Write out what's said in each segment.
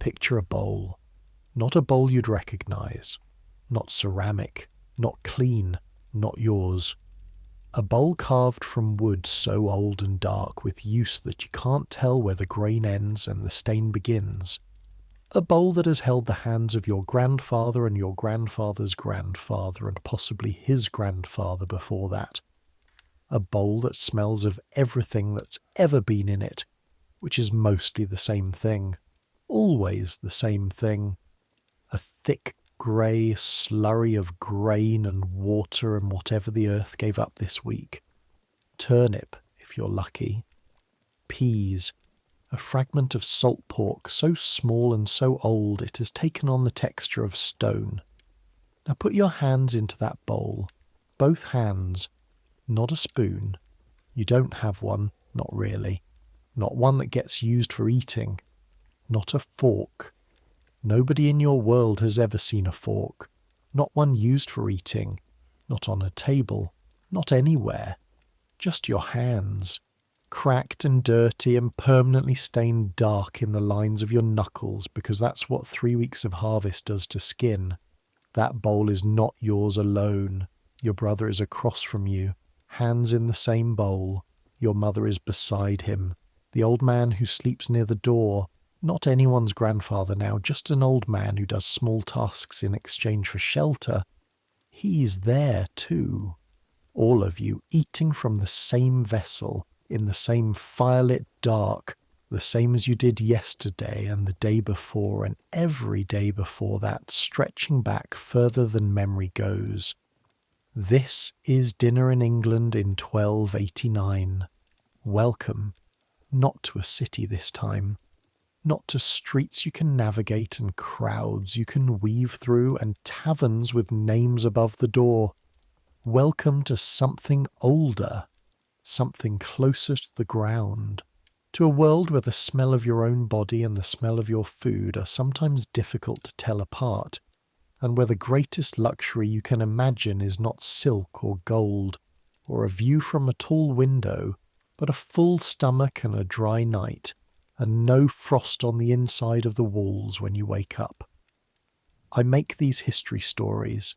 Picture a bowl. Not a bowl you'd recognize. Not ceramic. Not clean. Not yours. A bowl carved from wood so old and dark with use that you can't tell where the grain ends and the stain begins. A bowl that has held the hands of your grandfather and your grandfather's grandfather and possibly his grandfather before that. A bowl that smells of everything that's ever been in it, which is mostly the same thing. Always the same thing. A thick grey slurry of grain and water and whatever the earth gave up this week. Turnip, if you're lucky. Peas, a fragment of salt pork so small and so old it has taken on the texture of stone. Now put your hands into that bowl. Both hands. Not a spoon. You don't have one, not really. Not one that gets used for eating. Not a fork. Nobody in your world has ever seen a fork. Not one used for eating. Not on a table. Not anywhere. Just your hands. Cracked and dirty and permanently stained dark in the lines of your knuckles because that's what 3 weeks of harvest does to skin. That bowl is not yours alone. Your brother is across from you. Hands in the same bowl. Your mother is beside him. The old man who sleeps near the door. Not anyone's grandfather now, just an old man who does small tasks in exchange for shelter. He's there too. All of you eating from the same vessel, in the same firelit dark, the same as you did yesterday and the day before and every day before that, stretching back further than memory goes. This is dinner in England in 1289. Welcome, not to a city this time. Not to streets you can navigate and crowds you can weave through and taverns with names above the door. Welcome to something older, something closer to the ground, to a world where the smell of your own body and the smell of your food are sometimes difficult to tell apart, and where the greatest luxury you can imagine is not silk or gold, or a view from a tall window, but a full stomach and a dry night, and no frost on the inside of the walls when you wake up. I make these history stories,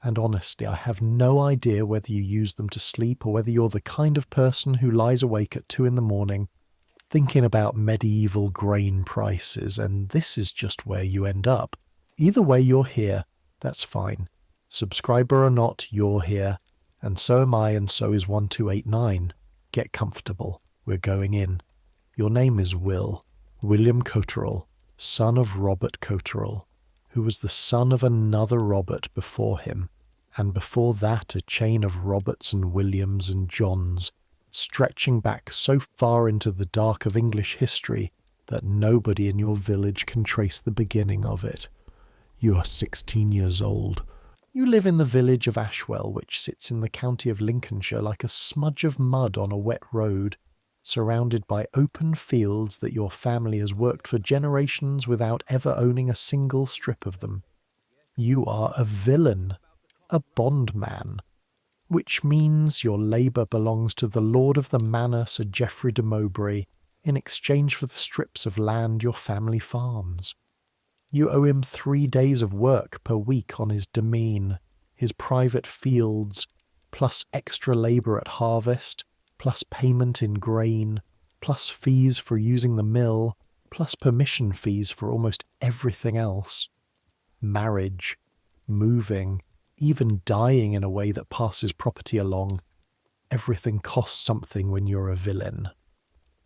and honestly I have no idea whether you use them to sleep or whether you're the kind of person who lies awake at 2 a.m. thinking about medieval grain prices, and this is just where you end up. Either way you're here, that's fine. Subscriber or not, you're here, and so am I, and so is 1289. Get comfortable, we're going in. Your name is William Cotterill, son of Robert Cotterill, who was the son of another Robert before him, and before that a chain of Roberts and Williams and Johns, stretching back so far into the dark of English history that nobody in your village can trace the beginning of it. You are 16 years old. You live in the village of Ashwell, which sits in the county of Lincolnshire like a smudge of mud on a wet road, surrounded by open fields that your family has worked for generations without ever owning a single strip of them. You are a villain, a bondman, which means your labour belongs to the lord of the manor, Sir Geoffrey de Mowbray, in exchange for the strips of land your family farms. You owe him 3 days of work per week on his demesne, his private fields, plus extra labour at harvest, plus payment in grain, plus fees for using the mill, plus permission fees for almost everything else. Marriage, moving, even dying in a way that passes property along. Everything costs something when you're a villain.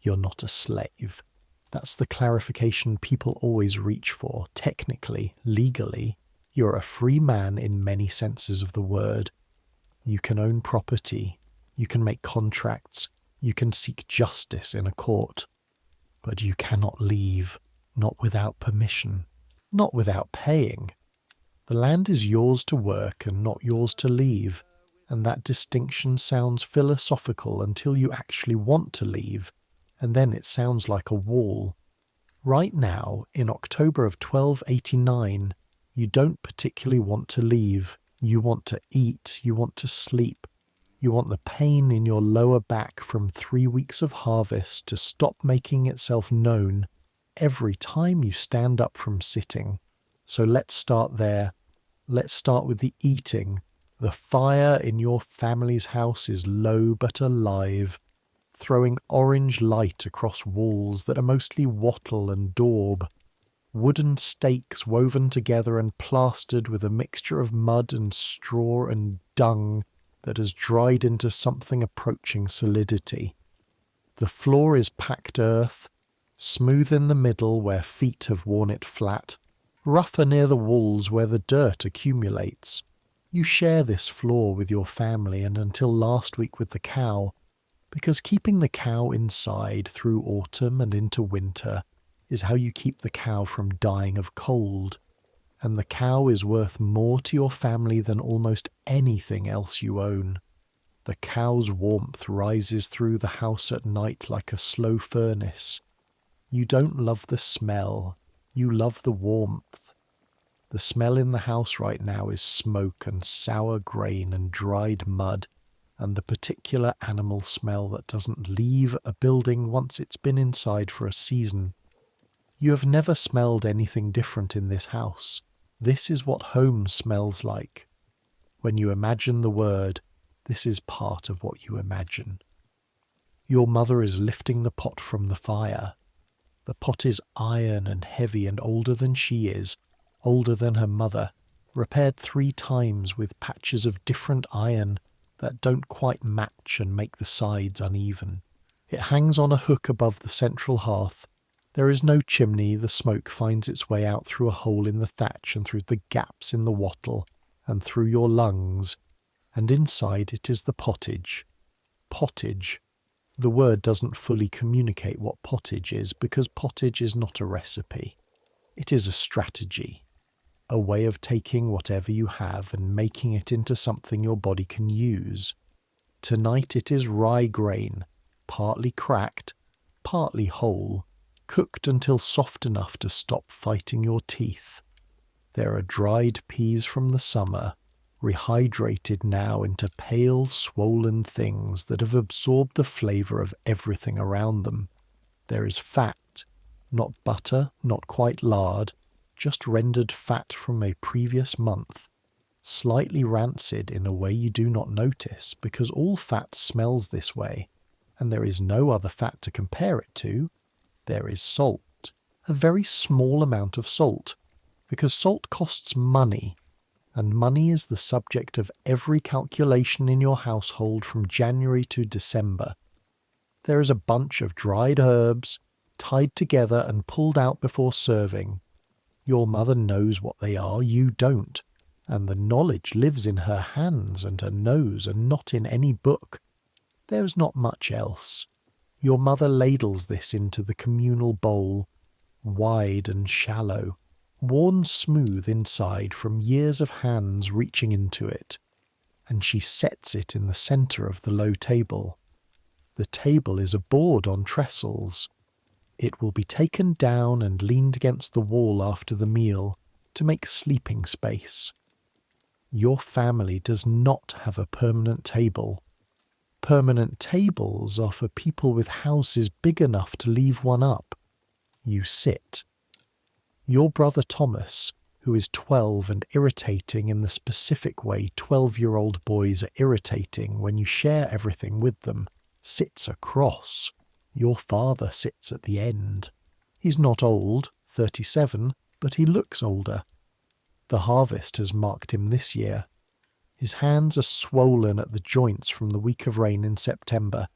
You're not a slave. That's the clarification people always reach for. Technically, legally, you're a free man in many senses of the word. You can own property. You can make contracts, you can seek justice in a court, but you cannot leave, not without permission, not without paying. The land is yours to work and not yours to leave, and that distinction sounds philosophical until you actually want to leave, and then it sounds like a wall. Right now, in October of 1289, you don't particularly want to leave. You want to eat, you want to sleep. You want the pain in your lower back from 3 weeks of harvest to stop making itself known, every time you stand up from sitting. So let's start there. Let's start with the eating. The fire in your family's house is low but alive, throwing orange light across walls that are mostly wattle and daub. Wooden stakes woven together and plastered with a mixture of mud and straw and dung that has dried into something approaching solidity. The floor is packed earth, smooth in the middle where feet have worn it flat, rougher near the walls where the dirt accumulates. You share this floor with your family and until last week with the cow, because keeping the cow inside through autumn and into winter is how you keep the cow from dying of cold, and the cow is worth more to your family than almost anything else you own. The cow's warmth rises through the house at night like a slow furnace. You don't love the smell, you love the warmth. The smell in the house right now is smoke and sour grain and dried mud, and the particular animal smell that doesn't leave a building once it's been inside for a season. You have never smelled anything different in this house. This is what home smells like. When you imagine the word, this is part of what you imagine. Your mother is lifting the pot from the fire. The pot is iron and heavy and older than she is, older than her mother, repaired 3 times with patches of different iron that don't quite match and make the sides uneven. It hangs on a hook above the central hearth. There is no chimney. The smoke finds its way out through a hole in the thatch and through the gaps in the wattle and through your lungs, and inside it is the pottage. Pottage. The word doesn't fully communicate what pottage is because pottage is not a recipe. It is a strategy, a way of taking whatever you have and making it into something your body can use. Tonight it is rye grain, partly cracked, partly whole, cooked until soft enough to stop fighting your teeth. There are dried peas from the summer, rehydrated now into pale, swollen things that have absorbed the flavour of everything around them. There is fat, not butter, not quite lard, just rendered fat from a previous month, slightly rancid in a way you do not notice because all fat smells this way, and there is no other fat to compare it to. There is salt, a very small amount of salt, because salt costs money, and money is the subject of every calculation in your household from January to December. There is a bunch of dried herbs, tied together and pulled out before serving. Your mother knows what they are, you don't, and the knowledge lives in her hands and her nose and not in any book. There's not much else. Your mother ladles this into the communal bowl, wide and shallow, worn smooth inside from years of hands reaching into it, and she sets it in the centre of the low table. The table is a board on trestles. It will be taken down and leaned against the wall after the meal to make sleeping space. Your family does not have a permanent table. Permanent tables are for people with houses big enough to leave one up. You sit. Your brother Thomas, who is 12 and irritating in the specific way 12-year-old boys are irritating when you share everything with them, sits across. Your father sits at the end. He's not old, 37, but he looks older. The harvest has marked him this year. His hands are swollen at the joints from the week of rain in September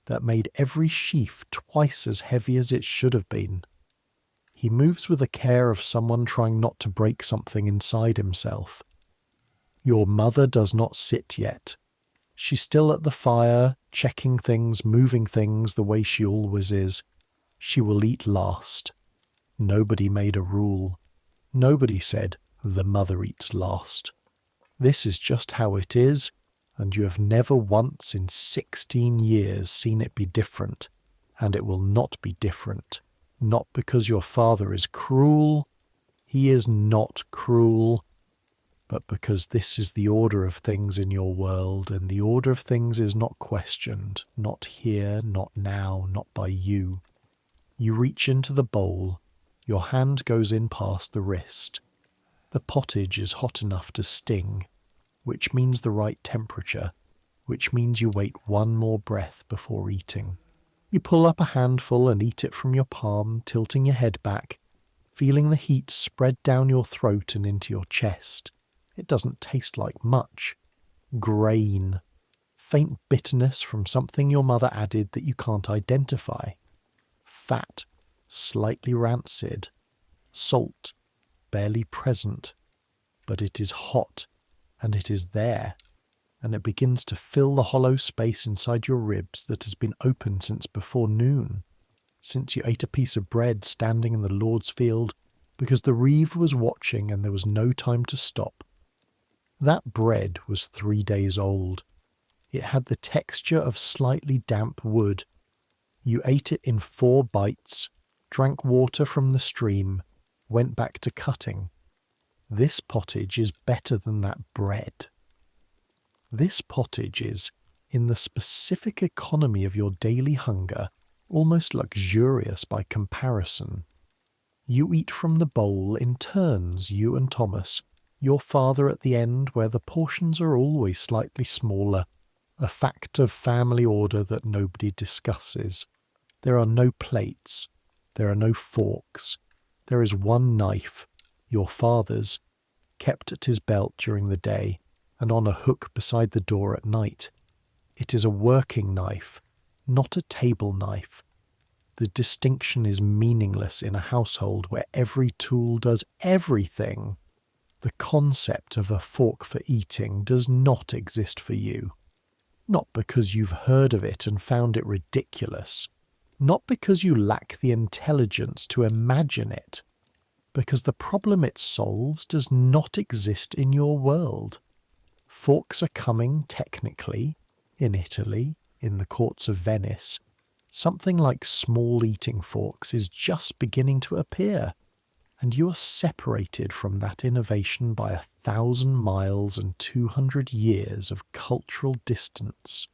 that made every sheaf twice as heavy as it should have been. He moves with the care of someone trying not to break something inside himself. Your mother does not sit yet. She's still at the fire, checking things, moving things the way she always is. She will eat last. Nobody made a rule. Nobody said, the mother eats last. This is just how it is, and you have never once in 16 years seen it be different, and it will not be different. Not because your father is cruel. He is not cruel. But because this is the order of things in your world, and the order of things is not questioned, not here, not now, not by you. You reach into the bowl, Your hand goes in past the wrist. The pottage is hot enough to sting, which means the right temperature, which means you wait one more breath before eating. You pull up a handful and eat it from your palm, tilting your head back, feeling the heat spread down your throat and into your chest. It doesn't taste like much. Grain. Faint bitterness from something your mother added that you can't identify. Fat. Slightly rancid. Salt. Barely present. But it is hot, and it is there, and it begins to fill the hollow space inside your ribs that has been open since before noon, since you ate a piece of bread standing in the Lord's field because the reeve was watching and there was no time to stop. That bread was 3 days old. It had the texture of slightly damp wood. You ate it in 4 bites, drank water from the stream, went back to cutting. This pottage is better than that bread. This pottage is, in the specific economy of your daily hunger, almost luxurious by comparison. You eat from the bowl in turns, you and Thomas, your father at the end where the portions are always slightly smaller, a fact of family order that nobody discusses. There are no plates. There are no forks. There is one knife, your father's, kept at his belt during the day and on a hook beside the door at night. It is a working knife, not a table knife. The distinction is meaningless in a household where every tool does everything. The concept of a fork for eating does not exist for you. Not because you've heard of it and found it ridiculous. Not because you lack the intelligence to imagine it. Because the problem it solves does not exist in your world. Forks are coming, technically, in Italy, in the courts of Venice. Something like small eating forks is just beginning to appear, and you are separated from that innovation by 1,000 miles and 200 years of cultural distance.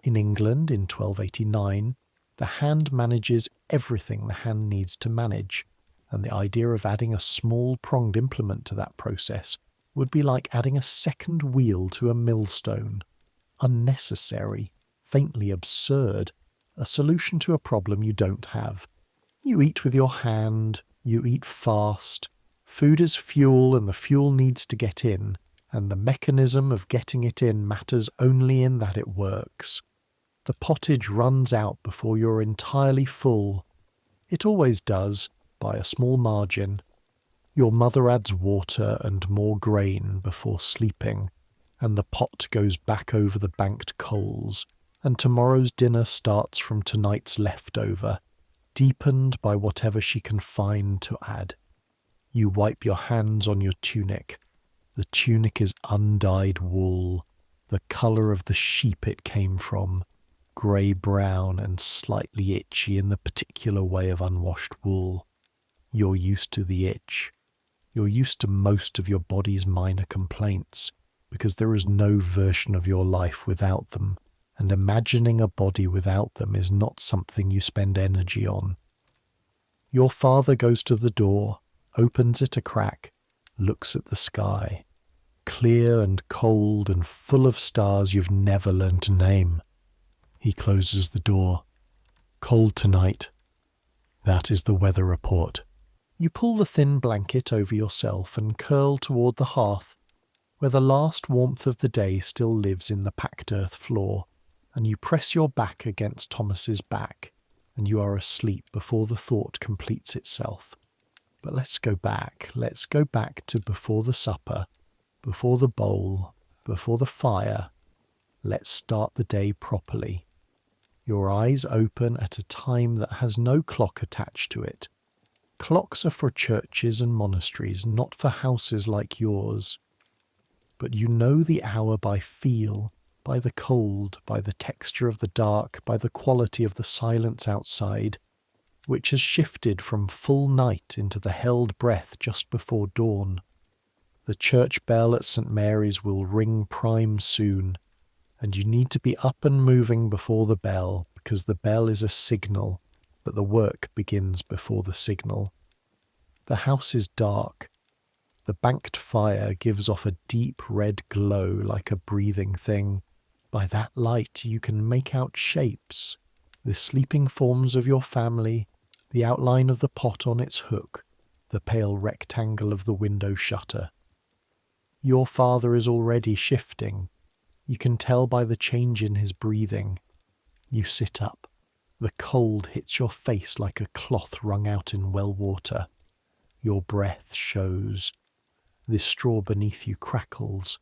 In England, in 1289, the hand manages everything the hand needs to manage, and the idea of adding a small pronged implement to that process would be like adding a second wheel to a millstone. Unnecessary, faintly absurd, a solution to a problem you don't have. You eat with your hand, you eat fast. Food is fuel and the fuel needs to get in, and the mechanism of getting it in matters only in that it works. The pottage runs out before you're entirely full. It always does, by a small margin. Your mother adds water and more grain before sleeping, and the pot goes back over the banked coals, and tomorrow's dinner starts from tonight's leftover, deepened by whatever she can find to add. You wipe your hands on your tunic. The tunic is undyed wool, the colour of the sheep it came from, grey-brown and slightly itchy in the particular way of unwashed wool. You're used to the itch. You're used to most of your body's minor complaints, because there is no version of your life without them, and imagining a body without them is not something you spend energy on. Your father goes to the door, opens it a crack, looks at the sky, clear and cold and full of stars you've never learned to name. He closes the door. Cold tonight. That is the weather report. You pull the thin blanket over yourself and curl toward the hearth, where the last warmth of the day still lives in the packed earth floor, and you press your back against Thomas's back, and you are asleep before the thought completes itself. But let's go back to before the supper, before the bowl, before the fire. Let's start the day properly. Your eyes open at a time that has no clock attached to it. Clocks are for churches and monasteries, not for houses like yours. But you know the hour by feel, by the cold, by the texture of the dark, by the quality of the silence outside, which has shifted from full night into the held breath just before dawn. The church bell at St. Mary's will ring prime soon, and you need to be up and moving before the bell, because the bell is a signal, but the work begins before the signal. The house is dark. The banked fire gives off a deep red glow like a breathing thing. By that light you can make out shapes, the sleeping forms of your family, the outline of the pot on its hook, the pale rectangle of the window shutter. Your father is already shifting. You can tell by the change in his breathing. You sit up. The cold hits your face like a cloth wrung out in well water. Your breath shows. The straw beneath you crackles.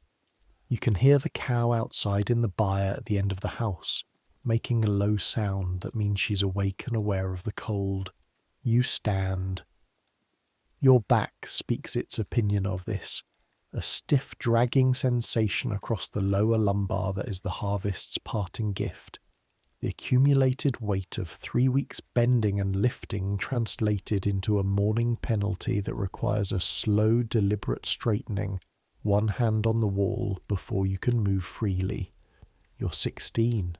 You can hear the cow outside in the byre at the end of the house, making a low sound that means she's awake and aware of the cold. You stand. Your back speaks its opinion of this, a stiff dragging sensation across the lower lumbar that is the harvest's parting gift, the accumulated weight of 3 weeks bending and lifting translated into a morning penalty that requires a slow, deliberate straightening, one hand on the wall before you can move freely. You're 16.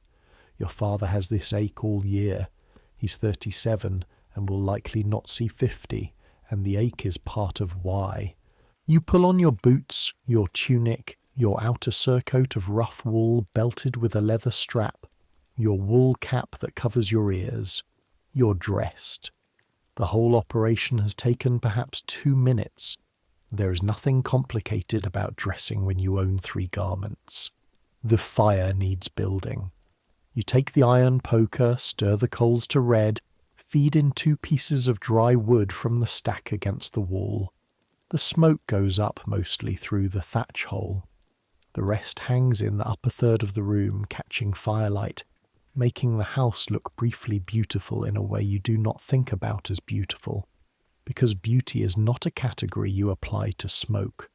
Your father has this ache all year. He's 37 and will likely not see 50, and the ache is part of why. You pull on your boots, your tunic, your outer surcoat of rough wool belted with a leather strap, your wool cap that covers your ears. You're dressed. The whole operation has taken perhaps 2 minutes. There is nothing complicated about dressing when you own 3 garments. The fire needs building. You take the iron poker, stir the coals to red, feed in 2 pieces of dry wood from the stack against the wall. The smoke goes up mostly through the thatch hole. The rest hangs in the upper third of the room, catching firelight, making the house look briefly beautiful in a way you do not think about as beautiful, because beauty is not a category you apply to smoke.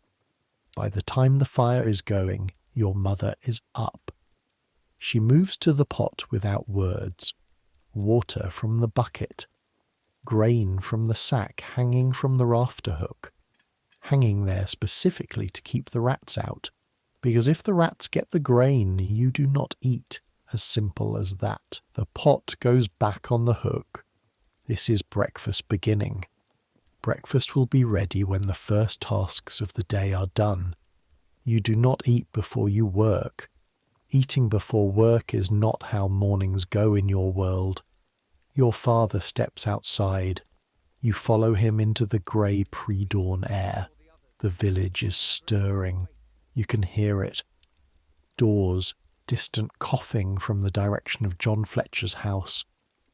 By the time the fire is going, your mother is up. She moves to the pot without words. Water from the bucket. Grain from the sack hanging from the rafter hook. Hanging there specifically to keep the rats out, because if the rats get the grain, you do not eat. As simple as that. The pot goes back on the hook. This is breakfast beginning. Breakfast will be ready when the first tasks of the day are done. You do not eat before you work. Eating before work is not how mornings go in your world. Your father steps outside. You follow him into the grey pre-dawn air. The village is stirring. You can hear it. Doors, distant coughing from the direction of John Fletcher's house.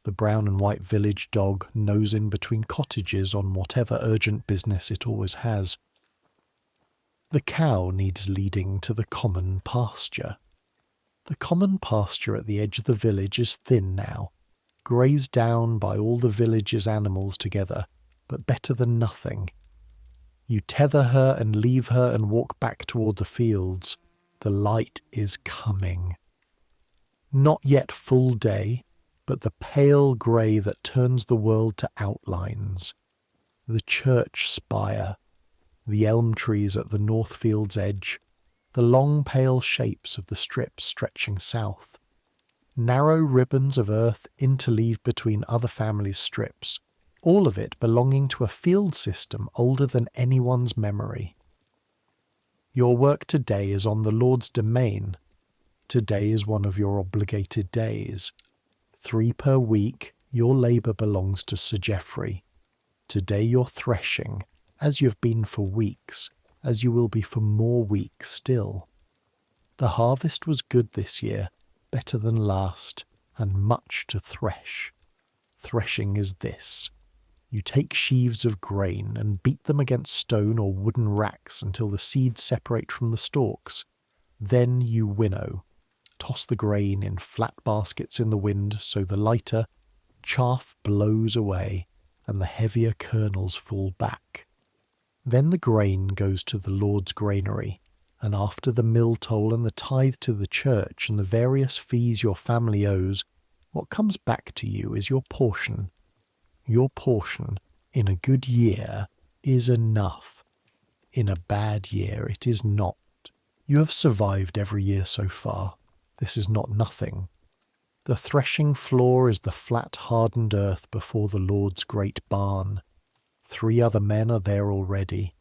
The brown and white village dog nosing between cottages on whatever urgent business it always has. The cow needs leading to the common pasture. The common pasture at the edge of the village is thin now, grazed down by all the village's animals together, but better than nothing. You tether her and leave her and walk back toward the fields. The light is coming. Not yet full day, but the pale grey that turns the world to outlines. The church spire, the elm trees at the north field's edge, the long pale shapes of the strips stretching south. Narrow ribbons of earth interleaved between other families' strips, all of it belonging to a field system older than anyone's memory. Your work today is on the Lord's domain. Today is one of your obligated days. 3 per week, your labour belongs to Sir Geoffrey. Today you're threshing, as you've been for weeks, as you will be for more weeks still. The harvest was good this year, better than last, and much to thresh. Threshing is this. You take sheaves of grain and beat them against stone or wooden racks until the seeds separate from the stalks. Then you winnow. Toss the grain in flat baskets in the wind so the lighter chaff blows away and the heavier kernels fall back. Then the grain goes to the Lord's granary, and after the mill toll and the tithe to the church and the various fees your family owes, what comes back to you is your portion. Your portion, in a good year, is enough. In a bad year, it is not. You have survived every year so far. This is not nothing. The threshing floor is the flat, hardened earth before the Lord's great barn. 3 other men are there already.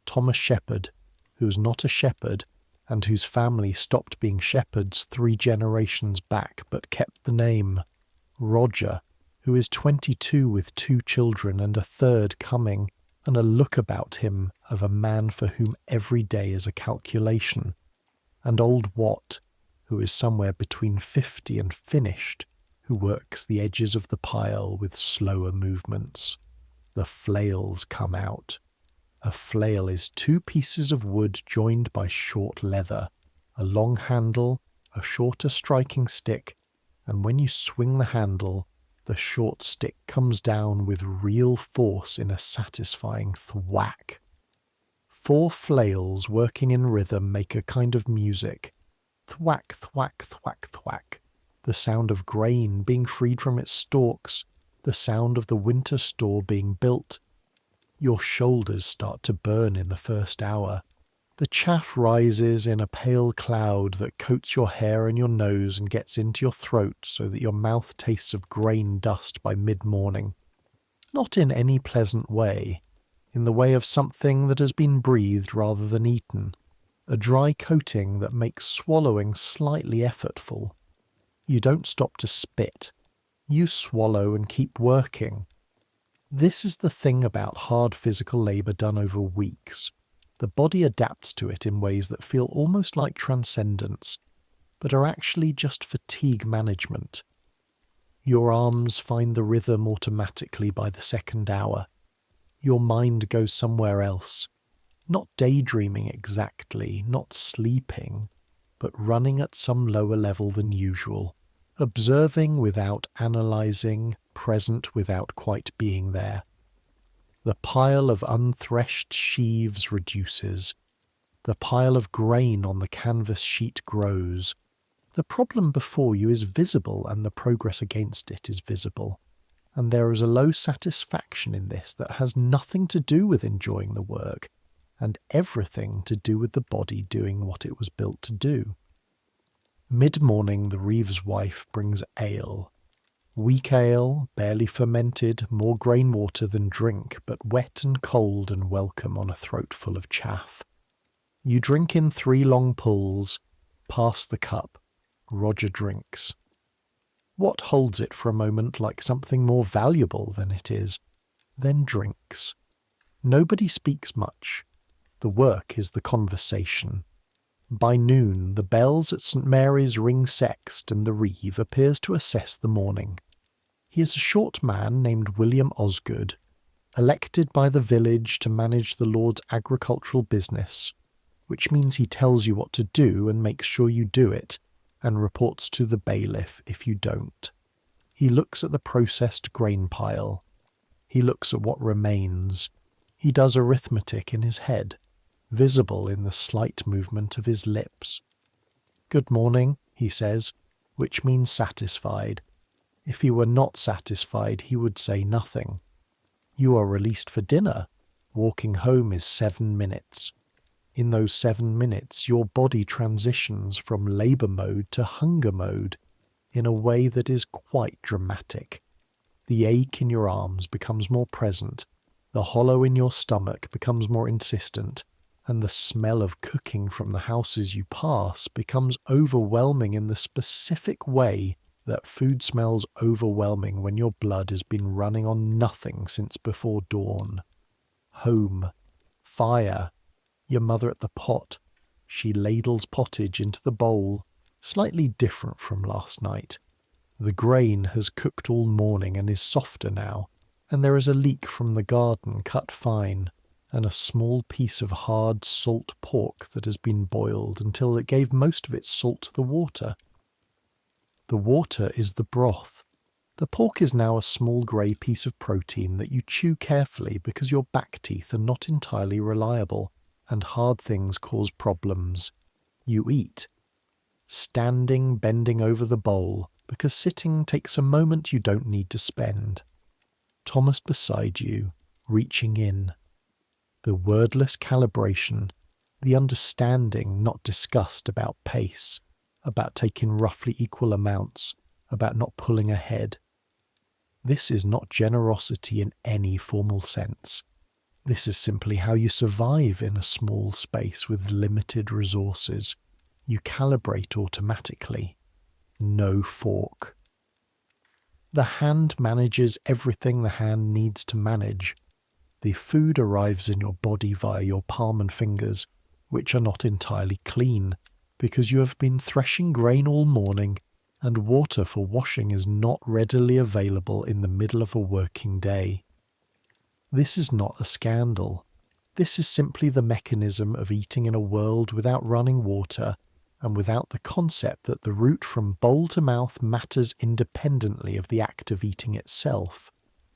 Thomas Shepherd, who's not a shepherd, and whose family stopped being shepherds 3 generations back but kept the name. Roger, who is 22 with 2 children and a third coming, and a look about him of a man for whom every day is a calculation. And old Watt, who is somewhere between 50 and finished, who works the edges of the pile with slower movements. The flails come out. A flail is 2 pieces of wood joined by short leather, a long handle, a shorter striking stick, and when you swing the handle, the short stick comes down with real force in a satisfying thwack. 4 flails working in rhythm make a kind of music. Thwack, thwack, thwack, thwack. The sound of grain being freed from its stalks, the sound of the winter store being built. Your shoulders start to burn in the first hour. The chaff rises in a pale cloud that coats your hair and your nose and gets into your throat so that your mouth tastes of grain dust by mid-morning. Not in any pleasant way, in the way of something that has been breathed rather than eaten, a dry coating that makes swallowing slightly effortful. You don't stop to spit. You swallow and keep working. This is the thing about hard physical labour done over weeks. The body adapts to it in ways that feel almost like transcendence, but are actually just fatigue management. Your arms find the rhythm automatically by the second hour. Your mind goes somewhere else, not daydreaming exactly, not sleeping, but running at some lower level than usual, observing without analysing, present without quite being there. The pile of unthreshed sheaves reduces. The pile of grain on the canvas sheet grows. The problem before you is visible and the progress against it is visible. And there is a low satisfaction in this that has nothing to do with enjoying the work, and everything to do with the body doing what it was built to do. Mid-morning the Reeve's wife brings ale. Weak ale, barely fermented, more grain water than drink, but wet and cold and welcome on a throat full of chaff. You drink in 3 long pulls, pass the cup. Roger drinks. Watt holds it for a moment like something more valuable than it is, then drinks. Nobody speaks much. The work is the conversation. By noon, the bells at St. Mary's ring sext and the Reeve appears to assess the morning. He is a short man named William Osgood, elected by the village to manage the Lord's agricultural business, which means he tells you what to do and makes sure you do it, and reports to the bailiff if you don't. He looks at the processed grain pile. He looks at what remains. He does arithmetic in his head, visible in the slight movement of his lips. "Good morning," he says, which means satisfied. If he were not satisfied, he would say nothing. You are released for dinner. Walking home is 7 minutes. In those 7 minutes, your body transitions from labour mode to hunger mode in a way that is quite dramatic. The ache in your arms becomes more present, the hollow in your stomach becomes more insistent, and the smell of cooking from the houses you pass becomes overwhelming in the specific way that food smells overwhelming when your blood has been running on nothing since before dawn. Home. Fire. Your mother at the pot. She ladles pottage into the bowl, slightly different from last night. The grain has cooked all morning and is softer now, and there is a leek from the garden cut fine, and a small piece of hard salt pork that has been boiled until it gave most of its salt to the water. The water is the broth. The pork is now a small grey piece of protein that you chew carefully because your back teeth are not entirely reliable, and hard things cause problems. You eat. Standing, bending over the bowl, because sitting takes a moment you don't need to spend. Thomas beside you, reaching in. The wordless calibration, the understanding, not discussed, about pace, about taking roughly equal amounts, about not pulling ahead. This is not generosity in any formal sense. This is simply how you survive in a small space with limited resources. You calibrate automatically. No fork. The hand manages everything the hand needs to manage. The food arrives in your body via your palm and fingers, which are not entirely clean, because you have been threshing grain all morning, and water for washing is not readily available in the middle of a working day. This is not a scandal. This is simply the mechanism of eating in a world without running water, and without the concept that the route from bowl to mouth matters independently of the act of eating itself.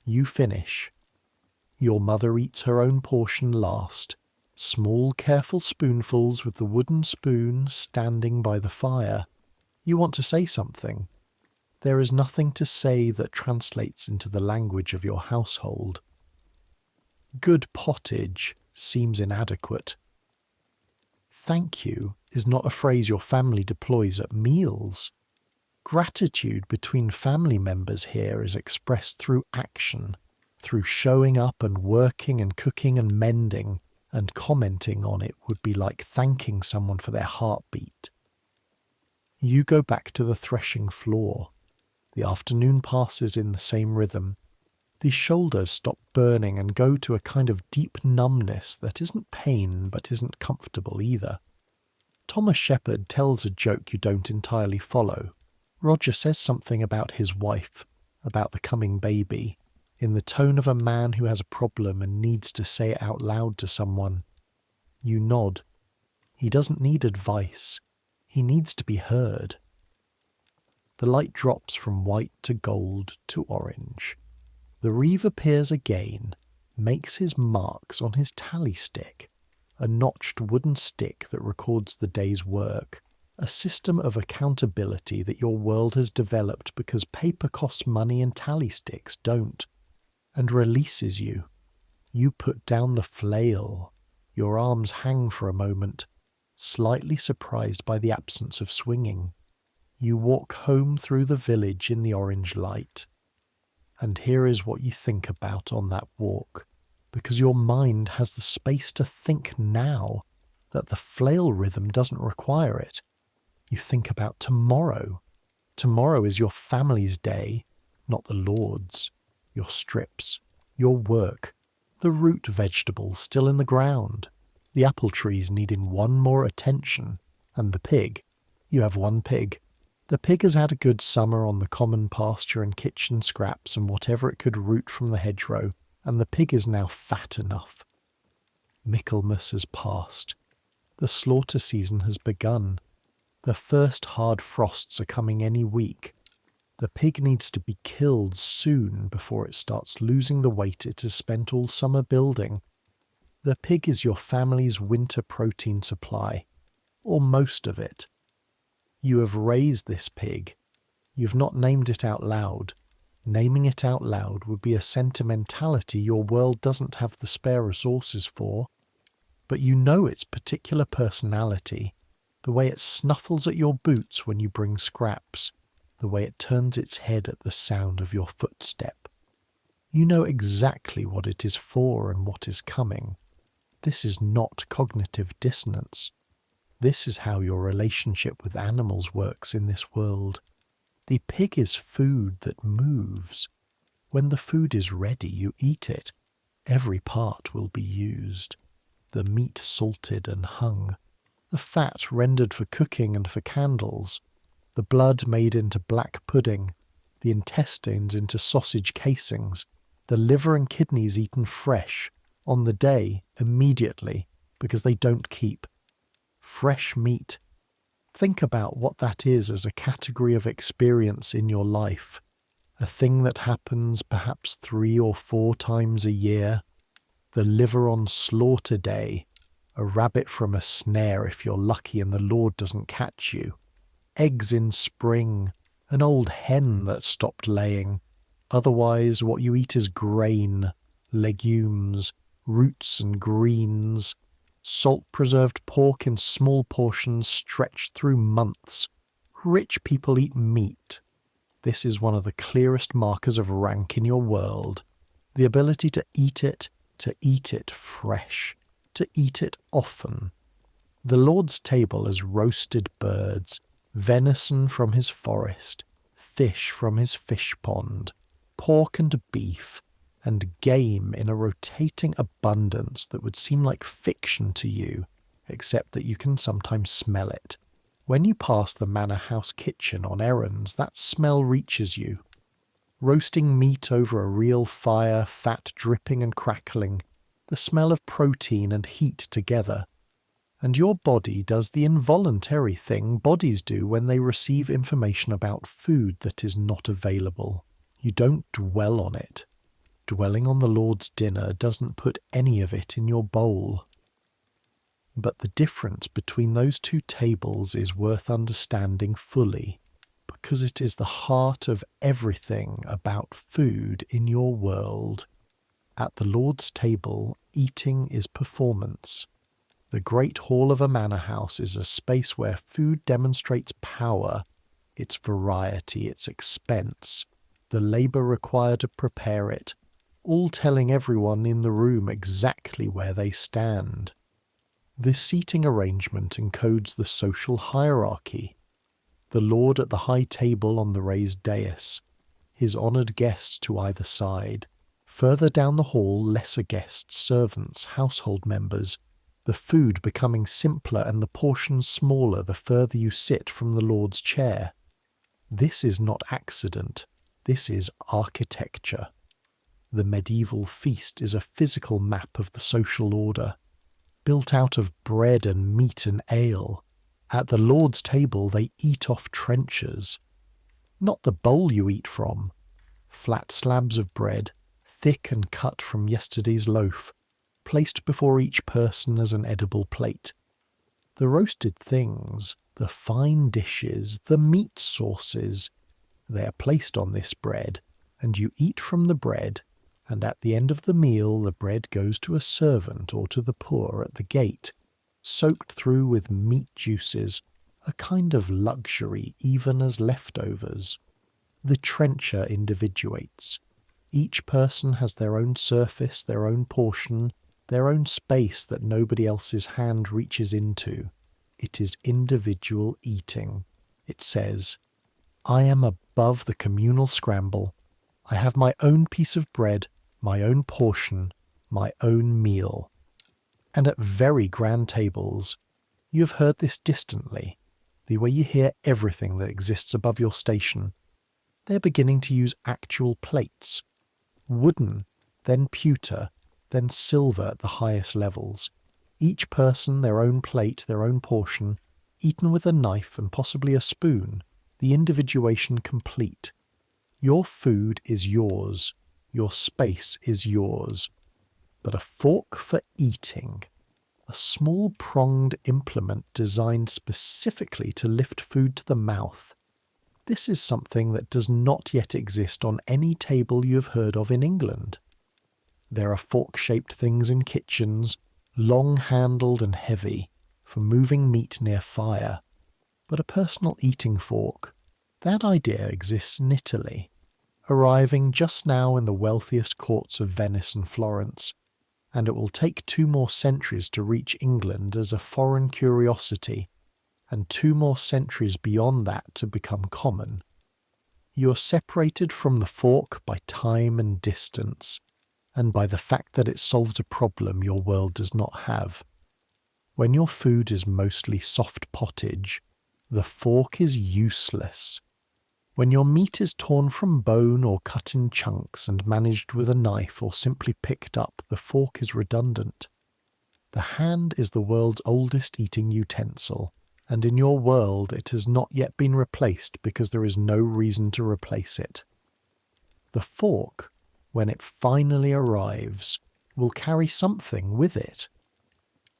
You finish. Your mother eats her own portion last, small careful spoonfuls with the wooden spoon standing by the fire. You want to say something. There is nothing to say that translates into the language of your household. Good pottage seems inadequate. Thank you is not a phrase your family deploys at meals. Gratitude between family members here is expressed through action, through showing up and working and cooking and mending, and commenting on it would be like thanking someone for their heartbeat. You go back to the threshing floor. The afternoon passes in the same rhythm. The shoulders stop burning and go to a kind of deep numbness that isn't pain but isn't comfortable either. Thomas Shepard tells a joke you don't entirely follow. Roger says something about his wife, about the coming baby, in the tone of a man who has a problem and needs to say it out loud to someone. You nod. He doesn't need advice. He needs to be heard. The light drops from white to gold to orange. The reeve appears again, makes his marks on his tally stick, a notched wooden stick that records the day's work, a system of accountability that your world has developed because paper costs money and tally sticks don't, and releases you. You put down the flail. Your arms hang for a moment, slightly surprised by the absence of swinging. You walk home through the village in the orange light. And here is what you think about on that walk, because your mind has the space to think now that the flail rhythm doesn't require it. You think about tomorrow. Tomorrow is your family's day, not the Lord's. Your strips, your work, the root vegetables still in the ground, the apple trees needing one more attention, and the pig. You have one pig. The pig has had a good summer on the common pasture and kitchen scraps and whatever it could root from the hedgerow, and the pig is now fat enough. Michaelmas has passed. The slaughter season has begun. The first hard frosts are coming any week. The pig needs to be killed soon before it starts losing the weight it has spent all summer building. The pig is your family's winter protein supply, or most of it. You have raised this pig. You've not named it out loud. Naming it out loud would be a sentimentality your world doesn't have the spare resources for. But you know its particular personality, the way it snuffles at your boots when you bring scraps, the way it turns its head at the sound of your footstep. You know exactly what it is for and what is coming. This is not cognitive dissonance. This is how your relationship with animals works in this world. The pig is food that moves. When the food is ready, you eat it. Every part will be used. The meat salted and hung. The fat rendered for cooking and for candles. The blood made into black pudding. The intestines into sausage casings. The liver and kidneys eaten fresh, on the day, immediately, because they don't keep. Fresh meat. Think about what that is as a category of experience in your life. A thing that happens perhaps 3 or 4 times a year. The liver on slaughter day. A rabbit from a snare if you're lucky and the Lord doesn't catch you. Eggs in spring. An old hen that stopped laying. Otherwise, what you eat is grain, legumes, roots and greens. Salt-preserved pork in small portions stretched through months. Rich people eat meat. This is one of the clearest markers of rank in your world. The ability to eat it, to eat it fresh, to eat it often. The Lord's table is roasted birds, venison from his forest, fish from his fish pond, pork and beef, and game in a rotating abundance that would seem like fiction to you, except that you can sometimes smell it. When you pass the manor house kitchen on errands, that smell reaches you. Roasting meat over a real fire, fat dripping and crackling, the smell of protein and heat together. And your body does the involuntary thing bodies do when they receive information about food that is not available. You don't dwell on it. Dwelling on the Lord's dinner doesn't put any of it in your bowl. But the difference between those two tables is worth understanding fully, because it is the heart of everything about food in your world. At the Lord's table, eating is performance. The great hall of a manor house is a space where food demonstrates power, its variety, its expense, the labour required to prepare it, all telling everyone in the room exactly where they stand. This seating arrangement encodes the social hierarchy. The Lord at the high table on the raised dais, his honoured guests to either side, further down the hall lesser guests, servants, household members, the food becoming simpler and the portions smaller the further you sit from the Lord's chair. This is not accident, this is architecture. The medieval feast is a physical map of the social order, built out of bread and meat and ale. At the Lord's table they eat off trenchers. Not the bowl you eat from. Flat slabs of bread, thick and cut from yesterday's loaf, placed before each person as an edible plate. The roasted things, the fine dishes, the meat sauces, they are placed on this bread, and you eat from the bread, and at the end of the meal the bread goes to a servant or to the poor at the gate, soaked through with meat juices, a kind of luxury even as leftovers. The trencher individuates. Each person has their own surface, their own portion, their own space that nobody else's hand reaches into. It is individual eating. It says, I am above the communal scramble. I have my own piece of bread, my own portion, my own meal. And at very grand tables, you have heard this distantly, the way you hear everything that exists above your station. They're beginning to use actual plates. Wooden, then pewter, then silver at the highest levels. Each person their own plate, their own portion, eaten with a knife and possibly a spoon, the individuation complete. Your food is yours. Your space is yours. But a fork for eating, a small pronged implement designed specifically to lift food to the mouth. This is something that does not yet exist on any table you have heard of in England. There are fork-shaped things in kitchens, long-handled and heavy, for moving meat near fire. But a personal eating fork, that idea exists in Italy, arriving just now in the wealthiest courts of Venice and Florence, and it will take 2 more centuries to reach England as a foreign curiosity, and 2 more centuries beyond that to become common. You are separated from the fork by time and distance, and by the fact that it solves a problem your world does not have. When your food is mostly soft pottage, the fork is useless. When your meat is torn from bone or cut in chunks and managed with a knife or simply picked up, the fork is redundant. The hand is the world's oldest eating utensil, and in your world it has not yet been replaced because there is no reason to replace it. The fork, when it finally arrives, will carry something with it.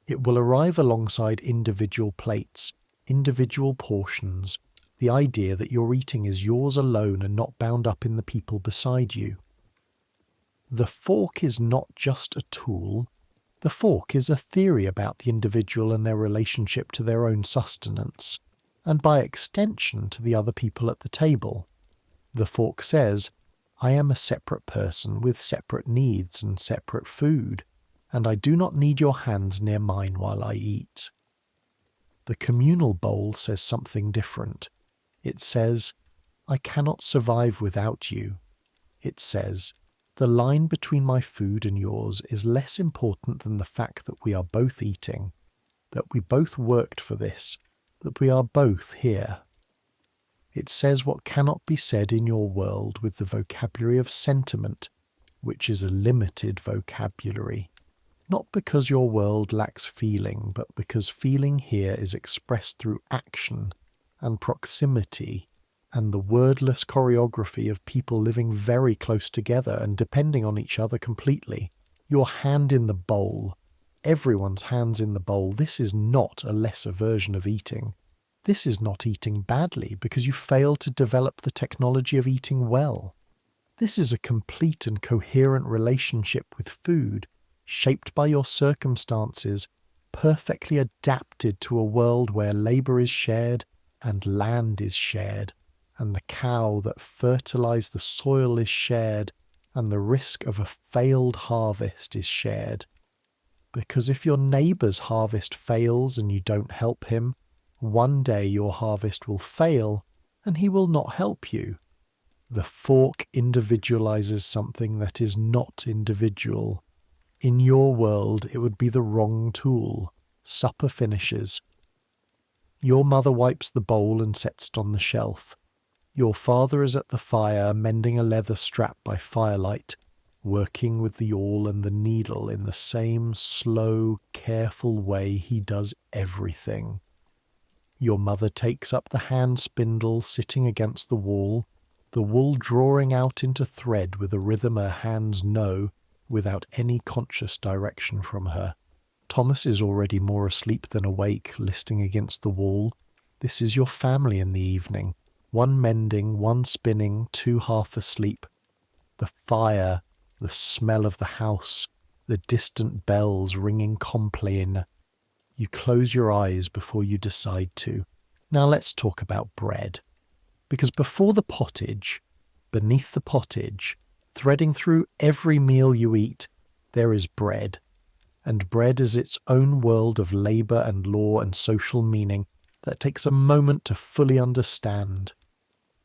It will arrive alongside individual plates, individual portions, the idea that your eating is yours alone and not bound up in the people beside you. The fork is not just a tool. The fork is a theory about the individual and their relationship to their own sustenance, and by extension to the other people at the table. The fork says, I am a separate person with separate needs and separate food. and I do not need your hands near mine while I eat. The communal bowl says something different. It says, I cannot survive without you. It says, the line between my food and yours is less important than the fact that we are both eating, that we both worked for this, that we are both here. It says what cannot be said in your world with the vocabulary of sentiment, which is a limited vocabulary. Not because your world lacks feeling, but because feeling here is expressed through action and proximity and the wordless choreography of people living very close together and depending on each other completely. Your hand in the bowl, everyone's hands in the bowl, this is not a lesser version of eating. This is not eating badly because you failed to develop the technology of eating well. This is a complete and coherent relationship with food, shaped by your circumstances, perfectly adapted to a world where labour is shared and land is shared, and the cow that fertilised the soil is shared, and the risk of a failed harvest is shared. Because if your neighbour's harvest fails and you don't help him, one day your harvest will fail and he will not help you. The fork individualizes something that is not individual. In your world, it would be the wrong tool. Supper finishes. Your mother wipes the bowl and sets it on the shelf. Your father is at the fire, mending a leather strap by firelight, working with the awl and the needle in the same slow, careful way he does everything. Your mother takes up the hand spindle sitting against the wall, the wool drawing out into thread with a rhythm her hands know without any conscious direction from her. Thomas is already more asleep than awake, listening against the wall. This is your family in the evening. One mending, one spinning, two half asleep. The fire, the smell of the house, the distant bells ringing compline. You close your eyes before you decide to. Now let's talk about bread. Because before the pottage, beneath the pottage, threading through every meal you eat, there is bread. And bread is its own world of labour and law and social meaning that takes a moment to fully understand.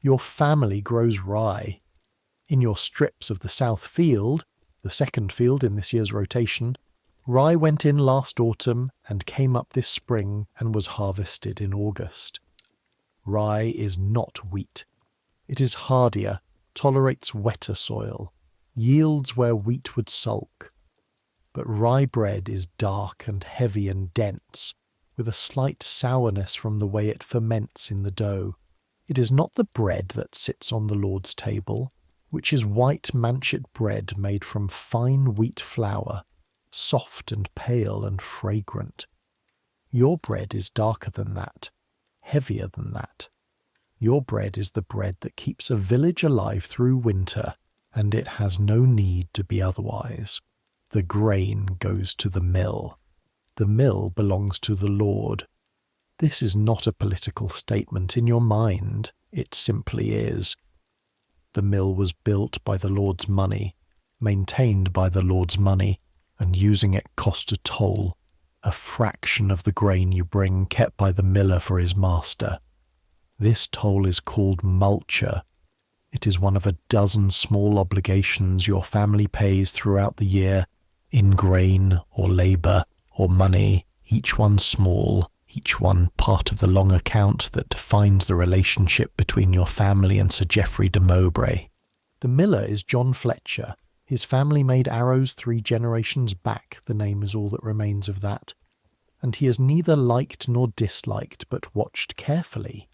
Your family grows rye. In your strips of the south field, the second field in this year's rotation, rye went in last autumn and came up this spring and was harvested in August. Rye is not wheat. It is hardier, tolerates wetter soil, yields where wheat would sulk. But rye bread is dark and heavy and dense, with a slight sourness from the way it ferments in the dough. It is not the bread that sits on the Lord's table, which is white manchet bread made from fine wheat flour, soft and pale and fragrant. Your bread is darker than that, heavier than that. Your bread is the bread that keeps a village alive through winter, and it has no need to be otherwise. The grain goes to the mill. The mill belongs to the Lord. This is not a political statement in your mind, it simply is. The mill was built by the Lord's money, maintained by the Lord's money, and using it cost a toll, a fraction of the grain you bring kept by the miller for his master. This toll is called multure. It is one of a dozen small obligations your family pays throughout the year, in grain or labour or money, each one small, each one part of the long account that defines the relationship between your family and Sir Geoffrey de Mowbray. The miller is John Fletcher. His family made arrows 3 generations back, the name is all that remains of that. And he is neither liked nor disliked, but watched carefully,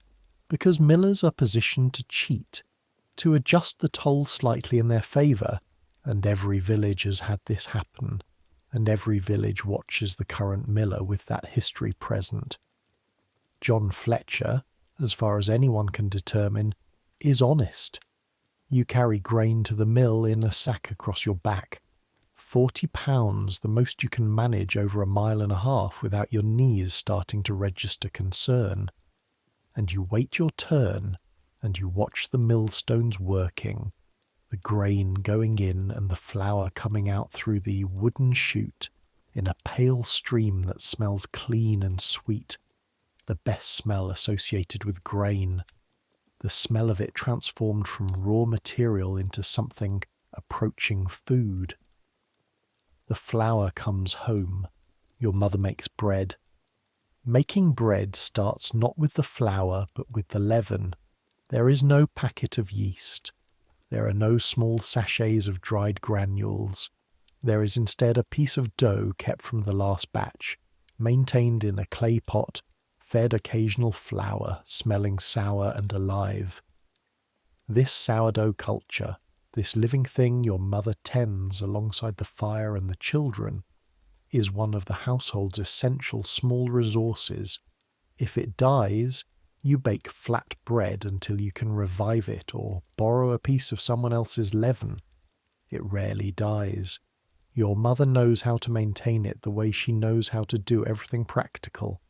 because millers are positioned to cheat, to adjust the toll slightly in their favour, and every village has had this happen, and every village watches the current miller with that history present. John Fletcher, as far as anyone can determine, is honest. You carry grain to the mill in a sack across your back. 40 pounds, the most you can manage over a mile and a half without your knees starting to register concern. And you wait your turn, and you watch the millstones working, the grain going in and the flour coming out through the wooden chute, in a pale stream that smells clean and sweet, the best smell associated with grain, the smell of it transformed from raw material into something approaching food. The flour comes home. Your mother makes bread. Making bread starts not with the flour, but with the leaven. There is no packet of yeast. There are no small sachets of dried granules. There is instead a piece of dough kept from the last batch, maintained in a clay pot, fed occasional flour, smelling sour and alive. This sourdough culture, this living thing your mother tends alongside the fire and the children, is one of the household's essential small resources. If it dies, you bake flat bread until you can revive it or borrow a piece of someone else's leaven. It rarely dies. Your mother knows how to maintain it the way she knows how to do everything practical,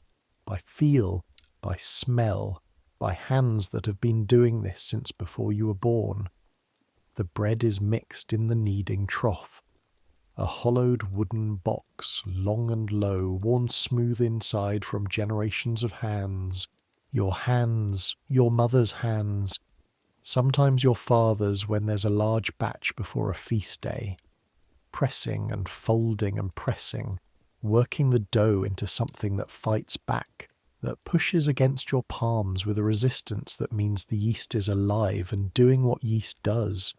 by feel, by smell, by hands that have been doing this since before you were born. The bread is mixed in the kneading trough, a hollowed wooden box, long and low, worn smooth inside from generations of hands, your mother's hands, sometimes your father's when there's a large batch before a feast day, pressing and folding and pressing, working the dough into something that fights back, that pushes against your palms with a resistance that means the yeast is alive and doing what yeast does.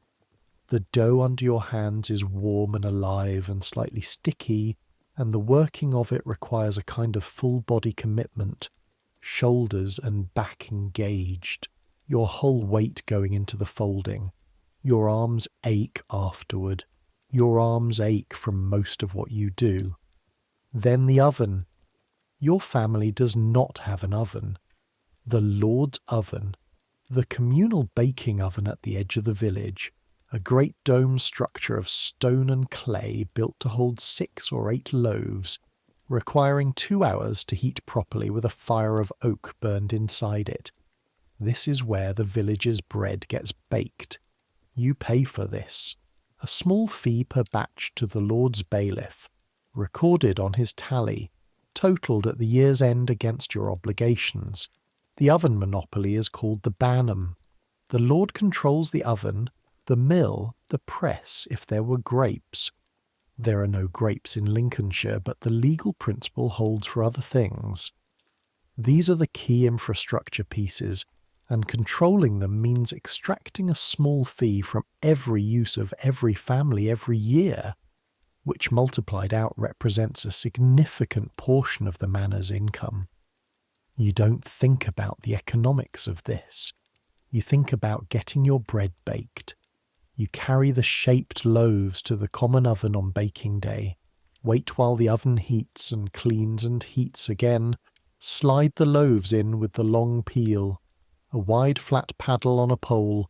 The dough under your hands is warm and alive and slightly sticky, and the working of it requires a kind of full-body commitment, shoulders and back engaged, your whole weight going into the folding. Your arms ache afterward. Your arms ache from most of what you do. Then the oven. Your family does not have an oven. The Lord's oven, the communal baking oven at the edge of the village, a great dome structure of stone and clay built to hold 6 or 8 loaves, requiring 2 hours to heat properly with a fire of oak burned inside it. This is where the village's bread gets baked. You pay for this. A small fee per batch to the Lord's bailiff, recorded on his tally, totalled at the year's end against your obligations. The oven monopoly is called the Banham. The Lord controls the oven, the mill, the press, if there were grapes. There are no grapes in Lincolnshire, but the legal principle holds for other things. These are the key infrastructure pieces, and controlling them means extracting a small fee from every use of every family every year, which multiplied out represents a significant portion of the manor's income. You don't think about the economics of this. You think about getting your bread baked. You carry the shaped loaves to the common oven on baking day, wait while the oven heats and cleans and heats again, slide the loaves in with the long peel, a wide flat paddle on a pole,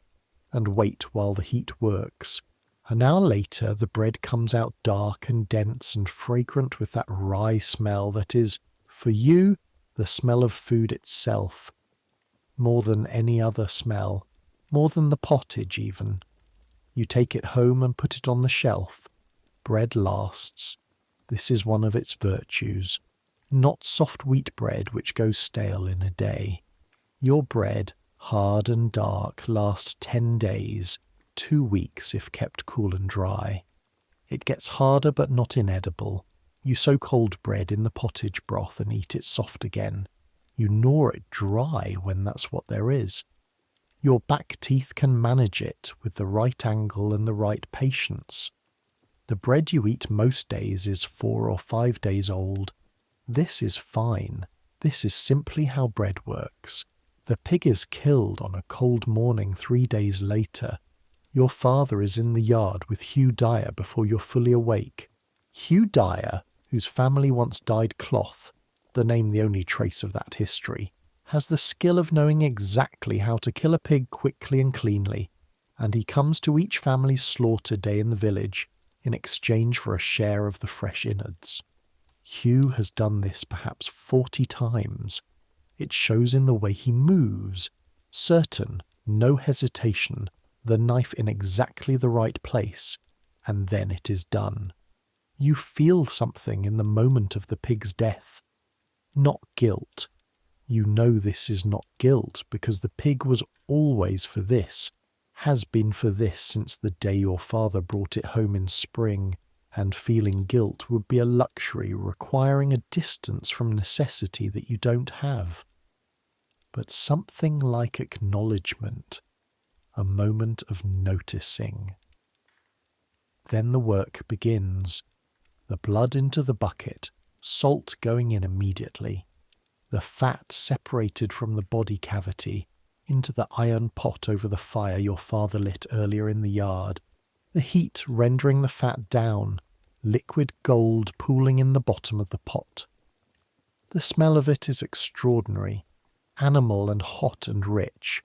and wait while the heat works. An hour later the bread comes out dark and dense and fragrant with that rye smell that is, for you, the smell of food itself, more than any other smell, more than the pottage even. You take it home and put it on the shelf. Bread lasts. This is one of its virtues. Not soft wheat bread which goes stale in a day. Your bread, hard and dark, lasts 10 days, 2 weeks if kept cool and dry. It gets harder but not inedible. You soak cold bread in the pottage broth and eat it soft again. You gnaw it dry when that's what there is. Your back teeth can manage it with the right angle and the right patience. The bread you eat most days is 4 or 5 days old. This is fine. This is simply how bread works. The pig is killed on a cold morning 3 days later. Your father is in the yard with Hugh Dyer before you're fully awake. Hugh Dyer, whose family once dyed cloth, the name the only trace of that history, has the skill of knowing exactly how to kill a pig quickly and cleanly, and he comes to each family's slaughter day in the village in exchange for a share of the fresh innards. Hugh has done this perhaps 40 times. It shows in the way he moves, certain, no hesitation, the knife in exactly the right place, and then it is done. You feel something in the moment of the pig's death. Not guilt. You know this is not guilt because the pig was always for this, has been for this since the day your father brought it home in spring, and feeling guilt would be a luxury requiring a distance from necessity that you don't have. But something like acknowledgement, a moment of noticing. Then the work begins. The blood into the bucket, salt going in immediately. The fat separated from the body cavity into the iron pot over the fire your father lit earlier in the yard. The heat rendering the fat down, liquid gold pooling in the bottom of the pot. The smell of it is extraordinary, animal and hot and rich.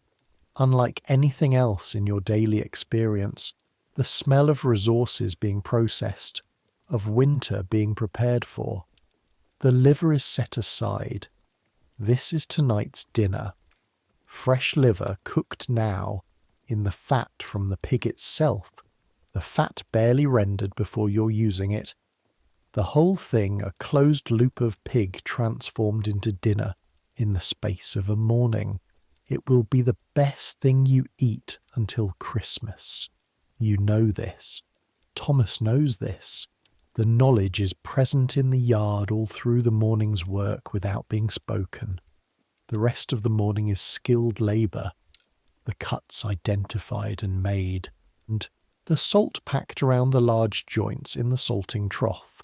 Unlike anything else in your daily experience, the smell of resources being processed, of winter being prepared for. The liver is set aside. This is tonight's dinner. Fresh liver cooked now in the fat from the pig itself, the fat barely rendered before you're using it. The whole thing a closed loop of pig transformed into dinner in the space of a morning. It will be the best thing you eat until Christmas. You know this. Thomas knows this. The knowledge is present in the yard all through the morning's work without being spoken. The rest of the morning is skilled labour, the cuts identified and made, and the salt packed around the large joints in the salting trough,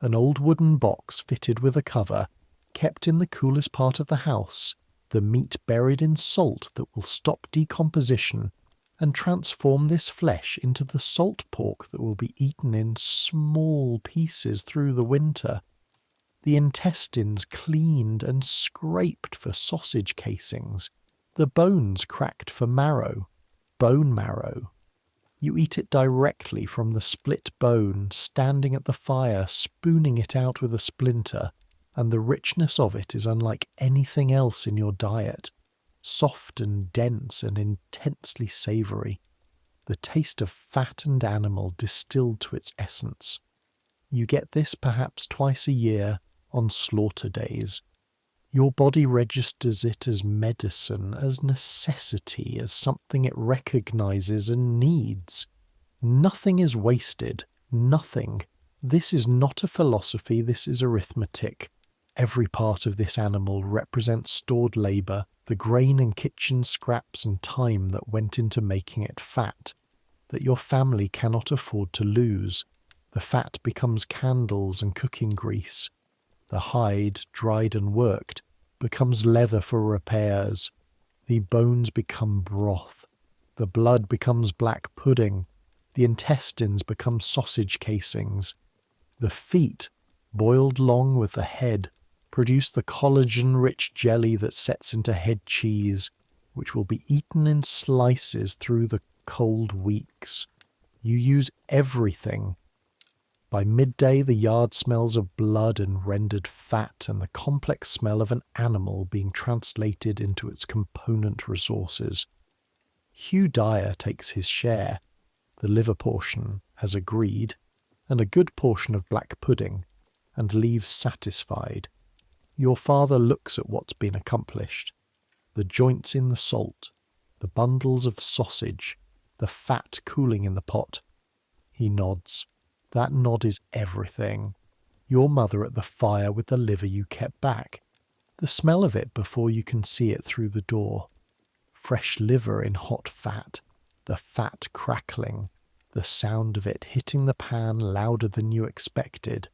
an old wooden box fitted with a cover, kept in the coolest part of the house, the meat buried in salt that will stop decomposition and transform this flesh into the salt pork that will be eaten in small pieces through the winter. The intestines cleaned and scraped for sausage casings, the bones cracked for marrow, bone marrow. You eat it directly from the split bone, standing at the fire, spooning it out with a splinter, and the richness of it is unlike anything else in your diet, soft and dense and intensely savoury, the taste of fat and animal distilled to its essence. You get this perhaps twice a year, on slaughter days. Your body registers it as medicine, as necessity, as something it recognizes and needs. Nothing is wasted. Nothing. This is not a philosophy, this is arithmetic. Every part of this animal represents stored labour, the grain and kitchen scraps and time that went into making it fat, that your family cannot afford to lose. The fat becomes candles and cooking grease. The hide, dried and worked, becomes leather for repairs. The bones become broth. The blood becomes black pudding. The intestines become sausage casings. The feet, boiled long with the head, produce the collagen-rich jelly that sets into head cheese, which will be eaten in slices through the cold weeks. You use everything. By midday the yard smells of blood and rendered fat and the complex smell of an animal being translated into its component resources. Hugh Dyer takes his share, the liver portion, as agreed, and a good portion of black pudding, and leaves satisfied. Your father looks at what's been accomplished, the joints in the salt, the bundles of sausage, the fat cooling in the pot. He nods. That nod is everything. Your mother at the fire with the liver you kept back. The smell of it before you can see it through the door. Fresh liver in hot fat. The fat crackling. The sound of it hitting the pan louder than you expected.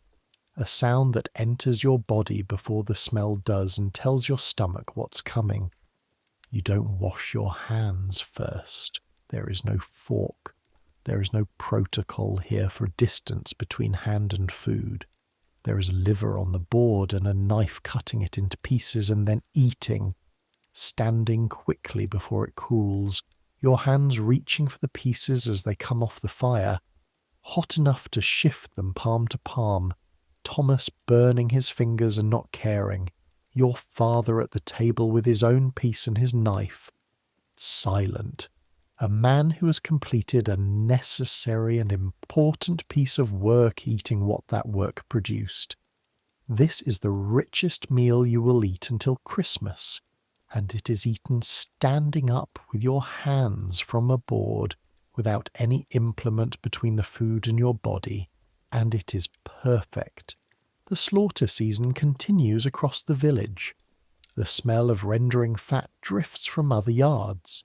A sound that enters your body before the smell does and tells your stomach what's coming. You don't wash your hands first. There is no fork. There is no protocol here for distance between hand and food. There is liver on the board and a knife cutting it into pieces and then eating, standing quickly before it cools, your hands reaching for the pieces as they come off the fire, hot enough to shift them palm to palm, Thomas burning his fingers and not caring, your father at the table with his own piece and his knife, silent. a man who has completed a necessary and important piece of work eating what that work produced. This is the richest meal you will eat until Christmas, and it is eaten standing up with your hands from a board without any implement between the food and your body, and it is perfect. The slaughter season continues across the village. The smell of rendering fat drifts from other yards.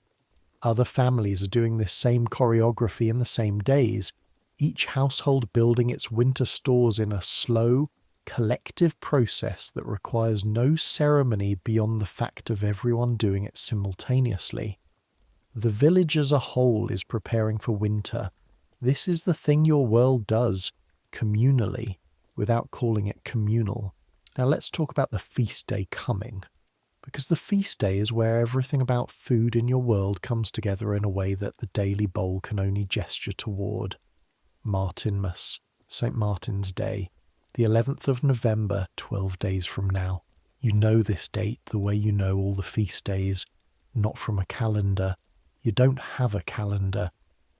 Other families are doing this same choreography in the same days, each household building its winter stores in a slow, collective process that requires no ceremony beyond the fact of everyone doing it simultaneously. The village as a whole is preparing for winter. This is the thing your world does, communally, without calling it communal. Now let's talk about the feast day coming, because the feast day is where everything about food in your world comes together in a way that the daily bowl can only gesture toward. Martinmas, St. Martin's Day, the 11th of November, 12 days from now. You know this date the way you know all the feast days, not from a calendar. You don't have a calendar,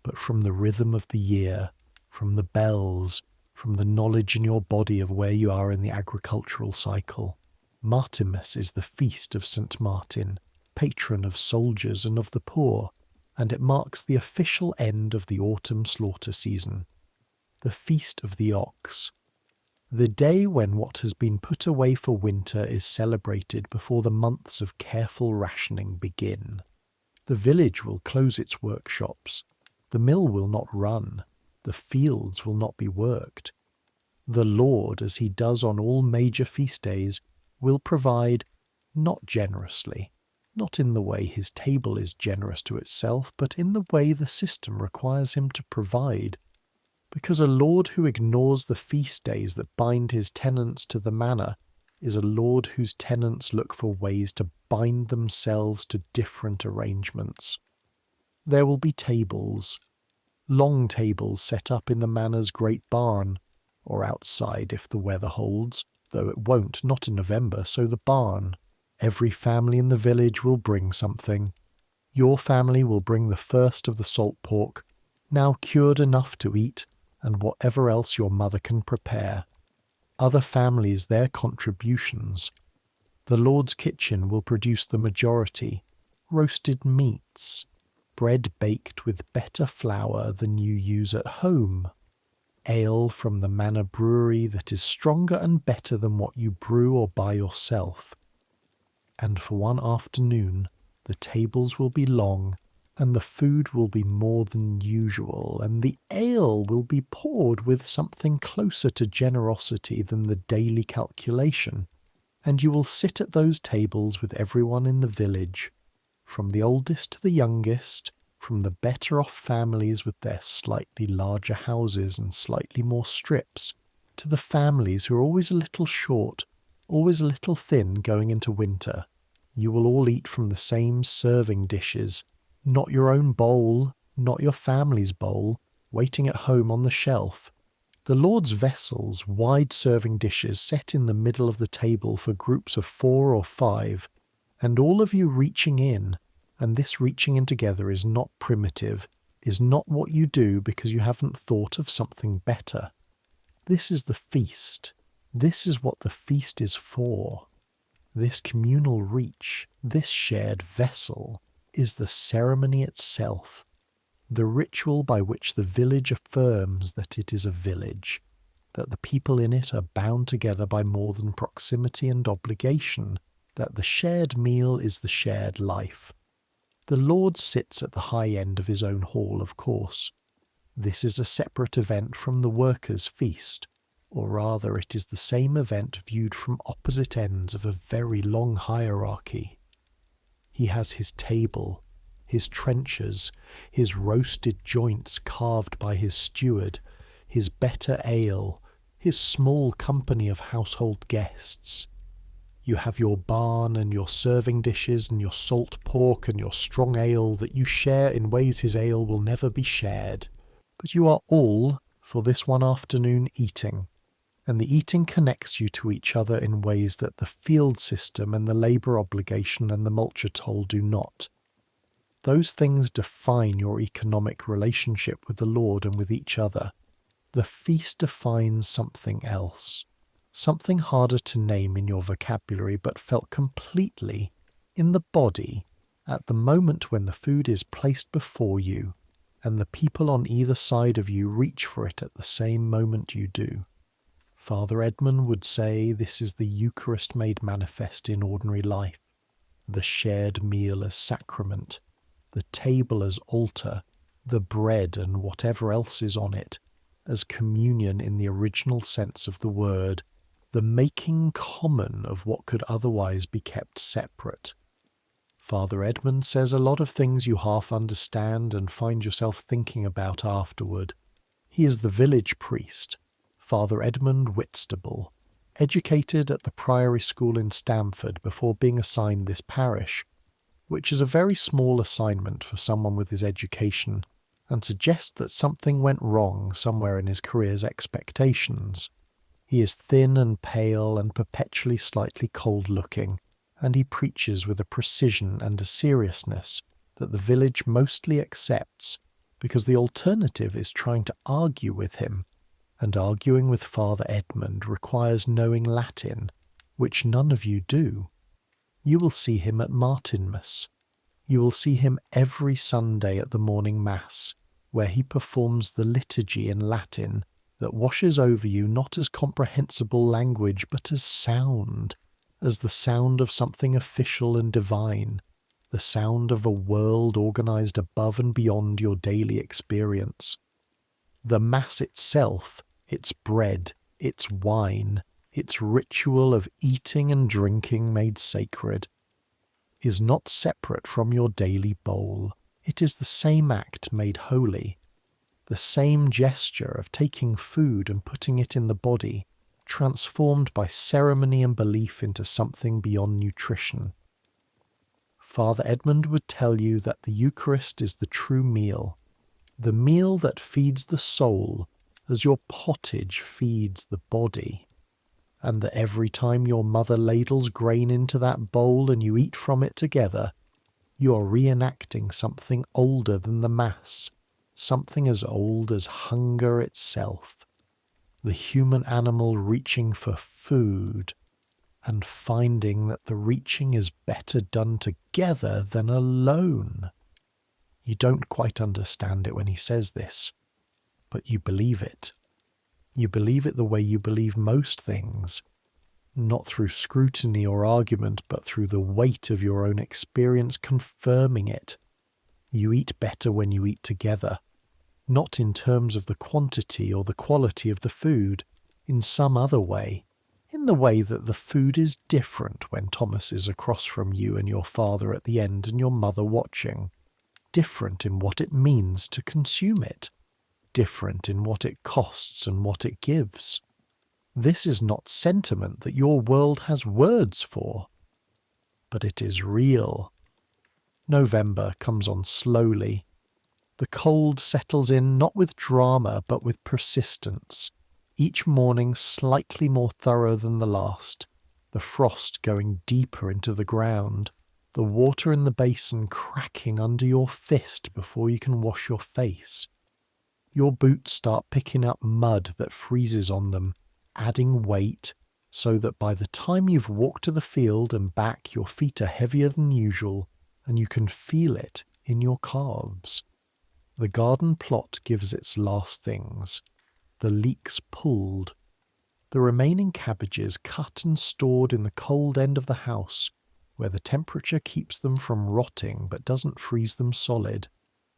but from the rhythm of the year, from the bells, from the knowledge in your body of where you are in the agricultural cycle. Martinmas is the feast of St. Martin, patron of soldiers and of the poor, and it marks the official end of the autumn slaughter season. The Feast of the Ox. The day when what has been put away for winter is celebrated before the months of careful rationing begin. The village will close its workshops. The mill will not run. The fields will not be worked. The Lord, as he does on all major feast days, will provide, not generously, not in the way his table is generous to itself, but in the way the system requires him to provide. Because a lord who ignores the feast days that bind his tenants to the manor is a lord whose tenants look for ways to bind themselves to different arrangements. There will be tables, long tables set up in the manor's great barn, or outside if the weather holds, though it won't, not in November, so the barn. Every family in the village will bring something. Your family will bring the first of the salt pork, now cured enough to eat, and whatever else your mother can prepare. Other families their contributions. The Lord's kitchen will produce the majority, roasted meats, bread baked with better flour than you use at home, ale from the manor brewery that is stronger and better than what you brew or buy yourself. And for one afternoon, the tables will be long, and the food will be more than usual, and the ale will be poured with something closer to generosity than the daily calculation, and you will sit at those tables with everyone in the village, from the oldest to the youngest, from the better-off families with their slightly larger houses and slightly more strips, to the families who are always a little short, always a little thin going into winter. You will all eat from the same serving dishes, not your own bowl, not your family's bowl, waiting at home on the shelf. The Lord's vessels, wide serving dishes set in the middle of the table for groups of 4 or 5, and all of you reaching in, and this reaching in together is not primitive, is not what you do because you haven't thought of something better. This is the feast. This is what the feast is for. This communal reach, this shared vessel, is the ceremony itself, the ritual by which the village affirms that it is a village, that the people in it are bound together by more than proximity and obligation, that the shared meal is the shared life. The Lord sits at the high end of his own hall, of course. This is a separate event from the workers' feast, or rather it is the same event viewed from opposite ends of a very long hierarchy. He has his table, his trenchers, his roasted joints carved by his steward, his better ale, his small company of household guests. You have your barn and your serving dishes and your salt pork and your strong ale that you share in ways his ale will never be shared. But you are all, for this one afternoon, eating, and the eating connects you to each other in ways that the field system and the labour obligation and the multure toll do not. Those things define your economic relationship with the Lord and with each other. The feast defines something else, something harder to name in your vocabulary but felt completely in the body at the moment when the food is placed before you and the people on either side of you reach for it at the same moment you do. Father Edmund would say this is the Eucharist made manifest in ordinary life, the shared meal as sacrament, the table as altar, the bread and whatever else is on it as communion in the original sense of the word, the making common of what could otherwise be kept separate. Father Edmund says a lot of things you half understand and find yourself thinking about afterward. He is the village priest, Father Edmund Whitstable, educated at the Priory School in Stamford before being assigned this parish, which is a very small assignment for someone with his education, and suggests that something went wrong somewhere in his career's expectations. He is thin and pale and perpetually slightly cold-looking, and he preaches with a precision and a seriousness that the village mostly accepts, because the alternative is trying to argue with him, and arguing with Father Edmund requires knowing Latin, which none of you do. You will see him at Martinmas. You will see him every Sunday at the morning Mass, where he performs the liturgy in Latin that washes over you not as comprehensible language but as sound, as the sound of something official and divine, the sound of a world organized above and beyond your daily experience. The Mass itself, its bread, its wine, its ritual of eating and drinking made sacred, is not separate from your daily bowl. It is the same act made holy, the same gesture of taking food and putting it in the body, transformed by ceremony and belief into something beyond nutrition. Father Edmund would tell you that the Eucharist is the true meal, the meal that feeds the soul as your pottage feeds the body, and that every time your mother ladles grain into that bowl and you eat from it together, you are reenacting something older than the Mass, something as old as hunger itself, the human animal reaching for food and finding that the reaching is better done together than alone. You don't quite understand it when he says this, but you believe it. You believe it the way you believe most things, not through scrutiny or argument, but through the weight of your own experience confirming it. You eat better when you eat together, not in terms of the quantity or the quality of the food, in some other way, in the way that the food is different when Thomas is across from you and your father at the end and your mother watching, different in what it means to consume it, different in what it costs and what it gives. This is not sentiment that your world has words for, but it is real. November comes on slowly. The cold settles in not with drama but with persistence, each morning slightly more thorough than the last, the frost going deeper into the ground, the water in the basin cracking under your fist before you can wash your face. Your boots start picking up mud that freezes on them, adding weight, so that by the time you've walked to the field and back your feet are heavier than usual, and you can feel it in your calves. The garden plot gives its last things, the leeks pulled, the remaining cabbages cut and stored in the cold end of the house, where the temperature keeps them from rotting but doesn't freeze them solid.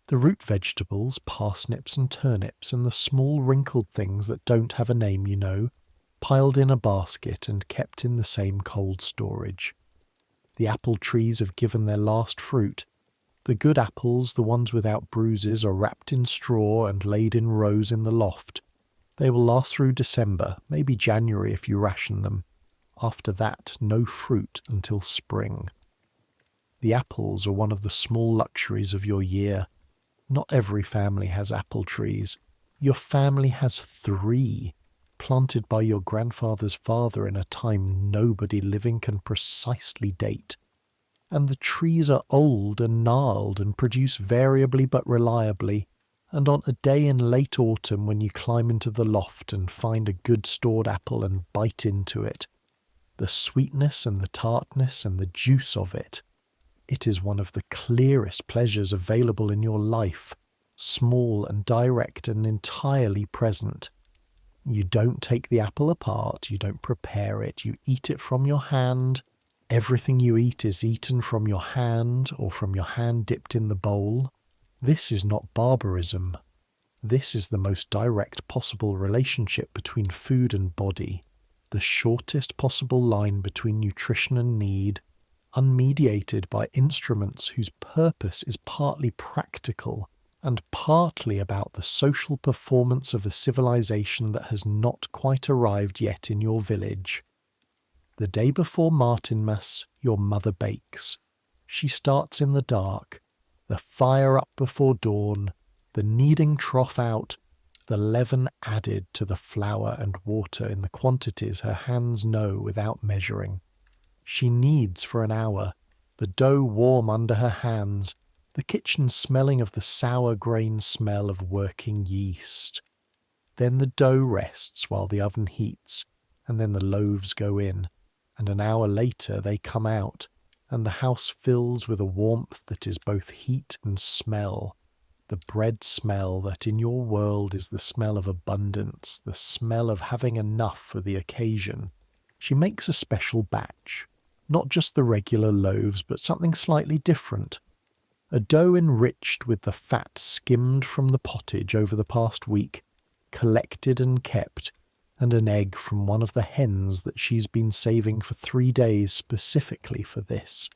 The root vegetables, parsnips and turnips, and the small wrinkled things that don't have a name, you know, piled in a basket and kept in the same cold storage. The apple trees have given their last fruit. The good apples, the ones without bruises, are wrapped in straw and laid in rows in the loft. They will last through December, maybe January if you ration them. After that, no fruit until spring. The apples are one of the small luxuries of your year. Not every family has apple trees. Your family has 3, planted by your grandfather's father in a time nobody living can precisely date. and the trees are old and gnarled and produce variably but reliably, and on a day in late autumn when you climb into the loft and find a good stored apple and bite into it, the sweetness and the tartness and the juice of it, it is one of the clearest pleasures available in your life, small and direct and entirely present. You don't take the apple apart, you don't prepare it, you eat it from your hand. Everything you eat is eaten from your hand or from your hand dipped in the bowl. This is not barbarism. This is the most direct possible relationship between food and body, the shortest possible line between nutrition and need, unmediated by instruments whose purpose is partly practical and partly about the social performance of a civilization that has not quite arrived yet in your village. The day before Martinmas, your mother bakes. She starts in the dark, the fire up before dawn, the kneading trough out, the leaven added to the flour and water in the quantities her hands know without measuring. She kneads for an hour, the dough warm under her hands, the kitchen smelling of the sour grain smell of working yeast. Then the dough rests while the oven heats, and then the loaves go in, and an hour later they come out, and the house fills with a warmth that is both heat and smell, the bread smell that in your world is the smell of abundance, the smell of having enough for the occasion. She makes a special batch, not just the regular loaves, but something slightly different. A dough enriched with the fat skimmed from the pottage over the past week, collected and kept, and an egg from one of the hens that she's been saving for 3 days specifically for this.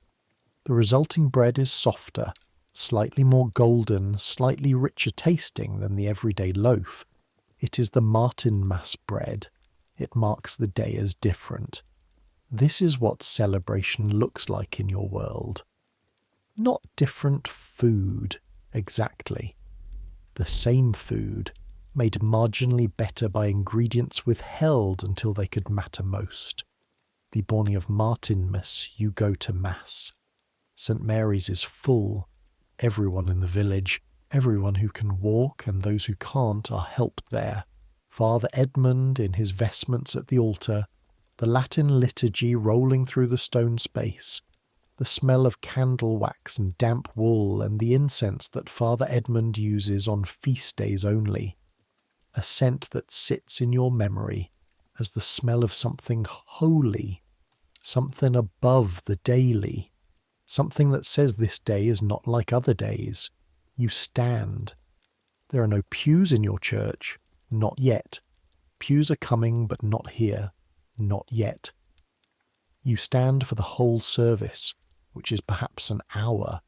The resulting bread is softer, slightly more golden, slightly richer tasting than the everyday loaf. It is the Martinmas bread. It marks the day as different. This is what celebration looks like in your world. Not different food, exactly. The same food, made marginally better by ingredients withheld until they could matter most. The morning of Martinmas, you go to Mass. St. Mary's is full. Everyone in the village, everyone who can walk and those who can't are helped there. Father Edmund in his vestments at the altar, the Latin liturgy rolling through the stone space, the smell of candle wax and damp wool and the incense that Father Edmund uses on feast days only. A scent that sits in your memory as the smell of something holy, something above the daily, something that says this day is not like other days. You stand. There are no pews in your church, not yet. Pews are coming, but not here, not yet. You stand for the whole service, which is perhaps an hour,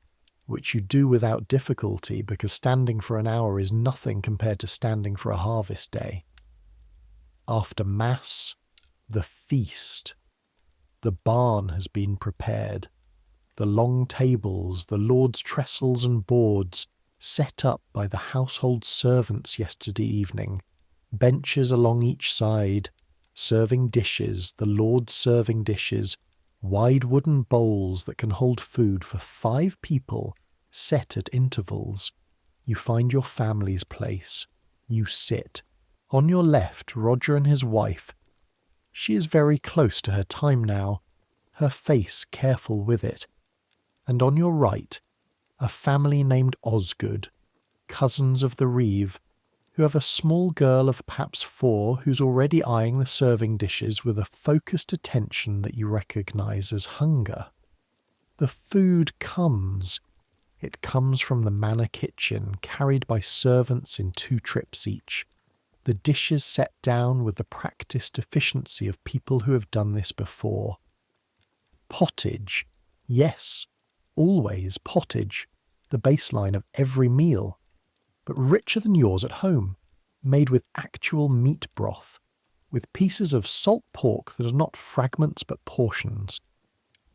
which you do without difficulty because standing for an hour is nothing compared to standing for a harvest day. After Mass, the feast. The barn has been prepared. The long tables, the Lord's trestles and boards, set up by the household servants yesterday evening, benches along each side, serving dishes, the Lord's serving dishes, wide wooden bowls that can hold food for 5 people, set at intervals. You find your family's place. You sit. On your left, Roger and his wife. She is very close to her time now, her face careful with it. And on your right, a family named Osgood, cousins of the Reeve, who have a small girl of perhaps 4 who's already eyeing the serving dishes with a focused attention that you recognise as hunger. The food comes. It comes from the manor kitchen, carried by servants in 2 trips each. The dishes set down with the practised efficiency of people who have done this before. Pottage. Yes, always pottage, the baseline of every meal. But richer than yours at home, made with actual meat broth, with pieces of salt pork that are not fragments but portions.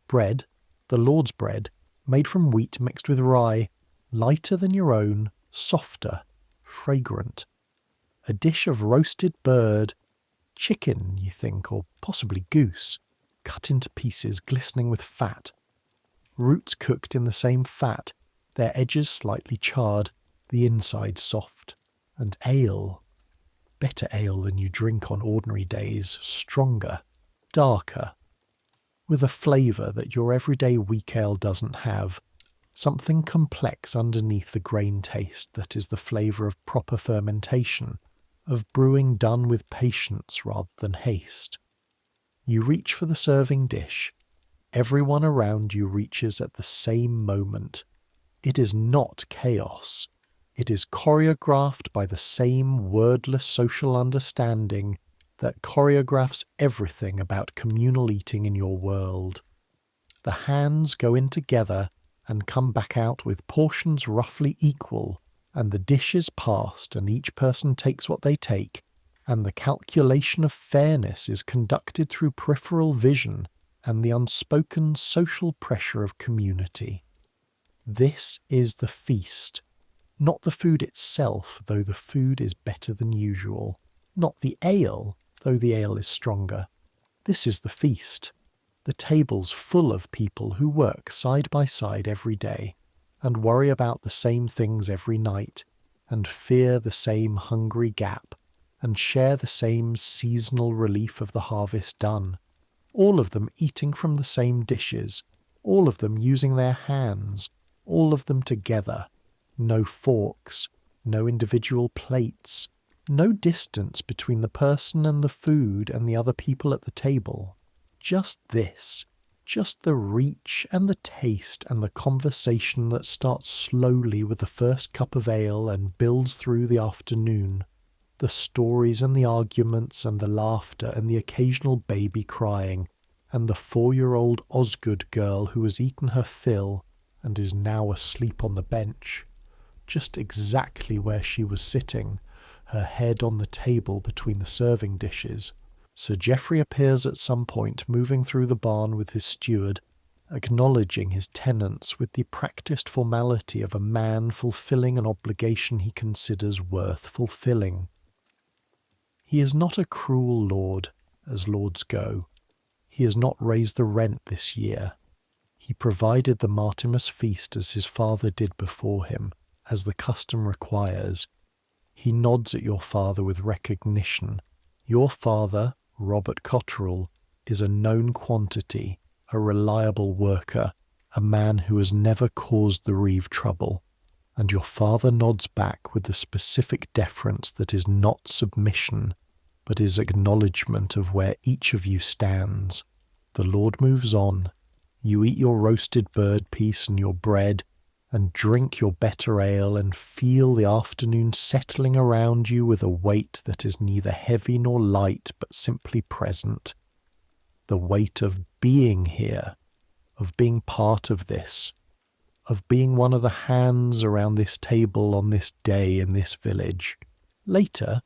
Bread, the Lord's bread, made from wheat mixed with rye, lighter than your own, softer, fragrant. A dish of roasted bird, chicken, you think, or possibly goose, cut into pieces glistening with fat. roots cooked in the same fat, their edges slightly charred, the inside soft. And ale, better ale than you drink on ordinary days, stronger, darker, with a flavour that your everyday weak ale doesn't have, something complex underneath the grain taste that is the flavour of proper fermentation, of brewing done with patience rather than haste. You reach for the serving dish. Everyone around you reaches at the same moment. It is not chaos. It is choreographed by the same wordless social understanding that choreographs everything about communal eating in your world. The hands go in together and come back out with portions roughly equal, and the dish is passed and each person takes what they take, and the calculation of fairness is conducted through peripheral vision and the unspoken social pressure of community. This is the feast. Not the food itself, though the food is better than usual. Not the ale, though the ale is stronger. This is the feast. The table's full of people who work side by side every day, and worry about the same things every night, and fear the same hungry gap, and share the same seasonal relief of the harvest done. All of them eating from the same dishes, all of them using their hands, all of them together. No forks, no individual plates, no distance between the person and the food and the other people at the table. Just this, just the reach and the taste and the conversation that starts slowly with the first cup of ale and builds through the afternoon. The stories and the arguments and the laughter and the occasional baby crying, and the 4-year-old Osgood girl who has eaten her fill and is now asleep on the bench, just exactly where she was sitting, her head on the table between the serving dishes. Sir Geoffrey appears at some point moving through the barn with his steward, acknowledging his tenants with the practised formality of a man fulfilling an obligation he considers worth fulfilling. He is not a cruel lord, as lords go. He has not raised the rent this year. He provided the Martimas feast as his father did before him, as the custom requires. He nods at your father with recognition. Your father, Robert Cotterell, is a known quantity, a reliable worker, a man who has never caused the Reeve trouble, and your father nods back with the specific deference that is not submission, but is acknowledgement of where each of you stands. The Lord moves on. You eat your roasted bird piece and your bread, and drink your better ale, and feel the afternoon settling around you with a weight that is neither heavy nor light, but simply present. The weight of being here, of being part of this, of being one of the hands around this table on this day in this village. Later,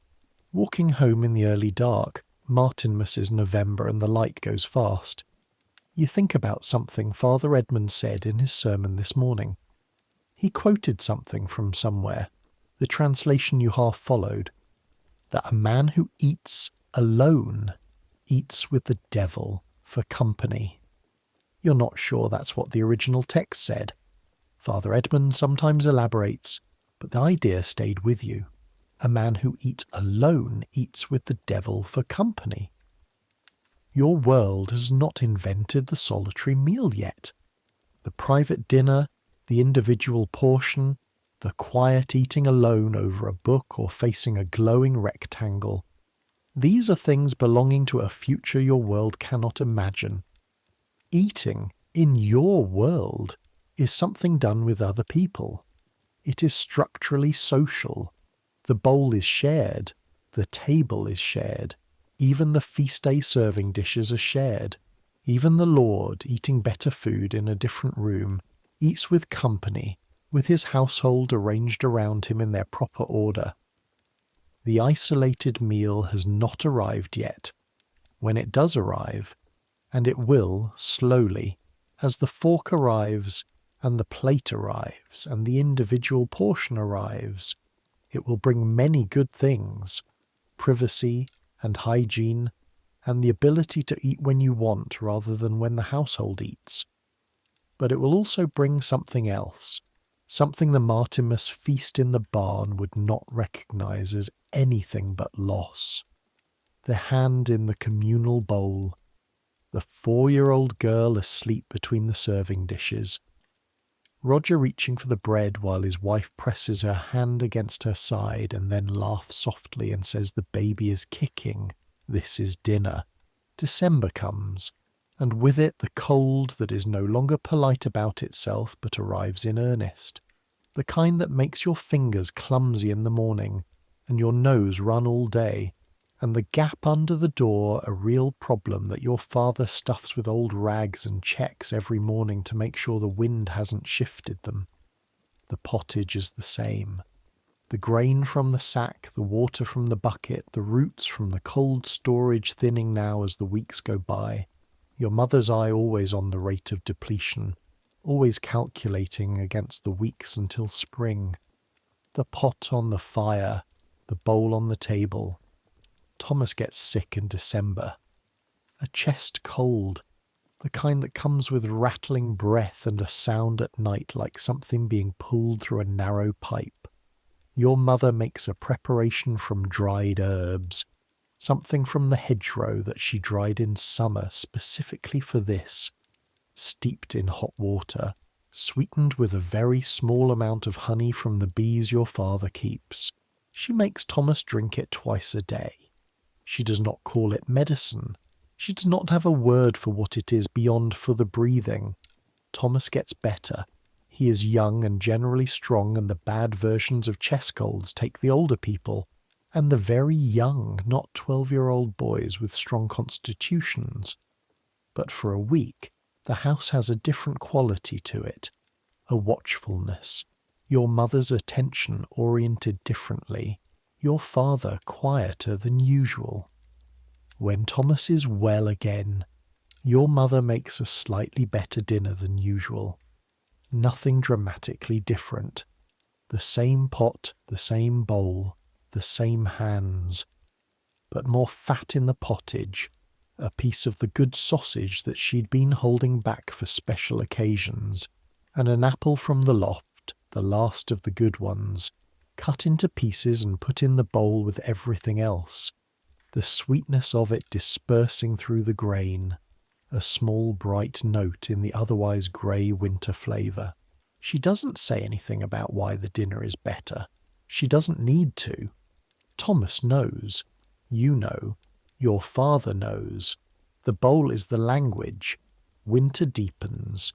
walking home in the early dark, Martinmas is November and the light goes fast. You think about something Father Edmund said in his sermon this morning. He quoted something from somewhere, the translation you half followed, that a man who eats alone eats with the devil for company. You're not sure that's what the original text said. Father Edmund sometimes elaborates, but the idea stayed with you. A man who eats alone eats with the devil for company. Your world has not invented the solitary meal yet. The private dinner, the individual portion, the quiet eating alone over a book or facing a glowing rectangle. These are things belonging to a future your world cannot imagine. Eating in your world is something done with other people. It is structurally social. The bowl is shared. The table is shared. Even the feast day serving dishes are shared. Even the Lord, eating better food in a different room, eats with company, with his household arranged around him in their proper order. The isolated meal has not arrived yet. When it does arrive, and it will, slowly, as the fork arrives, and the plate arrives, and the individual portion arrives, it will bring many good things, privacy and hygiene, and the ability to eat when you want rather than when the household eats. but it will also bring something else, something the Martimas feast in the barn would not recognise as anything but loss. The hand in the communal bowl, the 4-year-old girl asleep between the serving dishes, Roger reaching for the bread while his wife presses her hand against her side and then laughs softly and says the baby is kicking. This is dinner. December comes, and with it the cold that is no longer polite about itself but arrives in earnest, the kind that makes your fingers clumsy in the morning and your nose run all day, and the gap under the door a real problem that your father stuffs with old rags and checks every morning to make sure the wind hasn't shifted them. The pottage is the same. The grain from the sack, the water from the bucket, the roots from the cold storage thinning now as the weeks go by. Your mother's eye always on the rate of depletion, always calculating against the weeks until spring. The pot on the fire, the bowl on the table. Thomas gets sick in December. A chest cold, the kind that comes with rattling breath and a sound at night like something being pulled through a narrow pipe. Your mother makes a preparation from dried herbs, something from the hedgerow that she dried in summer specifically for this, steeped in hot water, sweetened with a very small amount of honey from the bees your father keeps. She makes Thomas drink it twice a day. She does not call it medicine. She does not have a word for what it is beyond for the breathing. Thomas gets better. He is young and generally strong, and the bad versions of chest colds take the older people, and the very young, not 12-year-old boys with strong constitutions. But for a week, the house has a different quality to it, a watchfulness, your mother's attention oriented differently, your father quieter than usual. When Thomas is well again, your mother makes a slightly better dinner than usual. Nothing dramatically different. The same pot, the same bowl, the same hands, but more fat in the pottage, a piece of the good sausage that she'd been holding back for special occasions, and an apple from the loft, the last of the good ones, cut into pieces and put in the bowl with everything else, the sweetness of it dispersing through the grain, a small bright note in the otherwise grey winter flavour. She doesn't say anything about why the dinner is better. She doesn't need to. Thomas knows. You know. Your father knows. The bowl is the language. Winter deepens.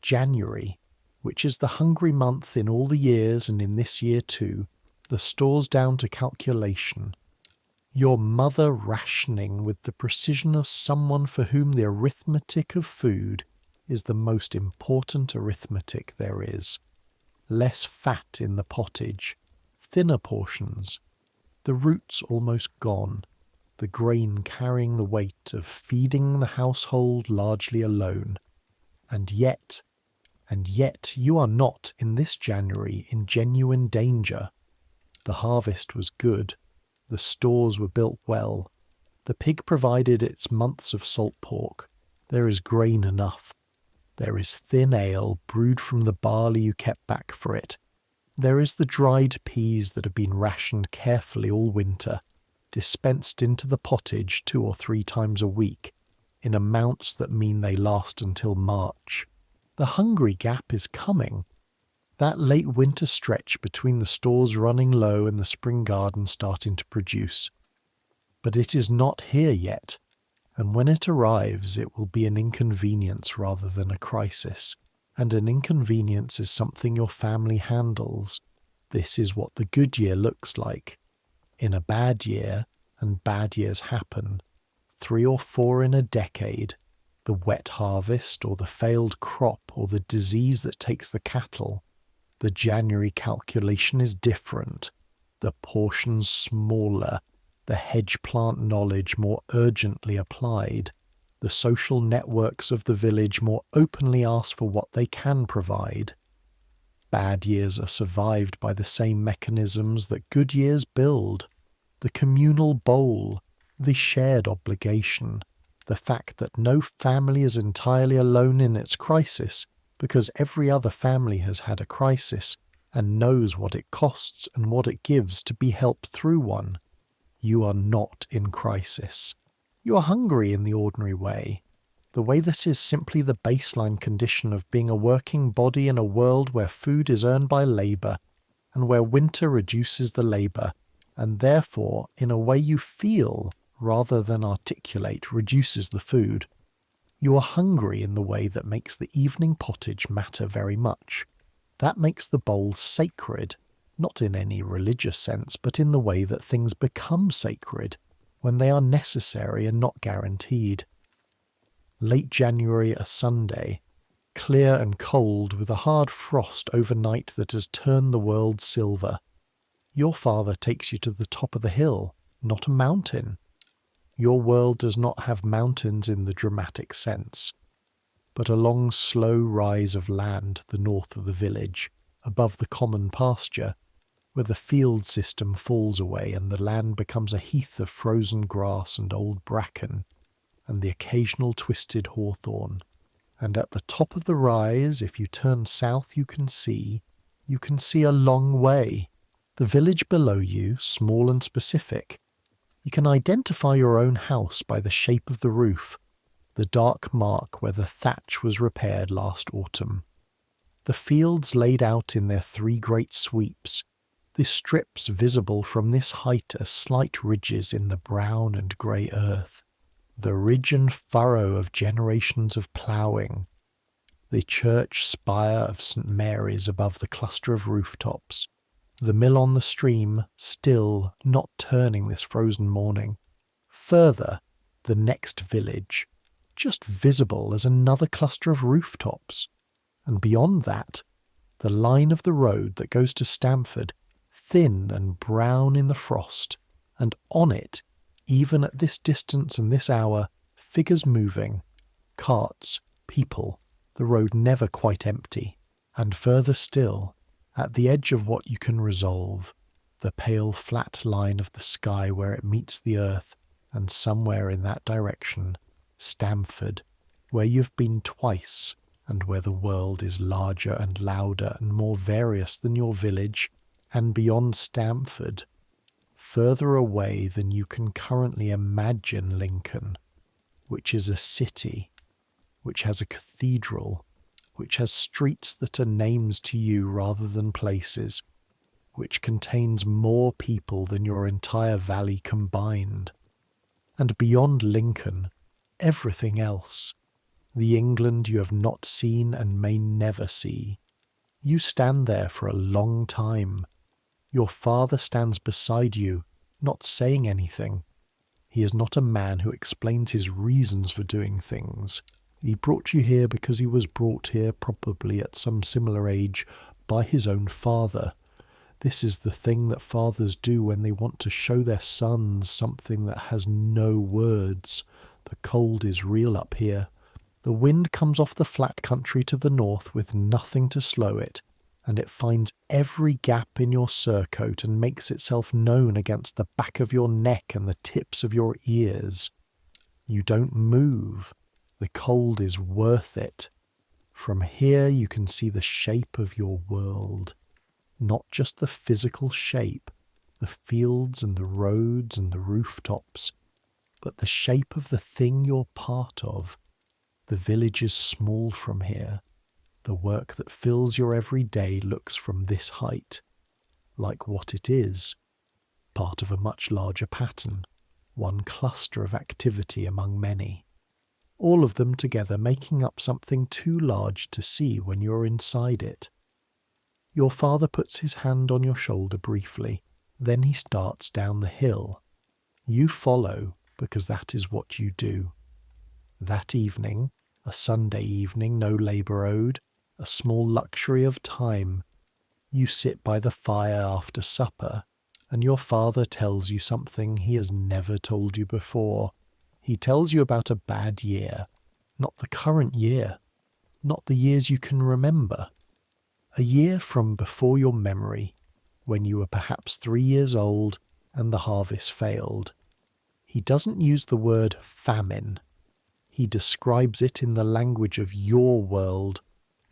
January, which is the hungry month in all the years and in this year too, the stores down to calculation. Your mother rationing with the precision of someone for whom the arithmetic of food is the most important arithmetic there is. Less fat in the pottage, thinner portions, the roots almost gone, the grain carrying the weight of feeding the household largely alone. And yet you are not in this January in genuine danger. The harvest was good. The stores were built well. The pig provided its months of salt pork. There is grain enough. There is thin ale brewed from the barley you kept back for it. There is the dried peas that have been rationed carefully all winter, dispensed into the pottage 2 or 3 times a week, in amounts that mean they last until March. The hungry gap is coming. That late winter stretch between the stores running low and the spring garden starting to produce. But it is not here yet, and when it arrives it will be an inconvenience rather than a crisis, and an inconvenience is something your family handles. This is what the good year looks like. In a bad year, and bad years happen, 3 or 4 in a decade, the wet harvest or the failed crop or the disease that takes the cattle, the January calculation is different, the portions smaller, the hedge plant knowledge more urgently applied, the social networks of the village more openly ask for what they can provide. Bad years are survived by the same mechanisms that good years build, the communal bowl, the shared obligation, the fact that no family is entirely alone in its crisis, because every other family has had a crisis and knows what it costs and what it gives to be helped through one. You are not in crisis. You are hungry in the ordinary way, the way that is simply the baseline condition of being a working body in a world where food is earned by labour, and where winter reduces the labour, and therefore, in a way you feel, rather than articulate, reduces the food. You are hungry in the way that makes the evening pottage matter very much. That makes the bowl sacred, not in any religious sense, but in the way that things become sacred, when they are necessary and not guaranteed. Late January, a Sunday, clear and cold with a hard frost overnight that has turned the world silver. Your father takes you to the top of the hill, not a mountain. Your world does not have mountains in the dramatic sense, but a long slow rise of land to the north of the village, above the common pasture, where the field system falls away and the land becomes a heath of frozen grass and old bracken, and the occasional twisted hawthorn. And at the top of the rise, if you turn south, you can see a long way. The village below you, small and specific. You can identify your own house by the shape of the roof, the dark mark where the thatch was repaired last autumn. The fields laid out in their three great sweeps, the strips visible from this height as slight ridges in the brown and grey earth, the ridge and furrow of generations of ploughing, the church spire of St. Mary's above the cluster of rooftops, the mill on the stream, still not turning this frozen morning. Further, the next village, just visible as another cluster of rooftops. And beyond that, the line of the road that goes to Stamford, thin and brown in the frost, and on it, even at this distance and this hour, figures moving, carts, people, the road never quite empty. And further still, at the edge of what you can resolve, the pale flat line of the sky where it meets the earth, and somewhere in that direction, Stamford, where you've been twice, and where the world is larger and louder and more various than your village, and beyond Stamford, further away than you can currently imagine Lincoln, which is a city, which has a cathedral, which has streets that are names to you rather than places, which contains more people than your entire valley combined. And beyond Lincoln, everything else, the England you have not seen and may never see. You stand there for a long time. Your father stands beside you, not saying anything. He is not a man who explains his reasons for doing things. He brought you here because he was brought here, probably at some similar age, by his own father. This is the thing that fathers do when they want to show their sons something that has no words. The cold is real up here. The wind comes off the flat country to the north with nothing to slow it, and it finds every gap in your surcoat and makes itself known against the back of your neck and the tips of your ears. You don't move. The cold is worth it. From here you can see the shape of your world. Not just the physical shape, the fields and the roads and the rooftops, but the shape of the thing you're part of. The village is small from here. The work that fills your every day looks from this height like what it is, part of a much larger pattern, one cluster of activity among many. All of them together making up something too large to see when you're inside it. Your father puts his hand on your shoulder briefly, then he starts down the hill. You follow, because that is what you do. That evening, a Sunday evening, no labour owed, a small luxury of time, you sit by the fire after supper, and your father tells you something he has never told you before. He tells you about a bad year, not the current year, not the years you can remember. A year from before your memory, when you were perhaps 3 years old and the harvest failed. He doesn't use the word famine. He describes it in the language of your world,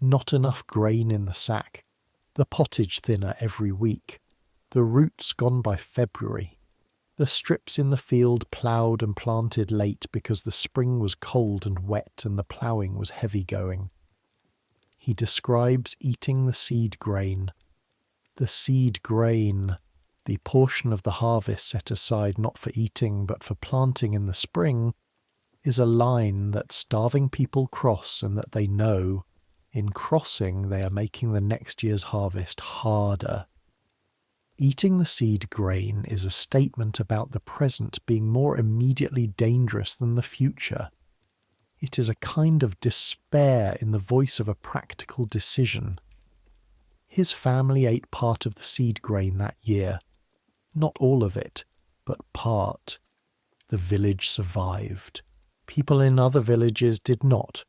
Not enough grain in the sack. The pottage thinner every week. The roots gone by February. The strips in the field ploughed and planted late because the spring was cold and wet and the ploughing was heavy going. He describes eating the seed grain. The seed grain, the portion of the harvest set aside not for eating but for planting in the spring, is a line that starving people cross and that they know, in crossing they are making the next year's harvest harder. Eating the seed grain is a statement about the present being more immediately dangerous than the future. It is a kind of despair in the voice of a practical decision. His family ate part of the seed grain that year. Not all of it, but part. The village survived. People in other villages did not.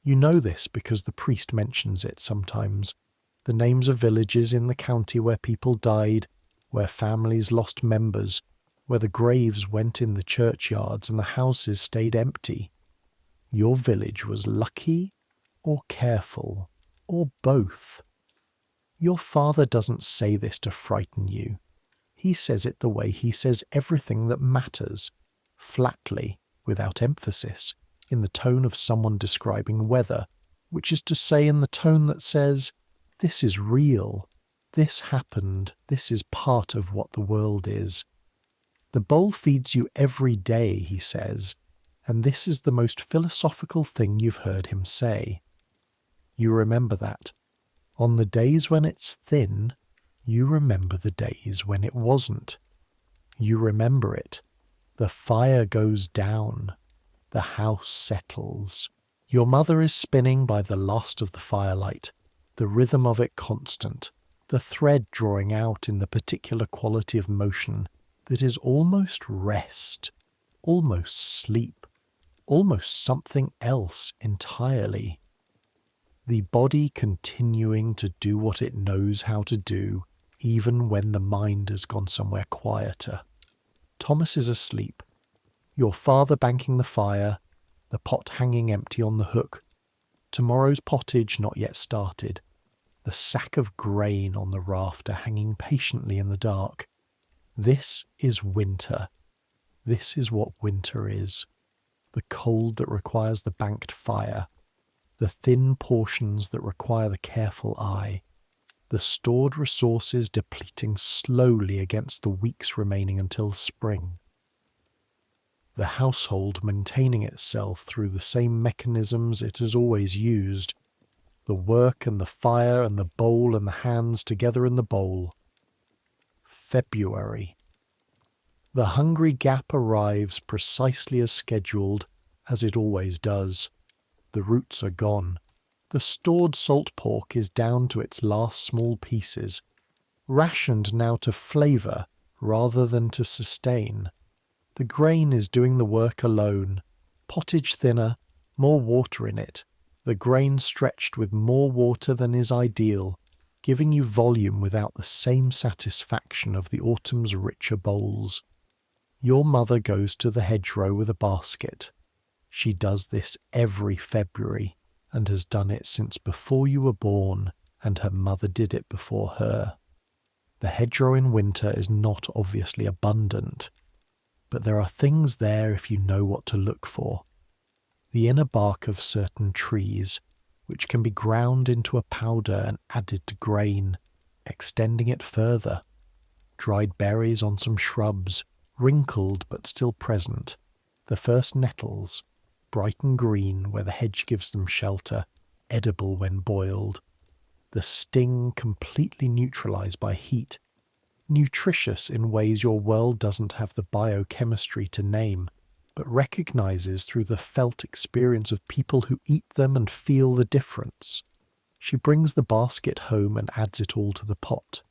You know this because the priest mentions it sometimes. The names of villages in the county where people died, where families lost members, where the graves went in the churchyards and the houses stayed empty. Your village was lucky or careful, or both. Your father doesn't say this to frighten you. He says it the way he says everything that matters, flatly, without emphasis, in the tone of someone describing weather, which is to say in the tone that says, this is real, this happened, this is part of what the world is. The bowl feeds you every day, he says, and this is the most philosophical thing you've heard him say. You remember that. On the days when it's thin, you remember the days when it wasn't. You remember it. The fire goes down. The house settles. Your mother is spinning by the last of the firelight, the rhythm of it constant, the thread drawing out in the particular quality of motion that is almost rest, almost sleep, almost something else entirely. The body continuing to do what it knows how to do, even when the mind has gone somewhere quieter. Thomas is asleep. Your father banking the fire, the pot hanging empty on the hook, tomorrow's pottage not yet started, the sack of grain on the rafter hanging patiently in the dark. This is winter. This is what winter is. The cold that requires the banked fire, the thin portions that require the careful eye, the stored resources depleting slowly against the weeks remaining until spring. The household maintaining itself through the same mechanisms it has always used, the work and the fire and the bowl and the hands together in the bowl. February. The hungry gap arrives precisely as scheduled, as it always does. The roots are gone. The stored salt pork is down to its last small pieces, rationed now to flavour rather than to sustain. The grain is doing the work alone, pottage thinner, more water in it, the grain stretched with more water than is ideal, giving you volume without the same satisfaction of the autumn's richer bowls. Your mother goes to the hedgerow with a basket. She does this every February, and has done it since before you were born, and her mother did it before her. The hedgerow in winter is not obviously abundant, but there are things there if you know what to look for. The inner bark of certain trees, which can be ground into a powder and added to grain, extending it further. Dried berries on some shrubs, wrinkled but still present. The first nettles, bright and green where the hedge gives them shelter, edible when boiled. The sting completely neutralized by heat, nutritious in ways your world doesn't have the biochemistry to name, but recognizes through the felt experience of people who eat them and feel the difference. She brings the basket home and adds it all to the pot.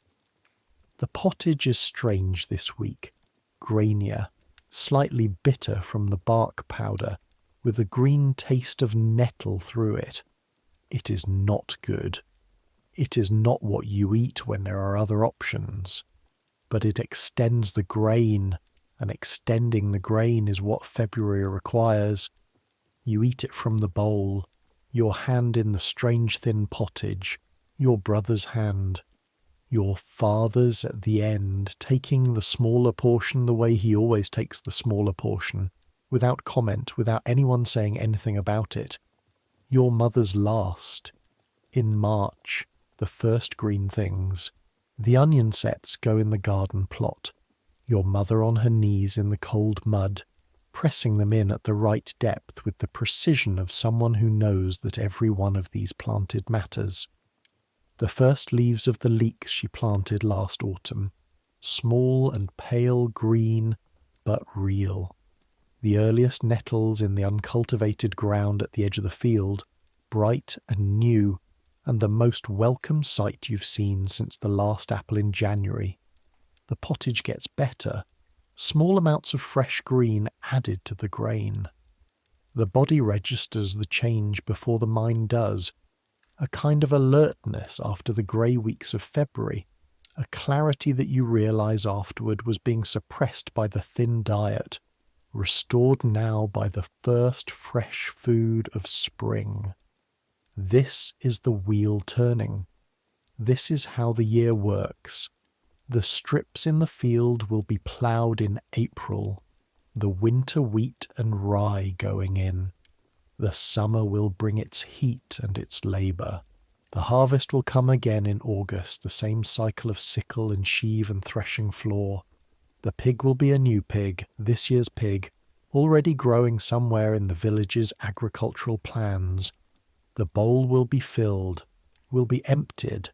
The pottage is strange this week, grainier, slightly bitter from the bark powder, with a green taste of nettle through it. It is not good. It is not what you eat when there are other options. But it extends the grain, and extending the grain is what February requires. You eat it from the bowl. Your hand in the strange thin pottage, your brother's hand, your father's at the end, taking the smaller portion the way he always takes the smaller portion, without comment, without anyone saying anything about it. Your mother's last. In March, the first green things. The onion sets go in the garden plot. Your mother on her knees in the cold mud, pressing them in at the right depth with the precision of someone who knows that every one of these planted matters. The first leaves of the leeks she planted last autumn, small and pale green, but real. The earliest nettles in the uncultivated ground at the edge of the field, bright and new, and the most welcome sight you've seen since the last apple in January. The pottage gets better, small amounts of fresh green added to the grain. The body registers the change before the mind does, a kind of alertness after the grey weeks of February, a clarity that you realise afterward was being suppressed by the thin diet, restored now by the first fresh food of spring. This is the wheel turning. This is how the year works. The strips in the field will be ploughed in April, the winter wheat and rye going in. The summer will bring its heat and its labour. The harvest will come again in August, the same cycle of sickle and sheave and threshing floor. The pig will be a new pig, this year's pig, already growing somewhere in the village's agricultural plans. The bowl will be filled, will be emptied,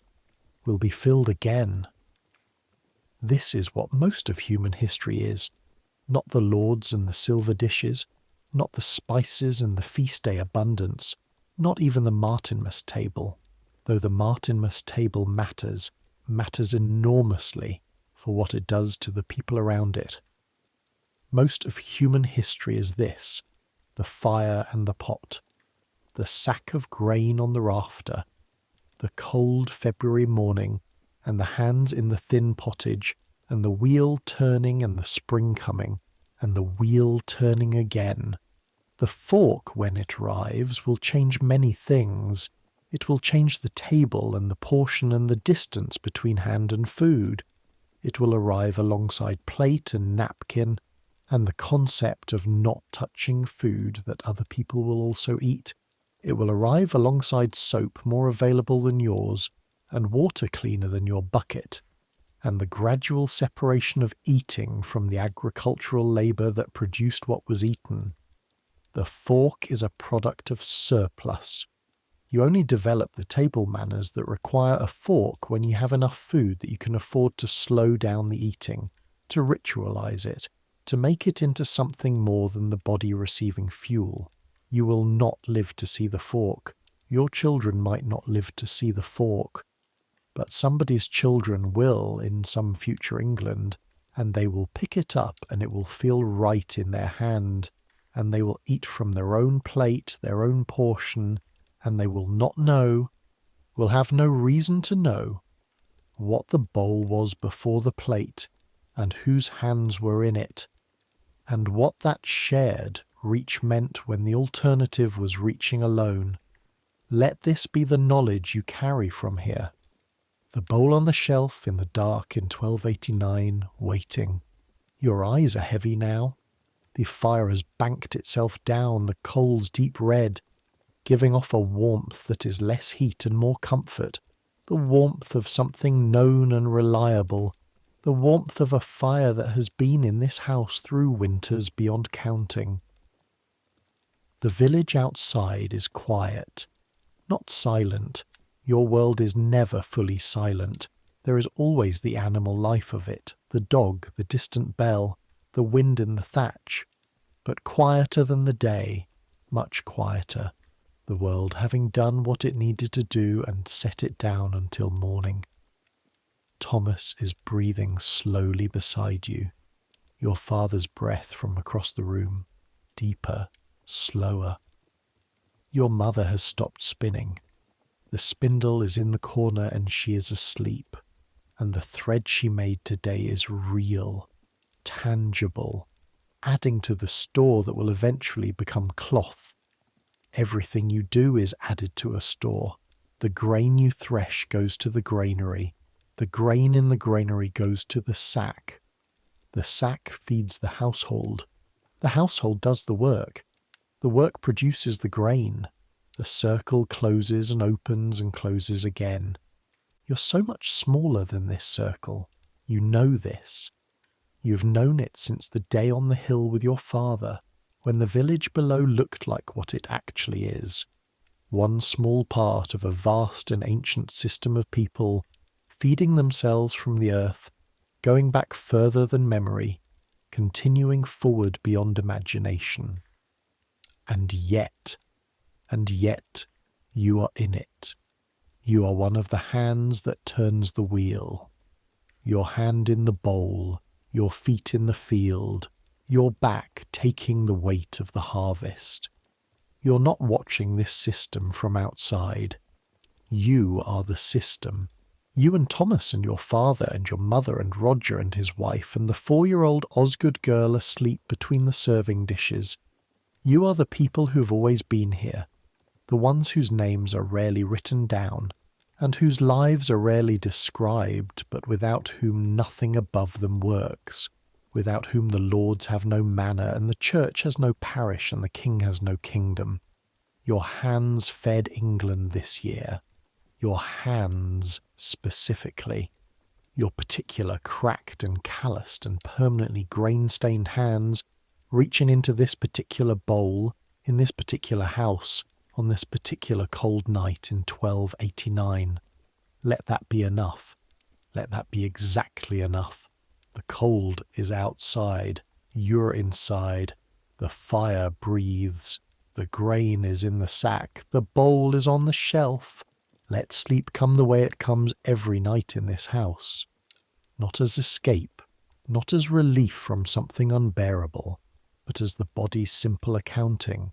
will be filled again. This is what most of human history is, not the lords and the silver dishes, not the spices and the feast day abundance, not even the Martinmas table, though the Martinmas table matters enormously for what it does to the people around it. Most of human history is this, the fire and the pot, the sack of grain on the rafter, the cold February morning, and the hands in the thin pottage, and the wheel turning and the spring coming, and the wheel turning again. The fork, when it arrives, will change many things. It will change the table and the portion and the distance between hand and food. It will arrive alongside plate and napkin, and the concept of not touching food that other people will also eat. It will arrive alongside soap more available than yours, and water cleaner than your bucket, and the gradual separation of eating from the agricultural labour that produced what was eaten. The fork is a product of surplus. You only develop the table manners that require a fork when you have enough food that you can afford to slow down the eating, to ritualize it, to make it into something more than the body receiving fuel. You will not live to see the fork. Your children might not live to see the fork. But somebody's children will in some future England, and they will pick it up and it will feel right in their hand, and they will eat from their own plate, their own portion, and they will not know, will have no reason to know, what the bowl was before the plate, and whose hands were in it, and what that shared reach meant when the alternative was reaching alone. Let this be the knowledge you carry from here. The bowl on the shelf in the dark in 1289, waiting. Your eyes are heavy now. The fire has banked itself down, the coals deep red, giving off a warmth that is less heat and more comfort, the warmth of something known and reliable, the warmth of a fire that has been in this house through winters beyond counting. The village outside is quiet, not silent. Your world is never fully silent. There is always the animal life of it, the dog, the distant bell, the wind in the thatch, but quieter than the day, much quieter, the world having done what it needed to do and set it down until morning. Thomas is breathing slowly beside you, your father's breath from across the room, deeper, slower. Your mother has stopped spinning. The spindle is in the corner and she is asleep, and the thread she made today is real, tangible, adding to the store that will eventually become cloth. everything you do is added to a store. The grain you thresh goes to the granary. The grain in the granary goes to the sack. The sack feeds the household. The household does the work. The work produces the grain. The circle closes and opens and closes again. You're so much smaller than this circle. You know this. You've known it since the day on the hill with your father, when the village below looked like what it actually is. One small part of a vast and ancient system of people, feeding themselves from the earth, going back further than memory, continuing forward beyond imagination. And yet, you are in it. You are one of the hands that turns the wheel. Your hand in the bowl, your feet in the field, your back taking the weight of the harvest. You're not watching this system from outside. You are the system. You and Thomas and your father and your mother and Roger and his wife and the 4-year-old Osgood girl asleep between the serving dishes. You are the people who've always been here, the ones whose names are rarely written down, and whose lives are rarely described, but without whom nothing above them works, without whom the lords have no manor, and the church has no parish, and the king has no kingdom. Your hands fed England this year. Your hands specifically. Your particular cracked and calloused and permanently grain-stained hands reaching into this particular bowl, in this particular house, on this particular cold night in 1289. Let that be enough. Let that be exactly enough. The cold is outside. You're inside. The fire breathes. The grain is in the sack. The bowl is on the shelf. Let sleep come the way it comes every night in this house. Not as escape, not as relief from something unbearable, but as the body's simple accounting.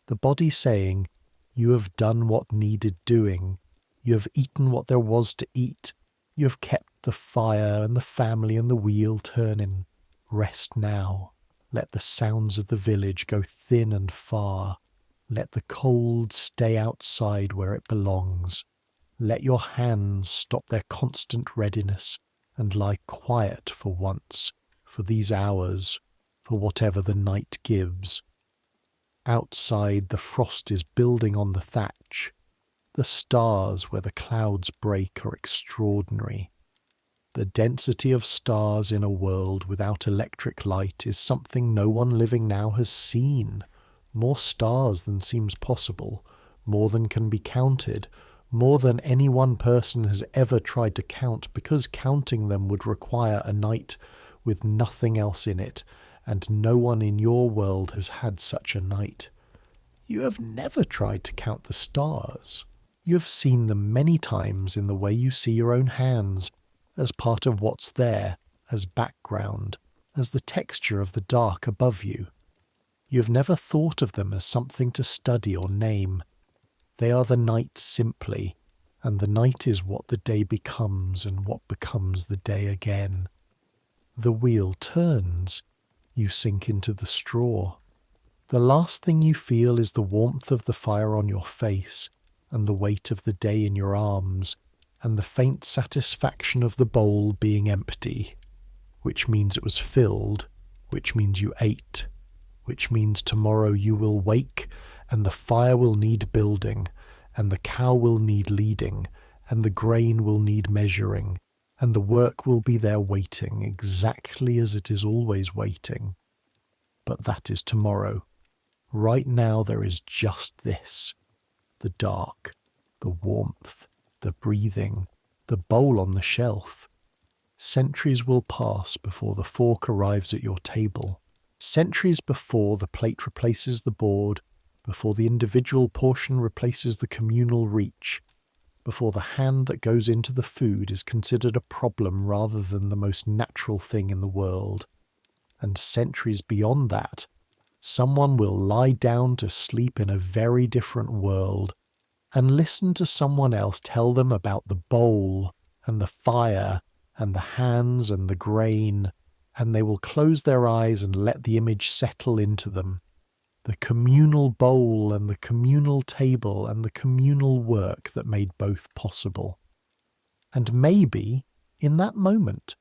The body saying, you have done what needed doing. You have eaten what there was to eat. You have kept the fire and the family and the wheel turning. Rest now. Let the sounds of the village go thin and far. Let the cold stay outside where it belongs. Let your hands stop their constant readiness and lie quiet for once, for these hours, for whatever the night gives. Outside the frost is building on the thatch. The stars where the clouds break are extraordinary. The density of stars in a world without electric light is something no one living now has seen. More stars than seems possible, more than can be counted, more than any one person has ever tried to count, because counting them would require a night with nothing else in it, and no one in your world has had such a night. You have never tried to count the stars. You have seen them many times in the way you see your own hands, as part of what's there, as background, as the texture of the dark above you. You have never thought of them as something to study or name. They are the night simply, and the night is what the day becomes and what becomes the day again. The wheel turns. You sink into the straw. The last thing you feel is the warmth of the fire on your face, and the weight of the day in your arms, and the faint satisfaction of the bowl being empty, which means it was filled, which means you ate, which means tomorrow you will wake, and the fire will need building, and the cow will need leading, and the grain will need measuring, and the work will be there waiting exactly as it is always waiting. But that is tomorrow. Right now there is just this. The dark, the warmth, the breathing, the bowl on the shelf. Centuries will pass before the fork arrives at your table. Centuries before the plate replaces the board, before the individual portion replaces the communal reach, before the hand that goes into the food is considered a problem rather than the most natural thing in the world. And centuries beyond that, someone will lie down to sleep in a very different world and listen to someone else tell them about the bowl and the fire and the hands and the grain, and they will close their eyes and let the image settle into them. The communal bowl and the communal table and the communal work that made both possible. And maybe, in that moment,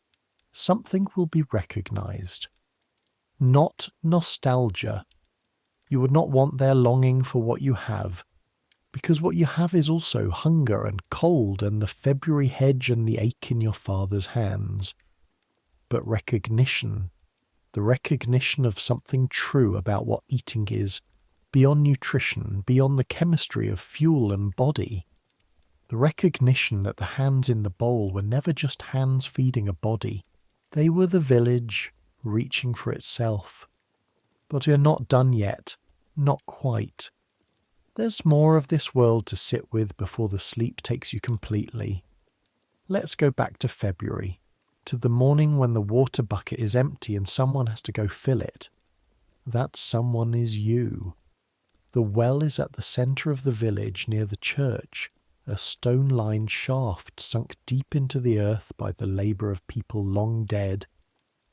something will be recognized. Not nostalgia. You would not want their longing for what you have, because what you have is also hunger and cold and the February hedge and the ache in your father's hands. But recognition, the recognition of something true about what eating is, beyond nutrition, beyond the chemistry of fuel and body. The recognition that the hands in the bowl were never just hands feeding a body. They were the village reaching for itself. But you're not done yet. Not quite. There's more of this world to sit with before the sleep takes you completely. Let's go back to February, to the morning when the water bucket is empty and someone has to go fill it. That someone is you. The well is at the centre of the village near the church, a stone-lined shaft sunk deep into the earth by the labour of people long dead,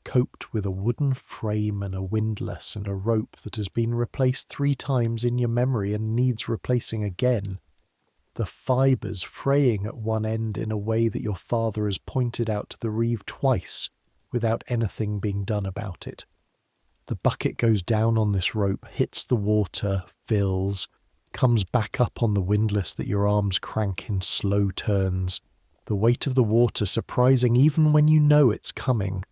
coped with a wooden frame and a windlass and a rope that has been replaced 3 times in your memory and needs replacing again, the fibres fraying at one end in a way that your father has pointed out to the reeve twice without anything being done about it. The bucket goes down on this rope, hits the water, fills, comes back up on the windlass that your arms crank in slow turns, the weight of the water surprising even when you know it's coming,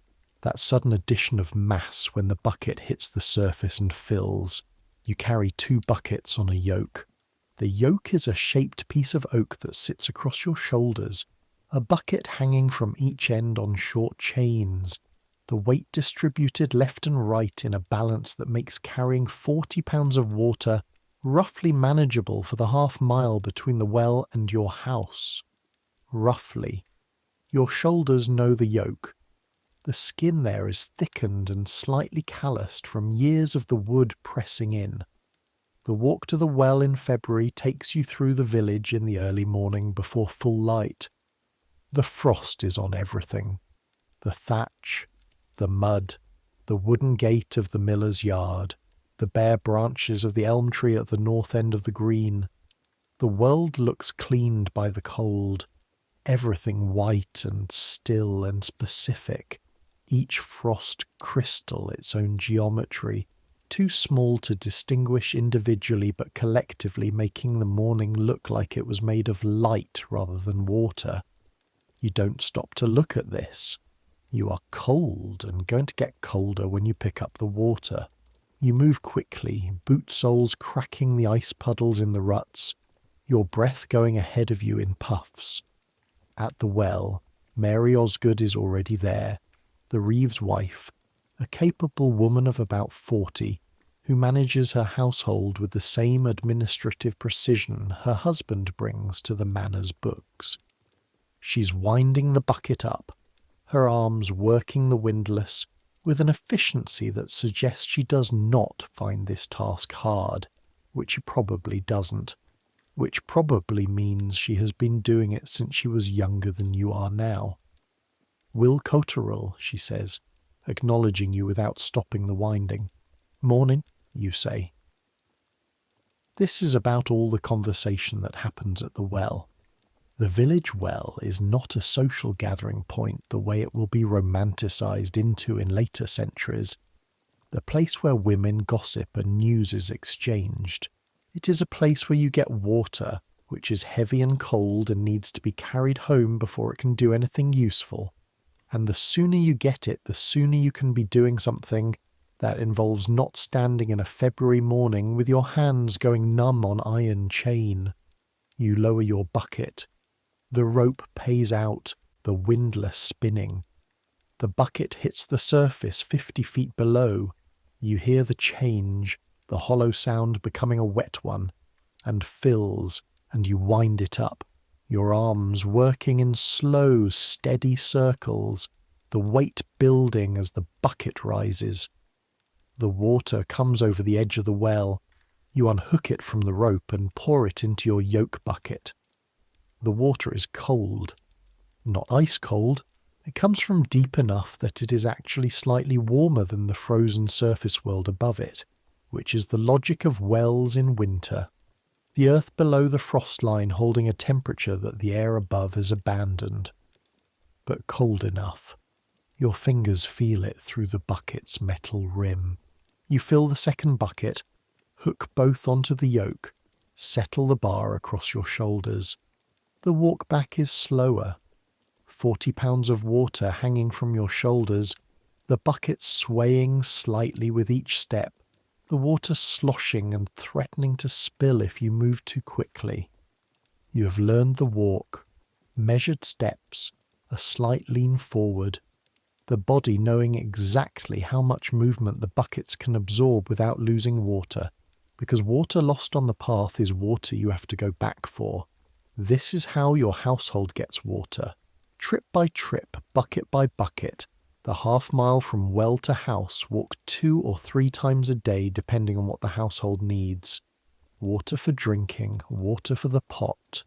that sudden addition of mass when the bucket hits the surface and fills. You carry 2 buckets on a yoke. The yoke is a shaped piece of oak that sits across your shoulders, a bucket hanging from each end on short chains, the weight distributed left and right in a balance that makes carrying 40 pounds of water roughly manageable for the half-mile between the well and your house. Roughly. Your shoulders know the yoke. The skin there is thickened and slightly calloused from years of the wood pressing in. The walk to the well in February takes you through the village in the early morning before full light. The frost is on everything. The thatch, the mud, the wooden gate of the miller's yard, the bare branches of the elm tree at the north end of the green. The world looks cleaned by the cold, everything white and still and specific, each frost crystal its own geometry, too small to distinguish individually but collectively making the morning look like it was made of light rather than water. You don't stop to look at this. You are cold and going to get colder when you pick up the water. You move quickly, boot soles cracking the ice puddles in the ruts, your breath going ahead of you in puffs. At the well, Mary Osgood is already there, the reeve's wife, a capable woman of about 40, who manages her household with the same administrative precision her husband brings to the manor's books. She's winding the bucket up, her arms working the windlass with an efficiency that suggests she does not find this task hard, which she probably doesn't, which probably means she has been doing it since she was younger than you are now. Will Cotterill, she says, acknowledging you without stopping the winding. Morning, you say. This is about all the conversation that happens at the well. The village well is not a social gathering point the way it will be romanticised into in later centuries, the place where women gossip and news is exchanged. It is a place where you get water, which is heavy and cold and needs to be carried home before it can do anything useful. And the sooner you get it, the sooner you can be doing something that involves not standing in a February morning with your hands going numb on iron chain. You lower your bucket. The rope pays out, the windlass spinning. The bucket hits the surface 50 feet below. You hear the change, the hollow sound becoming a wet one, and fills, and you wind it up, your arms working in slow, steady circles, the weight building as the bucket rises. The water comes over the edge of the well. You unhook it from the rope and pour it into your yoke bucket. The water is cold. Not ice cold. It comes from deep enough that it is actually slightly warmer than the frozen surface world above it. which is the logic of wells in winter. The earth below the frost line holding a temperature that the air above has abandoned. But cold enough. Your fingers feel it through the bucket's metal rim. You fill the second bucket, hook both onto the yoke, settle the bar across your shoulders. The walk back is slower. 40 pounds of water hanging from your shoulders, the bucket swaying slightly with each step, the water sloshing and threatening to spill if you move too quickly. You have learned the walk, measured steps, a slight lean forward, the body knowing exactly how much movement the buckets can absorb without losing water, because water lost on the path is water you have to go back for. This is how your household gets water. Trip by trip, bucket by bucket, the half-mile from well to house walked 2 or 3 times a day depending on what the household needs. Water for drinking, water for the pot,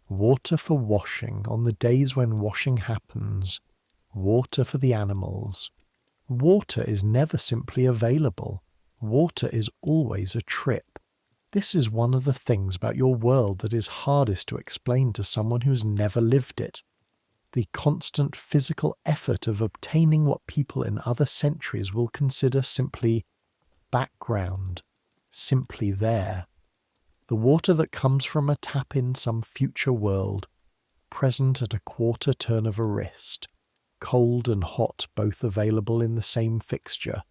water for washing on the days when washing happens, water for the animals. Water is never simply available. Water is always a trip. This is one of the things about your world that is hardest to explain to someone who's never lived it. The constant physical effort of obtaining what people in other centuries will consider simply background, simply there. The water that comes from a tap in some future world, present at a quarter turn of a wrist, cold and hot both available in the same fixture.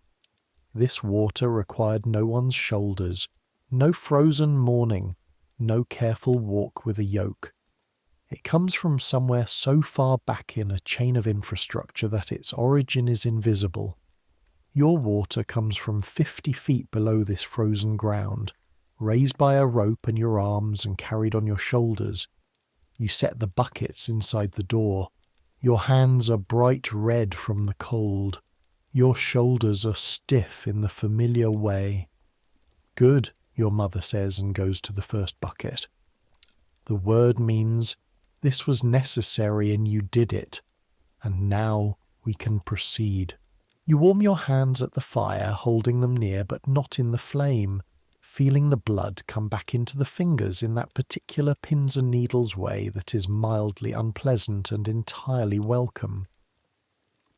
This water required no one's shoulders, no frozen morning, no careful walk with a yoke. It comes from somewhere so far back in a chain of infrastructure that its origin is invisible. Your water comes from 50 feet below this frozen ground, raised by a rope in your arms and carried on your shoulders. You set the buckets inside the door. Your hands are bright red from the cold. Your shoulders are stiff in the familiar way. Good, your mother says and goes to the first bucket. The word means, this was necessary and you did it, and now we can proceed. You warm your hands at the fire, holding them near but not in the flame, feeling the blood come back into the fingers in that particular pins and needles way that is mildly unpleasant and entirely welcome.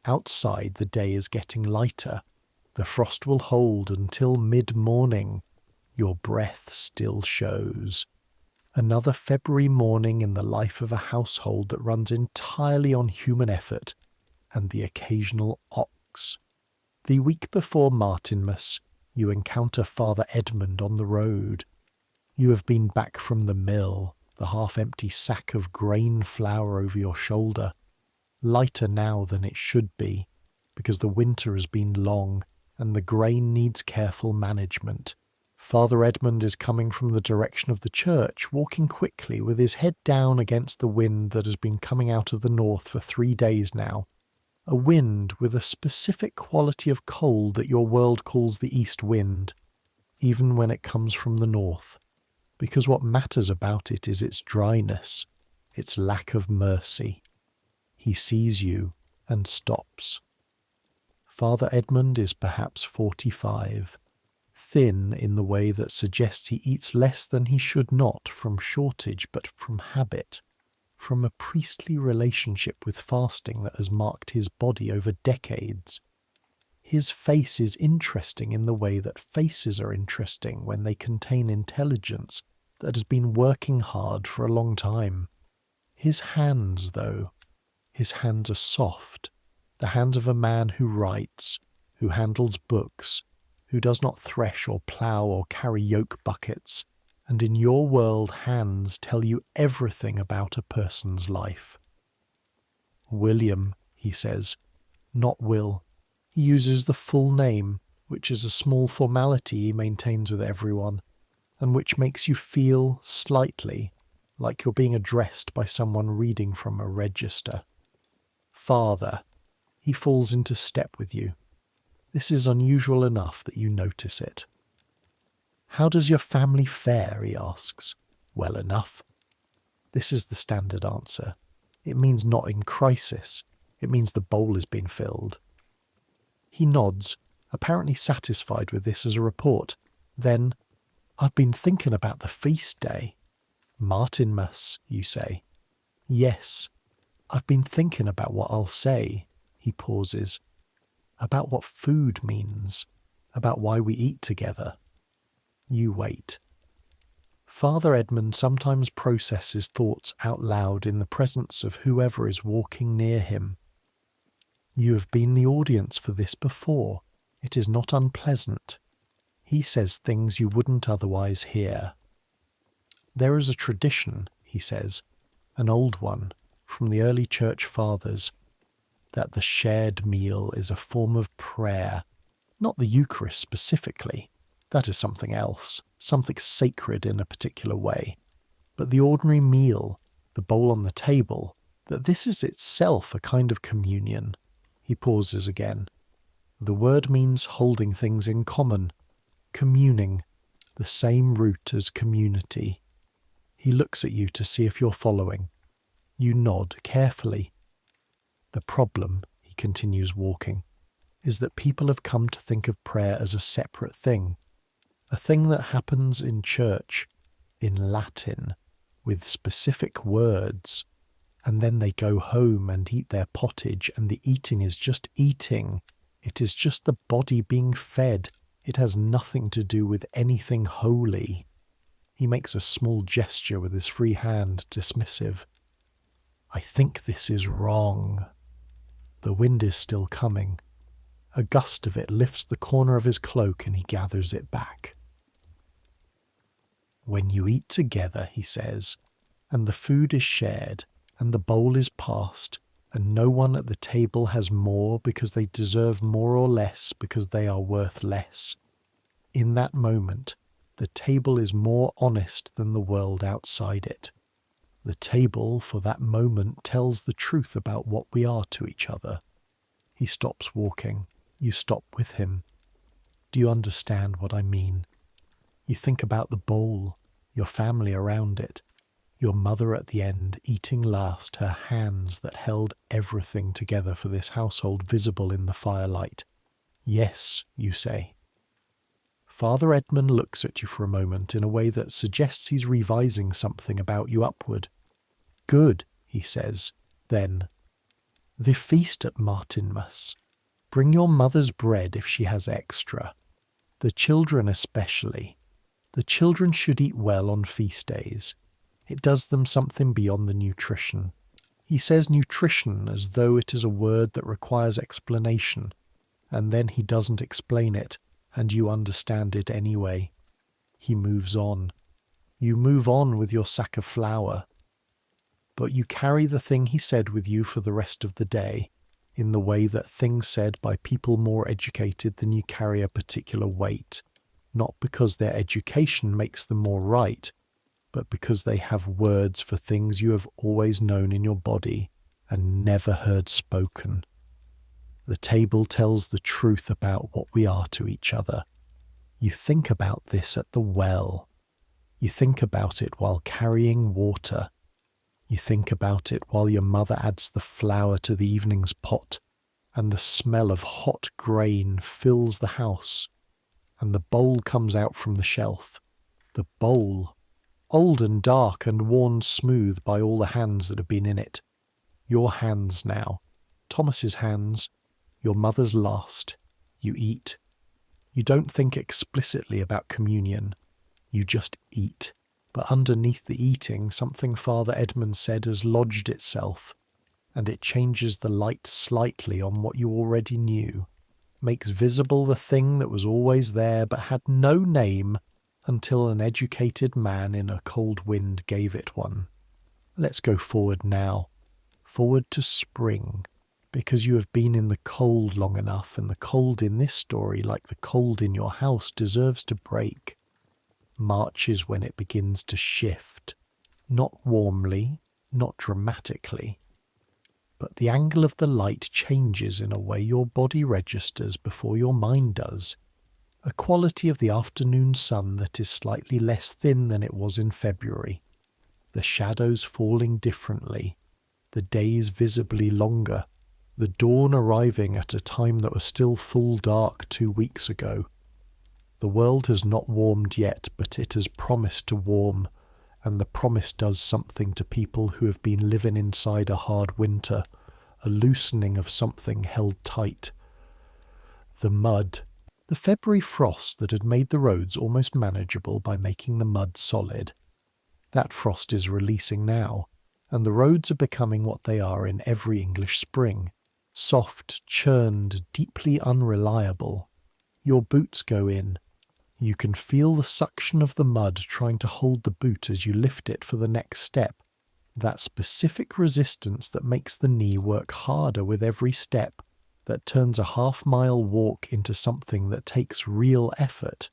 Outside the day is getting lighter. The frost will hold until mid-morning. Your breath still shows. Another February morning in the life of a household that runs entirely on human effort and the occasional ox. The week before Martinmas, you encounter Father Edmund on the road. You have been back from the mill, the half-empty sack of grain flour over your shoulder, lighter now than it should be, because the winter has been long and the grain needs careful management. Father Edmund is coming from the direction of the church, walking quickly with his head down against the wind that has been coming out of the north for 3 days now. A wind with a specific quality of cold that your world calls the east wind, even when it comes from the north, because what matters about it is its dryness, its lack of mercy. He sees you and stops. Father Edmund is perhaps 45. Thin in the way that suggests he eats less than he should not from shortage but from habit, from a priestly relationship with fasting that has marked his body over decades. His face is interesting in the way that faces are interesting when they contain intelligence that has been working hard for a long time. His hands, though, his hands are soft, the hands of a man who writes, who handles books, who does not thresh or plough or carry yoke buckets, and in your world hands tell you everything about a person's life. William, he says, not Will. He uses the full name, which is a small formality he maintains with everyone, and which makes you feel slightly like you're being addressed by someone reading from a register. Father, he falls into step with you. This is unusual enough that you notice it. How does your family fare, he asks. Well enough. This is the standard answer. It means not in crisis. It means the bowl has been filled. He nods, apparently satisfied with this as a report, Then, I've been thinking about the feast day. Martinmas, you say. Yes, I've been thinking about what I'll say. He pauses. About what food means. About why we eat together. You wait. Father Edmund sometimes processes thoughts out loud in the presence of whoever is walking near him. You have been the audience for this before. It is not unpleasant. He says things you wouldn't otherwise hear. There is a tradition, he says, an old one, from the early church fathers, that the shared meal is a form of prayer, not the Eucharist specifically. That is something else, something sacred in a particular way. But the ordinary meal, the bowl on the table, that this is itself a kind of communion. He pauses again. The word means holding things in common, communing, the same root as community. He looks at you to see if you're following. You nod carefully. The problem, he continues walking, is that people have come to think of prayer as a separate thing, a thing that happens in church, in Latin, with specific words, and then they go home and eat their pottage, and the eating is just eating. It is just the body being fed. It has nothing to do with anything holy. He makes a small gesture with his free hand, dismissive. I think this is wrong. The wind is still coming. A gust of it lifts the corner of his cloak and he gathers it back. When you eat together, he says, and the food is shared, and the bowl is passed, and no one at the table has more because they deserve more or less because they are worth less. In that moment, the table is more honest than the world outside it. The table, for that moment, tells the truth about what we are to each other. He stops walking. You stop with him. Do you understand what I mean? You think about the bowl, your family around it, your mother at the end, eating last, her hands that held everything together for this household visible in the firelight. Yes, you say. Father Edmund looks at you for a moment in a way that suggests he's revising something about you upward. Good, he says. Then, the feast at Martinmas. Bring your mother's bread if she has extra. The children especially. The children should eat well on feast days. It does them something beyond the nutrition. He says nutrition as though it is a word that requires explanation, and then he doesn't explain it, and you understand it anyway. He moves on. You move on with your sack of flour. But you carry the thing he said with you for the rest of the day, in the way that things said by people more educated than you carry a particular weight, not because their education makes them more right, but because they have words for things you have always known in your body and never heard spoken. The table tells the truth about what we are to each other. You think about this at the well. You think about it while carrying water. You think about it while your mother adds the flour to the evening's pot, and the smell of hot grain fills the house, and the bowl comes out from the shelf. The bowl, old and dark and worn smooth by all the hands that have been in it. Your hands now, Thomas's hands, your mother's last. You eat. You don't think explicitly about communion. You just eat. But underneath the eating, something Father Edmund said has lodged itself, and it changes the light slightly on what you already knew, makes visible the thing that was always there but had no name until an educated man in a cold wind gave it one. Let's go forward now, forward to spring, because you have been in the cold long enough, and the cold in this story, like the cold in your house, deserves to break. March is when it begins to shift, not warmly, not dramatically, but the angle of the light changes in a way your body registers before your mind does, a quality of the afternoon sun that is slightly less thin than it was in February, the shadows falling differently, the days visibly longer, the dawn arriving at a time that was still full dark 2 weeks ago. The world has not warmed yet, but it has promised to warm, and the promise does something to people who have been living inside a hard winter, a loosening of something held tight. The mud. The February frost that had made the roads almost manageable by making the mud solid. That frost is releasing now, and the roads are becoming what they are in every English spring. Soft, churned, deeply unreliable. Your boots go in. You can feel the suction of the mud trying to hold the boot as you lift it for the next step. That specific resistance that makes the knee work harder with every step, that turns a half-mile walk into something that takes real effort.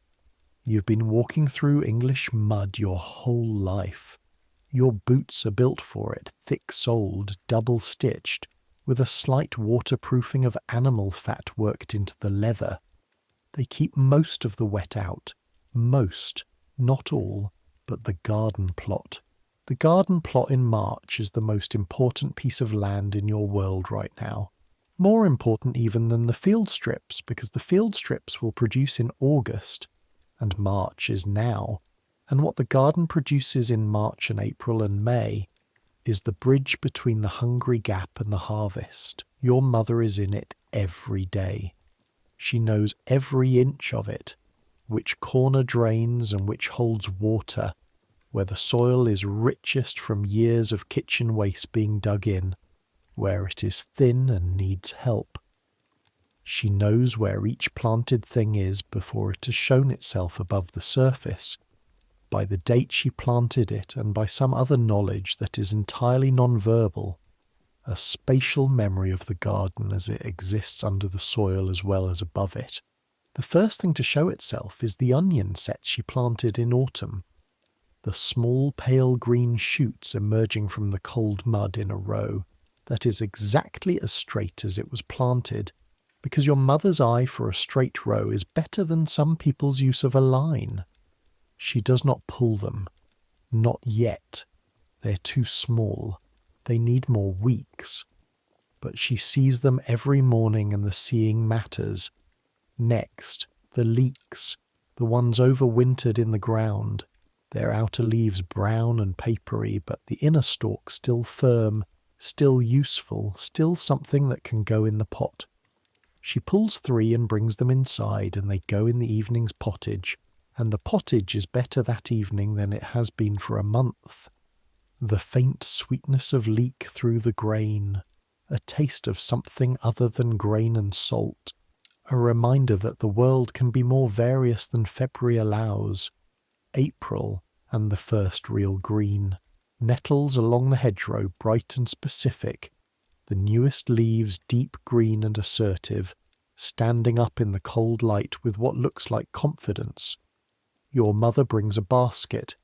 You've been walking through English mud your whole life. Your boots are built for it, thick-soled, double-stitched, with a slight waterproofing of animal fat worked into the leather. They keep most of the wet out. Most, not all, but the garden plot. The garden plot in March is the most important piece of land in your world right now. More important even than the field strips, because the field strips will produce in August, and March is now. And what the garden produces in March and April and May is the bridge between the hungry gap and the harvest. Your mother is in it every day. She knows every inch of it, which corner drains and which holds water, where the soil is richest from years of kitchen waste being dug in, where it is thin and needs help. She knows where each planted thing is before it has shown itself above the surface, by the date she planted it and by some other knowledge that is entirely non-verbal, a spatial memory of the garden as it exists under the soil as well as above it. The first thing to show itself is the onion set she planted in autumn, the small pale green shoots emerging from the cold mud in a row that is exactly as straight as it was planted, because your mother's eye for a straight row is better than some people's use of a line. She does not pull them. Not yet. They're too small. They need more weeks. But she sees them every morning and the seeing matters. Next, the leeks, the ones overwintered in the ground, their outer leaves brown and papery, but the inner stalk still firm, still useful, still something that can go in the pot. She pulls 3 and brings them inside, and they go in the evening's pottage, and the pottage is better that evening than it has been for a month. The faint sweetness of leek through the grain, a taste of something other than grain and salt, a reminder that the world can be more various than February allows. April and the first real green. Nettles along the hedgerow, bright and specific, the newest leaves deep green and assertive, standing up in the cold light with what looks like confidence. Your mother brings a basket.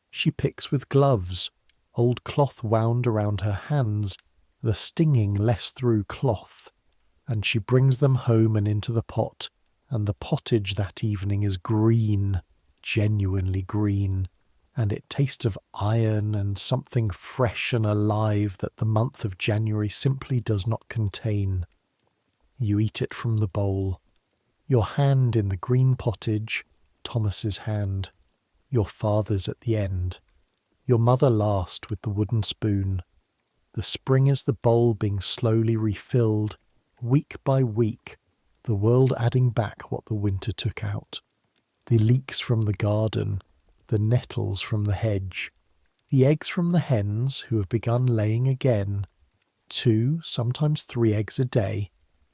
She picks with gloves, old cloth wound around her hands, the stinging less through cloth, and she brings them home and into the pot, and the pottage that evening is green, genuinely green, and it tastes of iron and something fresh and alive that the month of January simply does not contain. You eat it from the bowl. Your hand in the green pottage, Thomas's hand. Your father's at the end. Your mother last with the wooden spoon. The spring is the bowl being slowly refilled, week by week, the world adding back what the winter took out. The leeks from the garden, the nettles from the hedge, the eggs from the hens who have begun laying again, 2, sometimes 3 eggs a day,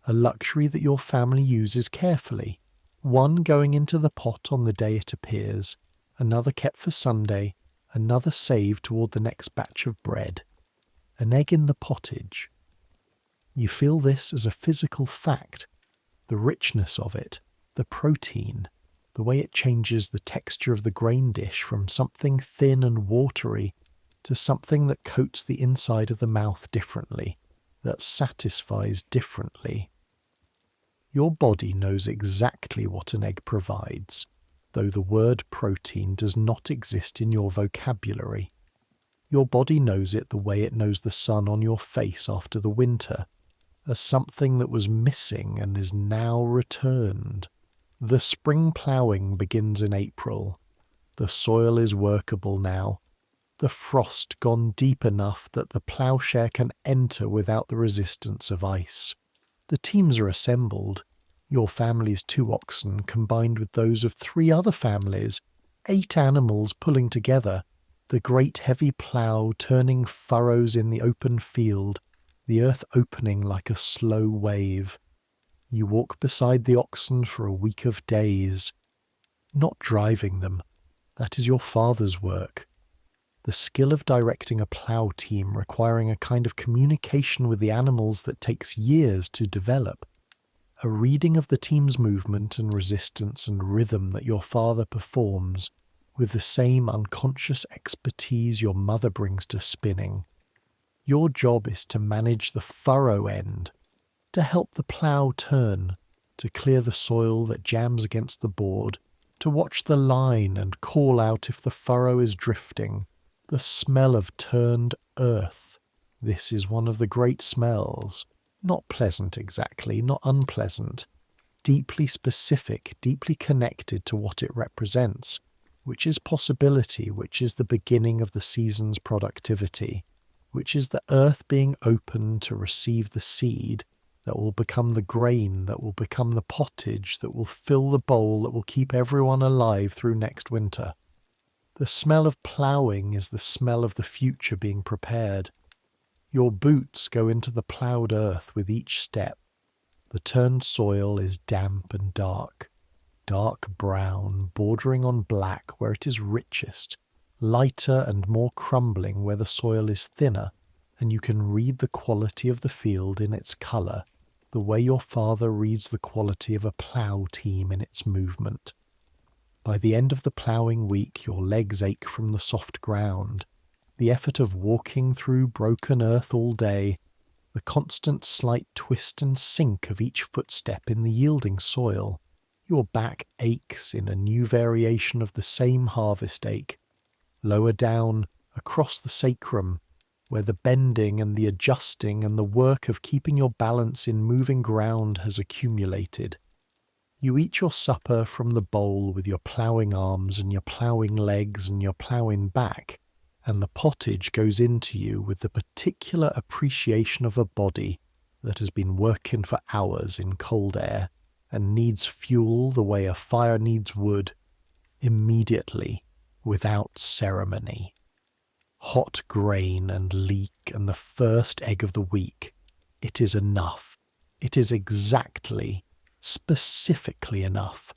a luxury that your family uses carefully, one going into the pot on the day it appears, another kept for Sunday, another saved toward the next batch of bread. An egg in the pottage. You feel this as a physical fact, the richness of it, the protein, the way it changes the texture of the grain dish from something thin and watery to something that coats the inside of the mouth differently, that satisfies differently. Your body knows exactly what an egg provides, though the word protein does not exist in your vocabulary. Your body knows it the way it knows the sun on your face after the winter, as something that was missing and is now returned. The spring ploughing begins in April. The soil is workable now. The frost gone deep enough that the ploughshare can enter without the resistance of ice. The teams are assembled. Your family's 2 oxen combined with those of 3 other families, 8 animals pulling together, the great heavy plough turning furrows in the open field, the earth opening like a slow wave. You walk beside the oxen for a week of days, not driving them. That is your father's work. The skill of directing a plough team requiring a kind of communication with the animals that takes years to develop. A reading of the team's movement and resistance and rhythm that your father performs, with the same unconscious expertise your mother brings to spinning. Your job is to manage the furrow end, to help the plough turn, to clear the soil that jams against the board, to watch the line and call out if the furrow is drifting. The smell of turned earth. This is one of the great smells. Not pleasant exactly, not unpleasant. Deeply specific, deeply connected to what it represents, which is possibility, which is the beginning of the season's productivity, which is the earth being open to receive the seed that will become the grain, that will become the pottage, that will fill the bowl, that will keep everyone alive through next winter. The smell of ploughing is the smell of the future being prepared. Your boots go into the ploughed earth with each step. The turned soil is damp and dark brown, bordering on black where it is richest, lighter and more crumbling where the soil is thinner, and you can read the quality of the field in its colour, the way your father reads the quality of a plough team in its movement. By the end of the ploughing week, your legs ache from the soft ground, the effort of walking through broken earth all day, the constant slight twist and sink of each footstep in the yielding soil. Your back aches in a new variation of the same harvest ache. Lower down, across the sacrum, where the bending and the adjusting and the work of keeping your balance in moving ground has accumulated. You eat your supper from the bowl with your ploughing arms and your ploughing legs and your ploughing back, and the pottage goes into you with the particular appreciation of a body that has been working for hours in cold air and needs fuel the way a fire needs wood, immediately, without ceremony. Hot grain and leek and the first egg of the week. It is enough. It is exactly, specifically enough.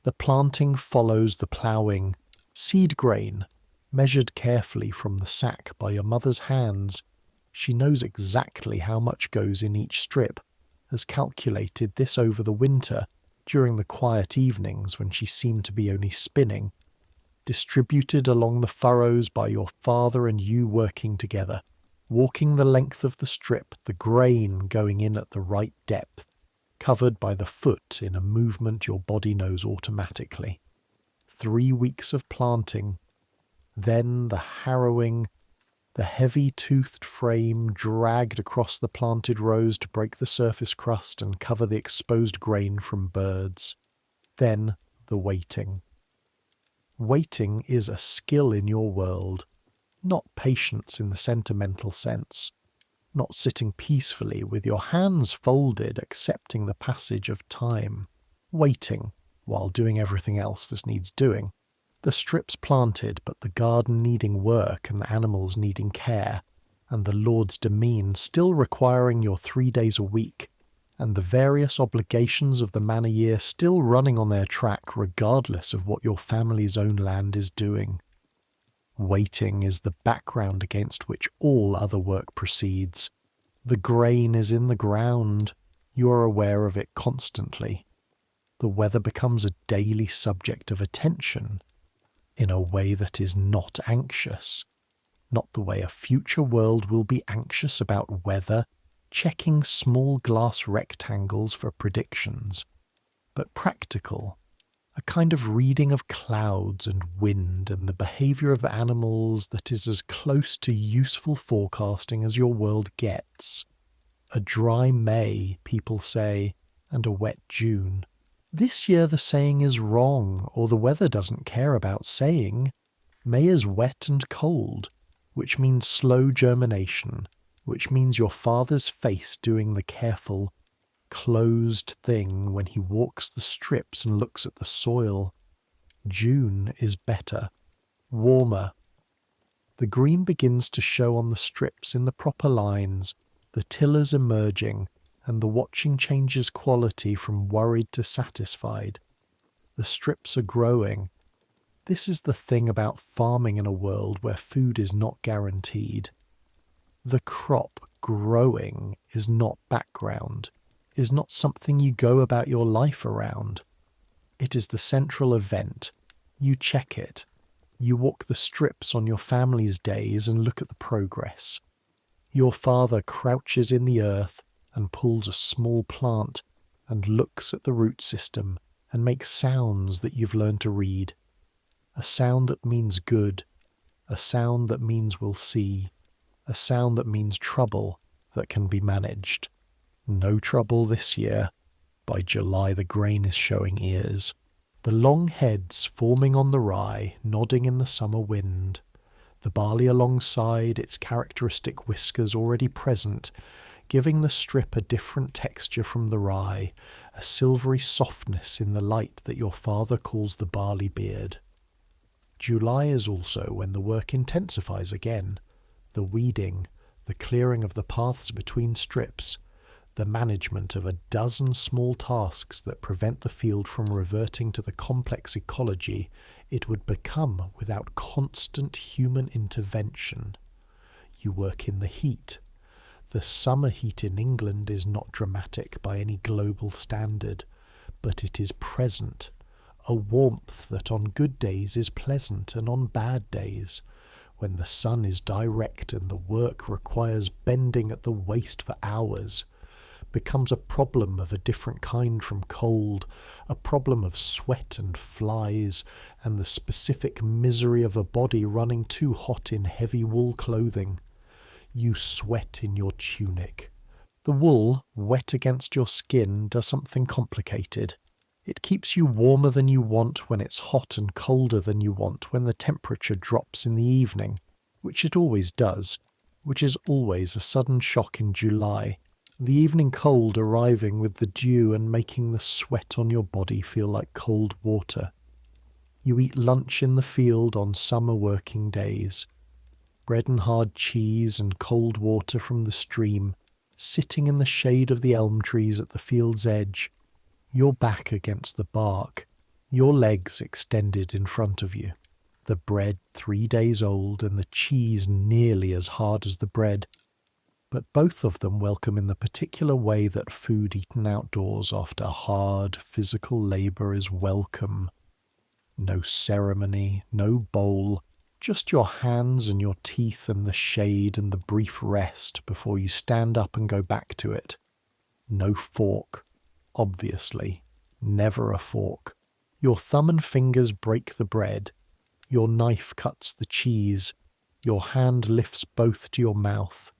The planting follows the ploughing. Seed grain, measured carefully from the sack by your mother's hands. She knows exactly how much goes in each strip, has calculated this over the winter, during the quiet evenings when she seemed to be only spinning, distributed along the furrows by your father and you working together, walking the length of the strip, the grain going in at the right depth, covered by the foot in a movement your body knows automatically. 3 weeks of planting, then the harrowing, the heavy-toothed frame dragged across the planted rows to break the surface crust and cover the exposed grain from birds. Then the waiting. Waiting is a skill in your world, not patience in the sentimental sense, not sitting peacefully with your hands folded accepting the passage of time, waiting while doing everything else that needs doing. The strips planted, but the garden needing work and the animals needing care, and the Lord's demesne still requiring your 3 days a week, and the various obligations of the manor year still running on their track regardless of what your family's own land is doing. Waiting is the background against which all other work proceeds. The grain is in the ground. You are aware of it constantly. The weather becomes a daily subject of attention in a way that is not anxious, not the way a future world will be anxious about weather, checking small glass rectangles for predictions, but practical, a kind of reading of clouds and wind and the behaviour of animals that is as close to useful forecasting as your world gets. A dry May, people say, and a wet June. This year the saying is wrong, or the weather doesn't care about saying. May is wet and cold, which means slow germination, which means your father's face doing the careful, closed thing when he walks the strips and looks at the soil. June is better, warmer. The green begins to show on the strips in the proper lines, the tillers emerging, and the watching changes quality from worried to satisfied. The strips are growing. This is the thing about farming in a world where food is not guaranteed. The crop growing is not background, is not something you go about your life around. It is the central event. You check it. You walk the strips on your family's days and look at the progress. Your father crouches in the earth and pulls a small plant and looks at the root system and makes sounds that you've learned to read. A sound that means good, a sound that means we'll see, a sound that means trouble that can be managed. No trouble this year. By July the grain is showing ears. The long heads forming on the rye, nodding in the summer wind. The barley alongside, its characteristic whiskers already present, giving the strip a different texture from the rye, a silvery softness in the light that your father calls the barley beard. July is also when the work intensifies again. The weeding, the clearing of the paths between strips, the management of a dozen small tasks that prevent the field from reverting to the complex ecology it would become without constant human intervention. You work in the heat. The summer heat in England is not dramatic by any global standard, but it is present, a warmth that on good days is pleasant and on bad days, when the sun is direct and the work requires bending at the waist for hours, becomes a problem of a different kind from cold, a problem of sweat and flies, and the specific misery of a body running too hot in heavy wool clothing. You sweat in your tunic. The wool, wet against your skin, does something complicated. It keeps you warmer than you want when it's hot and colder than you want when the temperature drops in the evening, which it always does, which is always a sudden shock in July. The evening cold arriving with the dew and making the sweat on your body feel like cold water. You eat lunch in the field on summer working days. Bread and hard cheese and cold water from the stream, sitting in the shade of the elm trees at the field's edge, your back against the bark, your legs extended in front of you. The bread 3 days old and the cheese nearly as hard as the bread, but both of them welcome in the particular way that food eaten outdoors after hard physical labour is welcome. No ceremony, no bowl, just your hands and your teeth and the shade and the brief rest before you stand up and go back to it. No fork, obviously, never a fork. Your thumb and fingers break the bread. Your knife cuts the cheese. Your hand lifts both to your mouth.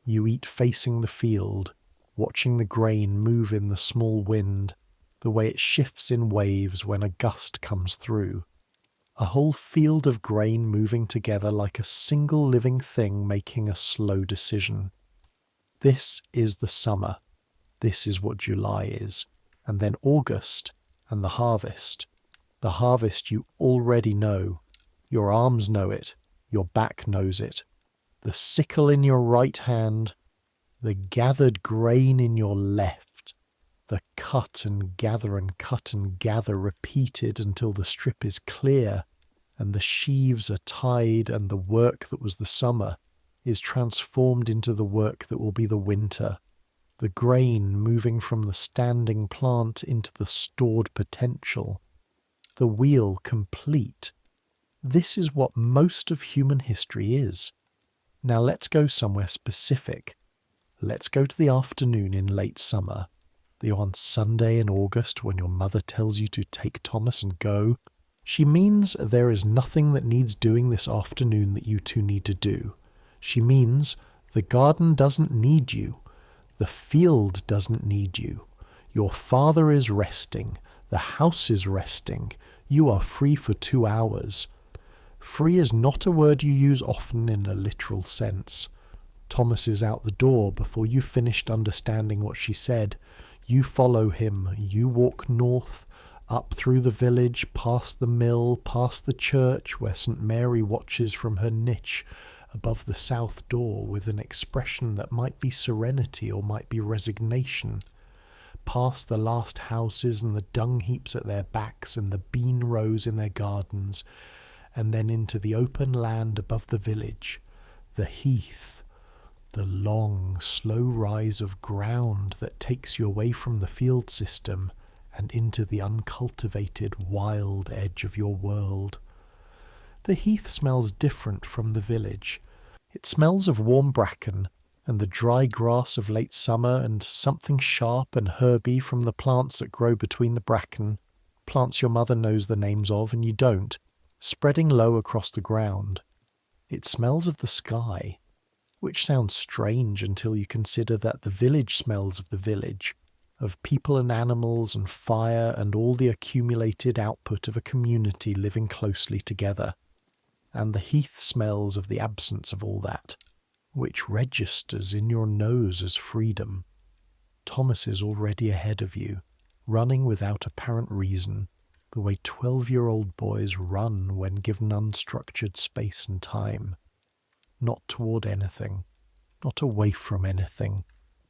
You eat facing the field, watching the grain move in the small wind, the way it shifts in waves when a gust comes through. A whole field of grain moving together like a single living thing making a slow decision. This is the summer. This is what July is. And then August and the harvest. The harvest you already know. Your arms know it. Your back knows it. The sickle in your right hand, the gathered grain in your left, the cut and gather repeated until the strip is clear and the sheaves are tied and the work that was the summer is transformed into the work that will be the winter, the grain moving from the standing plant into the stored potential, the wheel complete. This is what most of human history is. Now let's go somewhere specific. Let's go to the afternoon in late summer, the one Sunday in August when your mother tells you to take Thomas and go. She means there is nothing that needs doing this afternoon that you two need to do. She means the garden doesn't need you. The field doesn't need you. Your father is resting. The house is resting. You are free for 2 hours. Free is not a word you use often in a literal sense. Thomas is out the door before you finished understanding what she said. You follow him. You walk north, up through the village, past the mill, past the church where St. Mary watches from her niche above the south door with an expression that might be serenity or might be resignation. Past the last houses and the dung heaps at their backs and the bean rows in their gardens, and then into the open land above the village, the heath, the long, slow rise of ground that takes you away from the field system and into the uncultivated, wild edge of your world. The heath smells different from the village. It smells of warm bracken and the dry grass of late summer and something sharp and herby from the plants that grow between the bracken, plants your mother knows the names of and you don't, spreading low across the ground. It smells of the sky, which sounds strange until you consider that the village smells of the village, of people and animals and fire and all the accumulated output of a community living closely together. And the heath smells of the absence of all that, which registers in your nose as freedom. Thomas is already ahead of you, running without apparent reason, the way 12-year-old boys run when given unstructured space and time. Not toward anything, not away from anything,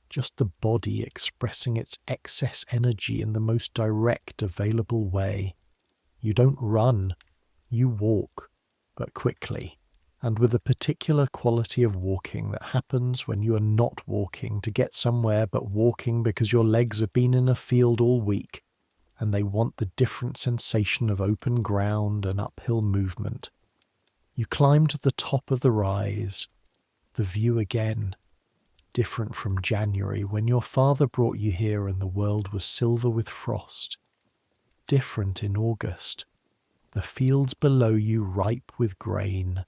just the body expressing its excess energy in the most direct available way. You don't run, you walk, but quickly, and with a particular quality of walking that happens when you are not walking to get somewhere, but walking because your legs have been in a field all week, and they want the different sensation of open ground and uphill movement. You climb to the top of the rise, the view again, different from January when your father brought you here and the world was silver with frost, different in August, the fields below you ripe with grain,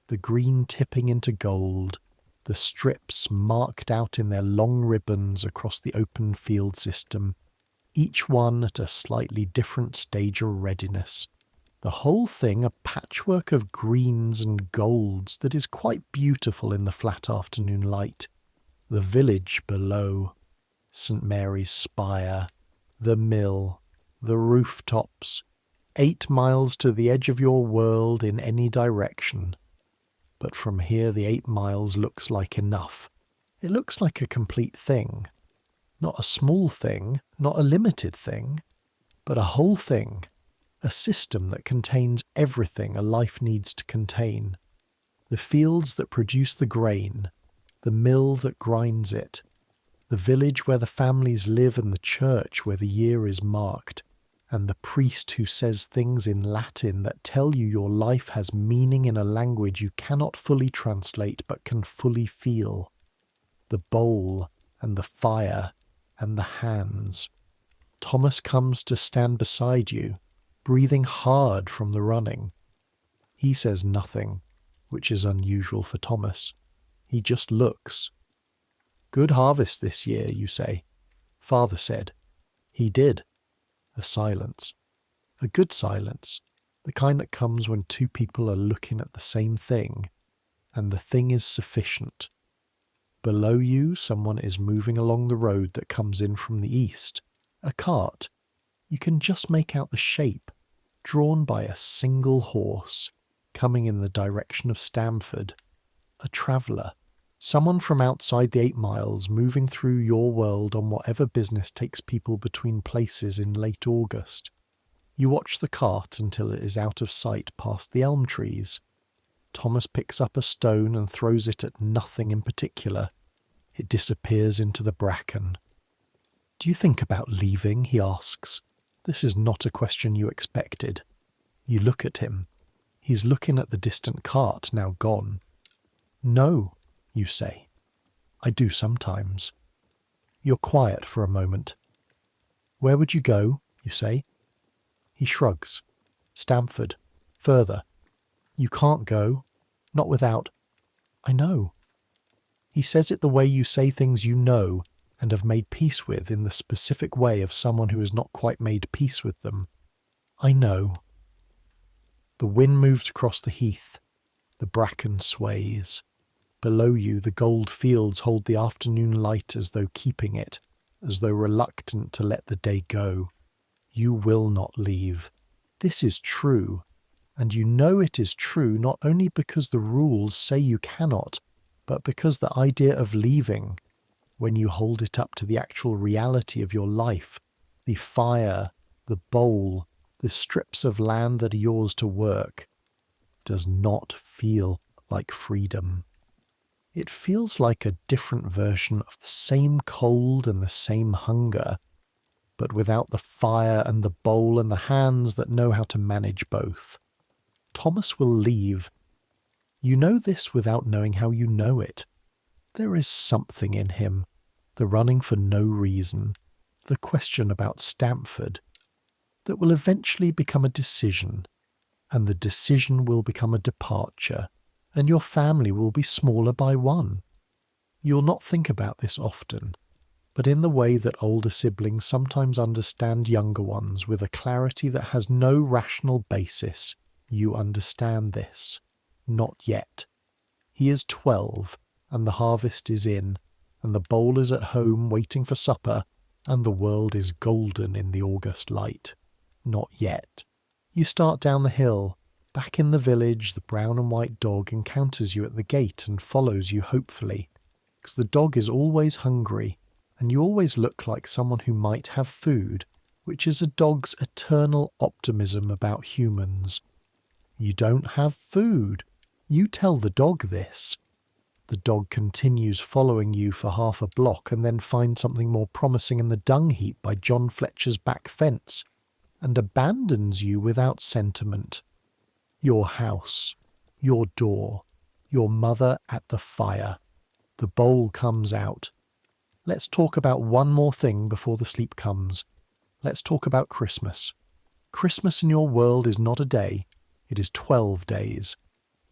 the green tipping into gold, the strips marked out in their long ribbons across the open field system, each one at a slightly different stage of readiness. The whole thing a patchwork of greens and golds that is quite beautiful in the flat afternoon light. The village below, St. Mary's spire, the mill, the rooftops, 8 miles to the edge of your world in any direction. But from here the 8 miles looks like enough. It looks like a complete thing. Not a small thing, not a limited thing, but a whole thing. A system that contains everything a life needs to contain. The fields that produce the grain, the mill that grinds it, the village where the families live and the church where the year is marked, and the priest who says things in Latin that tell you your life has meaning in a language you cannot fully translate but can fully feel. The bowl and the fire and the hands. Thomas comes to stand beside you, breathing hard from the running. He says nothing, which is unusual for Thomas. He just looks. Good harvest this year, you say. Father said. He did. A silence. A good silence. The kind that comes when 2 people are looking at the same thing, and the thing is sufficient. Below you, someone is moving along the road that comes in from the east. A cart. You can just make out the shape, drawn by a single horse, coming in the direction of Stamford. A traveller. Someone from outside the 8 miles moving through your world on whatever business takes people between places in late August. You watch the cart until it is out of sight past the elm trees. Thomas picks up a stone and throws it at nothing in particular. It disappears into the bracken. Do you think about leaving? He asks. This is not a question you expected. You look at him. He's looking at the distant cart, now gone. No, you say. I do sometimes. You're quiet for a moment. Where would you go? You say. He shrugs. Stamford. Further. You can't go. Not without. I know. He says it the way you say things you know, and have made peace with in the specific way of someone who has not quite made peace with them. I know. The wind moves across the heath. The bracken sways. Below you, the gold fields hold the afternoon light as though keeping it, as though reluctant to let the day go. You will not leave. This is true. And you know it is true not only because the rules say you cannot, but because the idea of leaving, when you hold it up to the actual reality of your life, the fire, the bowl, the strips of land that are yours to work, does not feel like freedom. It feels like a different version of the same cold and the same hunger, but without the fire and the bowl and the hands that know how to manage both. Thomas will leave. You know this without knowing how you know it. There is something in him, the running for no reason, the question about Stamford, that will eventually become a decision, and the decision will become a departure, and your family will be smaller by one. You'll not think about this often, but in the way that older siblings sometimes understand younger ones with a clarity that has no rational basis, you understand this. Not yet. He is 12, and the harvest is in, and the bowl is at home waiting for supper, and the world is golden in the August light. Not yet. You start down the hill. Back in the village, the brown and white dog encounters you at the gate and follows you hopefully, because the dog is always hungry, and you always look like someone who might have food, which is a dog's eternal optimism about humans. You don't have food. You tell the dog this. The dog continues following you for half a block and then finds something more promising in the dung heap by John Fletcher's back fence, and abandons you without sentiment. Your house, your door, your mother at the fire. The bowl comes out. Let's talk about one more thing before the sleep comes. Let's talk about Christmas. Christmas in your world is not a day. It is 12 days.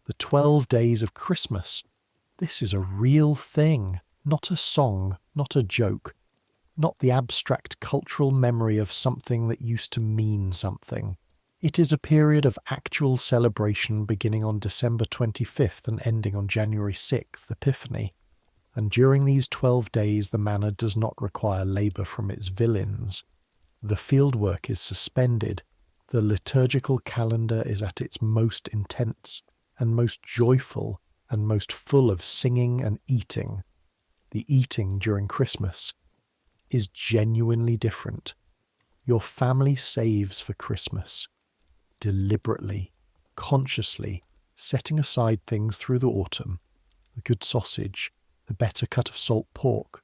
The 12 days of Christmas. This is a real thing, not a song, not a joke, not the abstract cultural memory of something that used to mean something. It is a period of actual celebration beginning on December 25th and ending on January 6th, Epiphany. And during these 12 days the manor does not require labour from its villeins. The fieldwork is suspended. The liturgical calendar is at its most intense and most joyful and most full of singing and eating. The eating during Christmas is genuinely different. Your family saves for Christmas, deliberately, consciously, setting aside things through the autumn, the good sausage, the better cut of salt pork,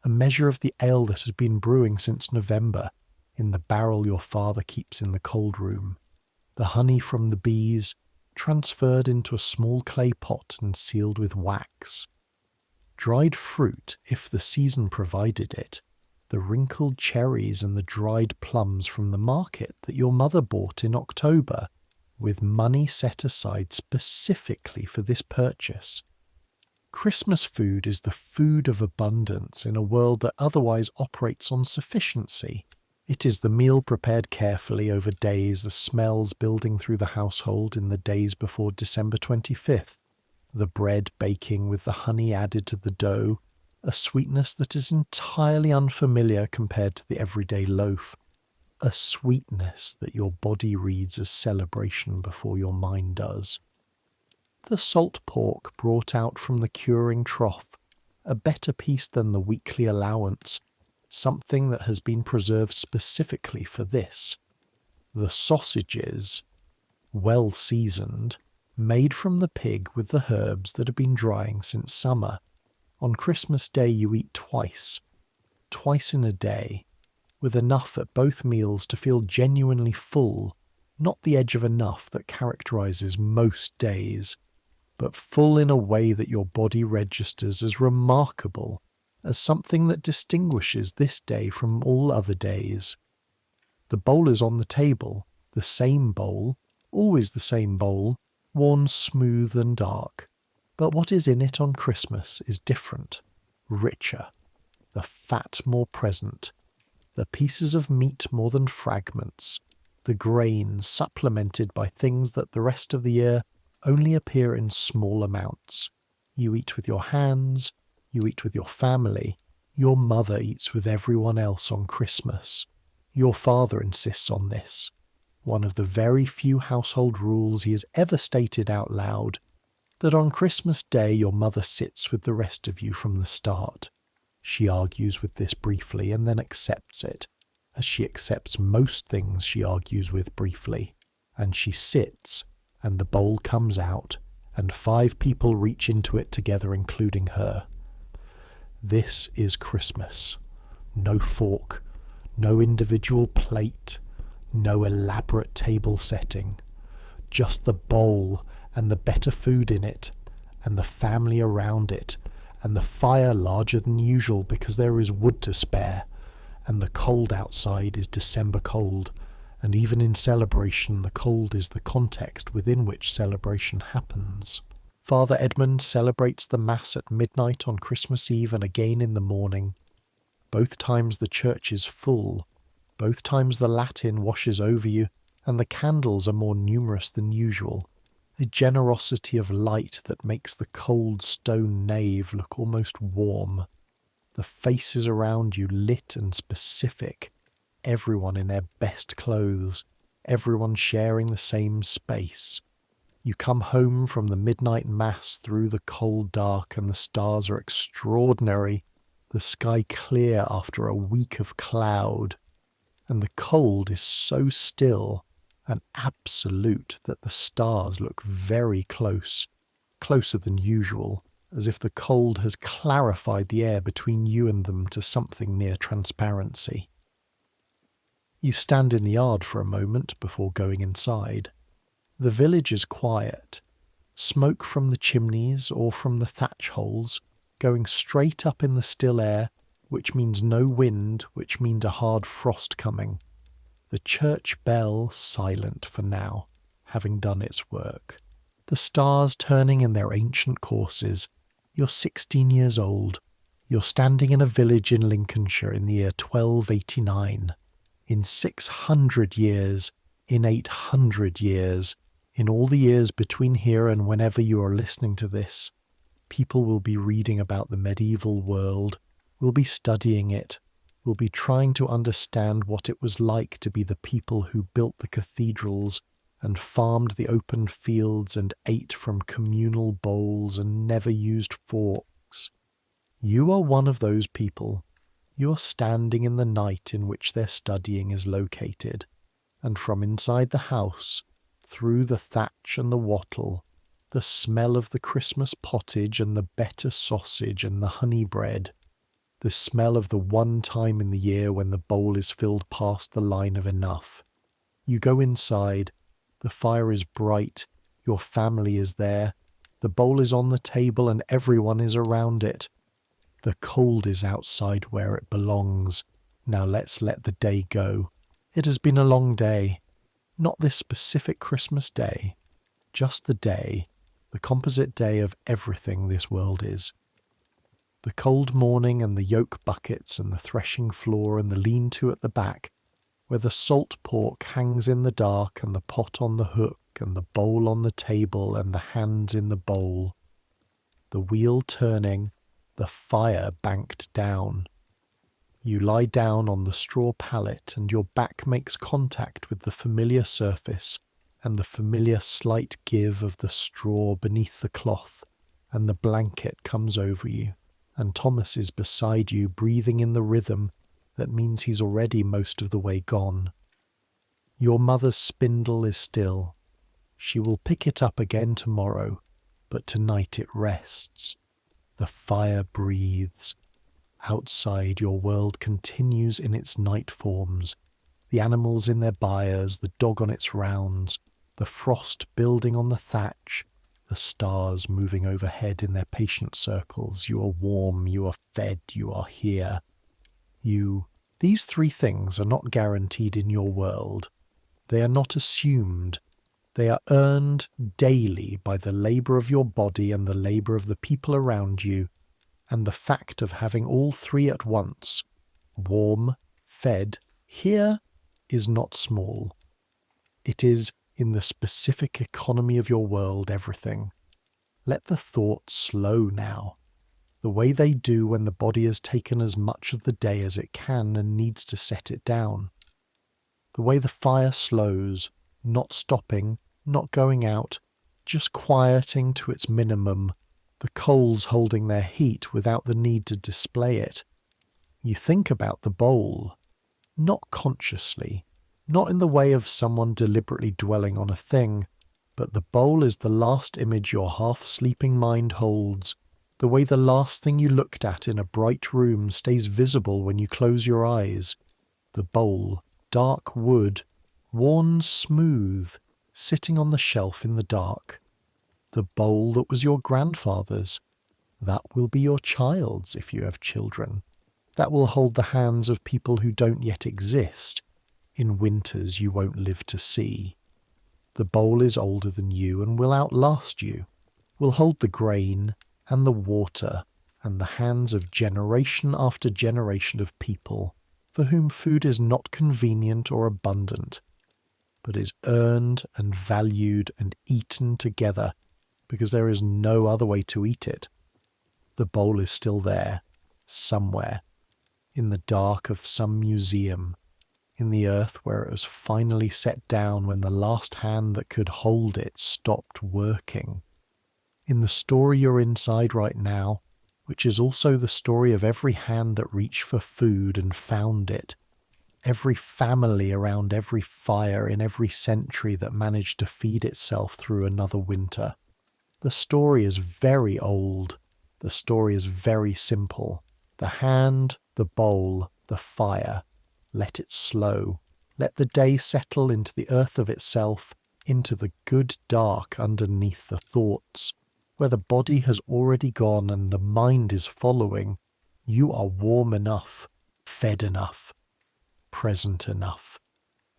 a measure of the ale that had been brewing since November in the barrel your father keeps in the cold room, the honey from the bees, transferred into a small clay pot and sealed with wax, dried fruit if the season provided it, the wrinkled cherries and the dried plums from the market that your mother bought in October, with money set aside specifically for this purchase. Christmas food is the food of abundance in a world that otherwise operates on sufficiency. It is the meal prepared carefully over days, the smells building through the household in the days before December 25th, the bread baking with the honey added to the dough, a sweetness that is entirely unfamiliar compared to the everyday loaf, a sweetness that your body reads as celebration before your mind does. The salt pork brought out from the curing trough, a better piece than the weekly allowance, something that has been preserved specifically for this. The sausages, well seasoned, made from the pig with the herbs that have been drying since summer. On Christmas Day you eat twice in a day, with enough at both meals to feel genuinely full, not the edge of enough that characterizes most days, but full in a way that your body registers as remarkable, as something that distinguishes this day from all other days. The bowl is on the table, the same bowl, always the same bowl, worn smooth and dark. But what is in it on Christmas is different, richer. the fat more present, the pieces of meat more than fragments, the grain supplemented by things that the rest of the year only appear in small amounts. You eat with your hands, you eat with your family, your mother eats with everyone else on Christmas. Your father insists on this. One of the very few household rules he has ever stated out loud, that on Christmas Day your mother sits with the rest of you from the start. She argues with this briefly and then accepts it, as she accepts most things she argues with briefly, and she sits, and the bowl comes out, and 5 people reach into it together, including her. This is Christmas. No fork, no individual plate, no elaborate table setting. Just the bowl and the better food in it, and the family around it, and the fire larger than usual because there is wood to spare, and the cold outside is December cold, and even in celebration the cold is the context within which celebration happens. Father Edmund celebrates the Mass at midnight on Christmas Eve and again in the morning. Both times the church is full, both times the Latin washes over you, and the candles are more numerous than usual, a generosity of light that makes the cold stone nave look almost warm. The faces around you lit and specific, everyone in their best clothes, everyone sharing the same space. You come home from the midnight mass through the cold dark and the stars are extraordinary, the sky clear after a week of cloud, and the cold is so still and absolute that the stars look very close, closer than usual, as if the cold has clarified the air between you and them to something near transparency. You stand in the yard for a moment before going inside. The village is quiet. Smoke from the chimneys or from the thatch holes, going straight up in the still air, which means no wind, which means a hard frost coming. The church bell silent for now, having done its work. The stars turning in their ancient courses. You're 16 years old. You're standing in a village in Lincolnshire in the year 1289. In 600 years, in 800 years, in all the years between here and whenever you are listening to this, people will be reading about the medieval world, will be studying it, will be trying to understand what it was like to be the people who built the cathedrals and farmed the open fields and ate from communal bowls and never used forks. You are one of those people. You are standing in the night in which their studying is located, and from inside the house, through the thatch and the wattle, the smell of the Christmas pottage and the better sausage and the honey bread, the smell of the one time in the year when the bowl is filled past the line of enough. You go inside, the fire is bright, your family is there, the bowl is on the table and everyone is around it. The cold is outside where it belongs. Now let's let the day go. It has been a long day. Not this specific Christmas day, just the day, the composite day of everything this world is. The cold morning and the yoke buckets and the threshing floor and the lean-to at the back, where the salt pork hangs in the dark and the pot on the hook and the bowl on the table and the hands in the bowl. The wheel turning, the fire banked down. You lie down on the straw pallet and your back makes contact with the familiar surface and the familiar slight give of the straw beneath the cloth, and the blanket comes over you, and Thomas is beside you breathing in the rhythm that means he's already most of the way gone. Your mother's spindle is still. She will pick it up again tomorrow, but tonight it rests. The fire breathes. Outside, your world continues in its night forms, the animals in their byres, the dog on its rounds, the frost building on the thatch, the stars moving overhead in their patient circles. You are warm, you are fed, you are here. These 3 things are not guaranteed in your world. They are not assumed. They are earned daily by the labour of your body and the labour of the people around you, and the fact of having all three at once, warm, fed, here, is not small. It is, in the specific economy of your world, everything. Let the thoughts slow now, the way they do when the body has taken as much of the day as it can and needs to set it down. The way the fire slows, not stopping, not going out, just quieting to its minimum, the coals holding their heat without the need to display it. You think about the bowl, not consciously, not in the way of someone deliberately dwelling on a thing, but the bowl is the last image your half-sleeping mind holds, the way the last thing you looked at in a bright room stays visible when you close your eyes. The bowl, dark wood, worn smooth, sitting on the shelf in the dark. The bowl that was your grandfather's. That will be your child's if you have children. That will hold the hands of people who don't yet exist, in winters you won't live to see. The bowl is older than you and will outlast you, will hold the grain and the water and the hands of generation after generation of people for whom food is not convenient or abundant, but is earned and valued and eaten together because there is no other way to eat it. The bowl is still there, somewhere, in the dark of some museum, in the earth where it was finally set down when the last hand that could hold it stopped working. In the story you're inside right now, which is also the story of every hand that reached for food and found it, every family around every fire in every century that managed to feed itself through another winter. The story is very old. The story is very simple. The hand, the bowl, the fire. Let it slow. Let the day settle into the earth of itself, into the good dark underneath the thoughts. Where the body has already gone and the mind is following, you are warm enough, fed enough, present enough.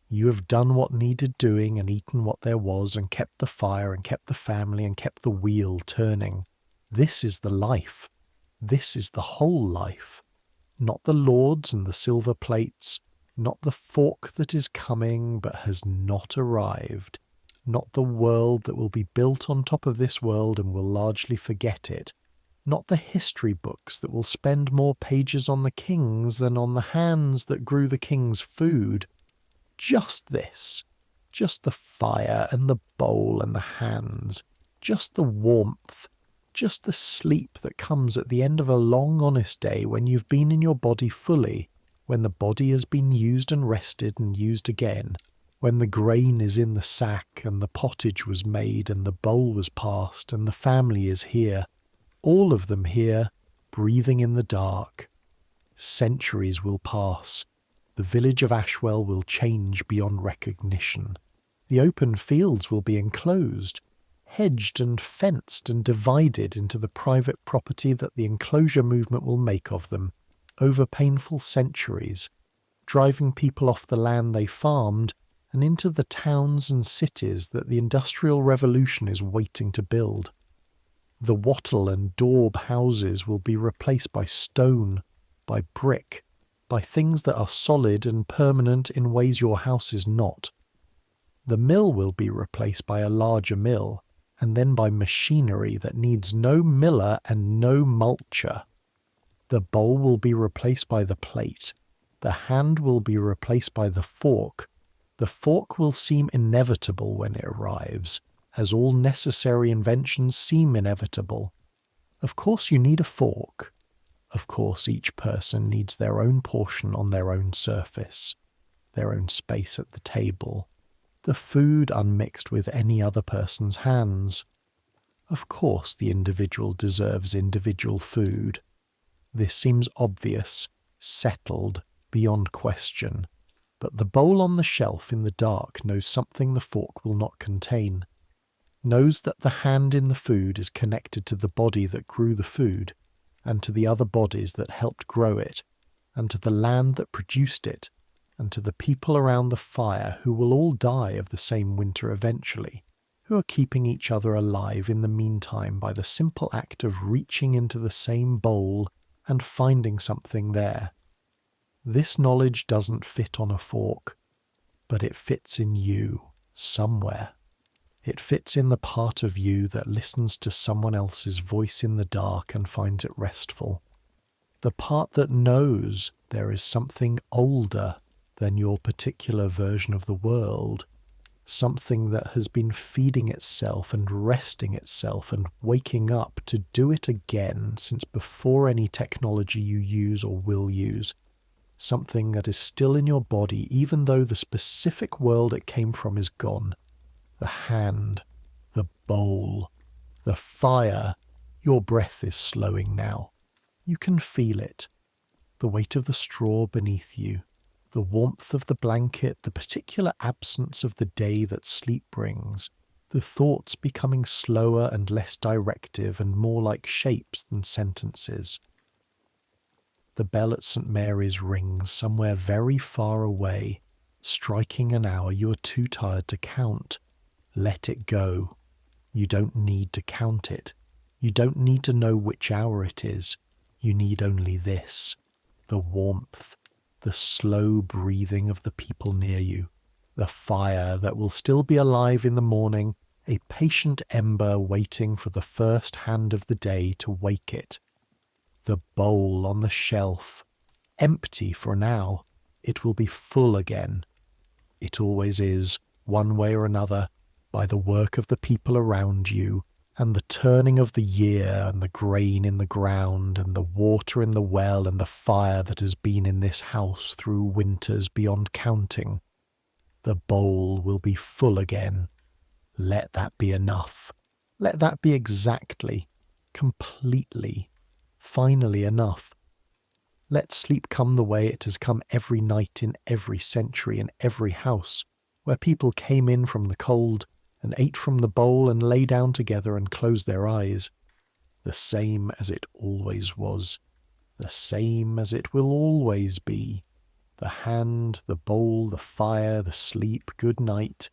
You have done what needed doing and eaten what there was and kept the fire and kept the family and kept the wheel turning. This is the life. This is the whole life. Not the lords and the silver plates, not the fork that is coming but has not arrived. Not the world that will be built on top of this world and will largely forget it. Not the history books that will spend more pages on the kings than on the hands that grew the king's food. Just this. Just the fire and the bowl and the hands. Just the warmth. Just the sleep that comes at the end of a long honest day when you've been in your body fully, when the body has been used and rested and used again. When the grain is in the sack and the pottage was made and the bowl was passed and the family is here, all of them here, breathing in the dark. Centuries will pass. The village of Ashwell will change beyond recognition. The open fields will be enclosed, hedged and fenced and divided into the private property that the enclosure movement will make of them, over painful centuries, driving people off the land they farmed and into the towns and cities that the Industrial Revolution is waiting to build. The wattle and daub houses will be replaced by stone, by brick, by things that are solid and permanent in ways your house is not. The mill will be replaced by a larger mill, and then by machinery that needs no miller and no mulcher. The bowl will be replaced by the plate. The hand will be replaced by the fork. The fork will seem inevitable when it arrives, as all necessary inventions seem inevitable. Of course you need a fork. Of course each person needs their own portion on their own surface, their own space at the table, the food unmixed with any other person's hands. Of course the individual deserves individual food. This seems obvious, settled, beyond question. But the bowl on the shelf in the dark knows something the fork will not contain. Knows that the hand in the food is connected to the body that grew the food, and to the other bodies that helped grow it, and to the land that produced it, and to the people around the fire who will all die of the same winter eventually, who are keeping each other alive in the meantime by the simple act of reaching into the same bowl and finding something there. This knowledge doesn't fit on a fork, but it fits in you somewhere. It fits in the part of you that listens to someone else's voice in the dark and finds it restful. The part that knows there is something older than your particular version of the world, something that has been feeding itself and resting itself and waking up to do it again since before any technology you use or will use, something that is still in your body even though the specific world it came from is gone. The hand, the bowl, the fire. Your breath is slowing now. You can feel it. The weight of the straw beneath you, the warmth of the blanket, the particular absence of the day that sleep brings, the thoughts becoming slower and less directive and more like shapes than sentences. The bell at St. Mary's rings somewhere very far away, striking an hour you are too tired to count. Let it go. You don't need to count it. You don't need to know which hour it is. You need only this. The warmth, the slow breathing of the people near you, the fire that will still be alive in the morning, a patient ember waiting for the first hand of the day to wake it. The bowl on the shelf, empty for now, it will be full again. It always is, one way or another, by the work of the people around you, and the turning of the year, and the grain in the ground, and the water in the well, and the fire that has been in this house through winters beyond counting. The bowl will be full again. Let that be enough. Let that be exactly, completely, finally enough. Let sleep come the way it has come every night in every century in every house, where people came in from the cold and ate from the bowl and lay down together and closed their eyes. The same as it always was, the same as it will always be. The hand, the bowl, the fire, the sleep, good night,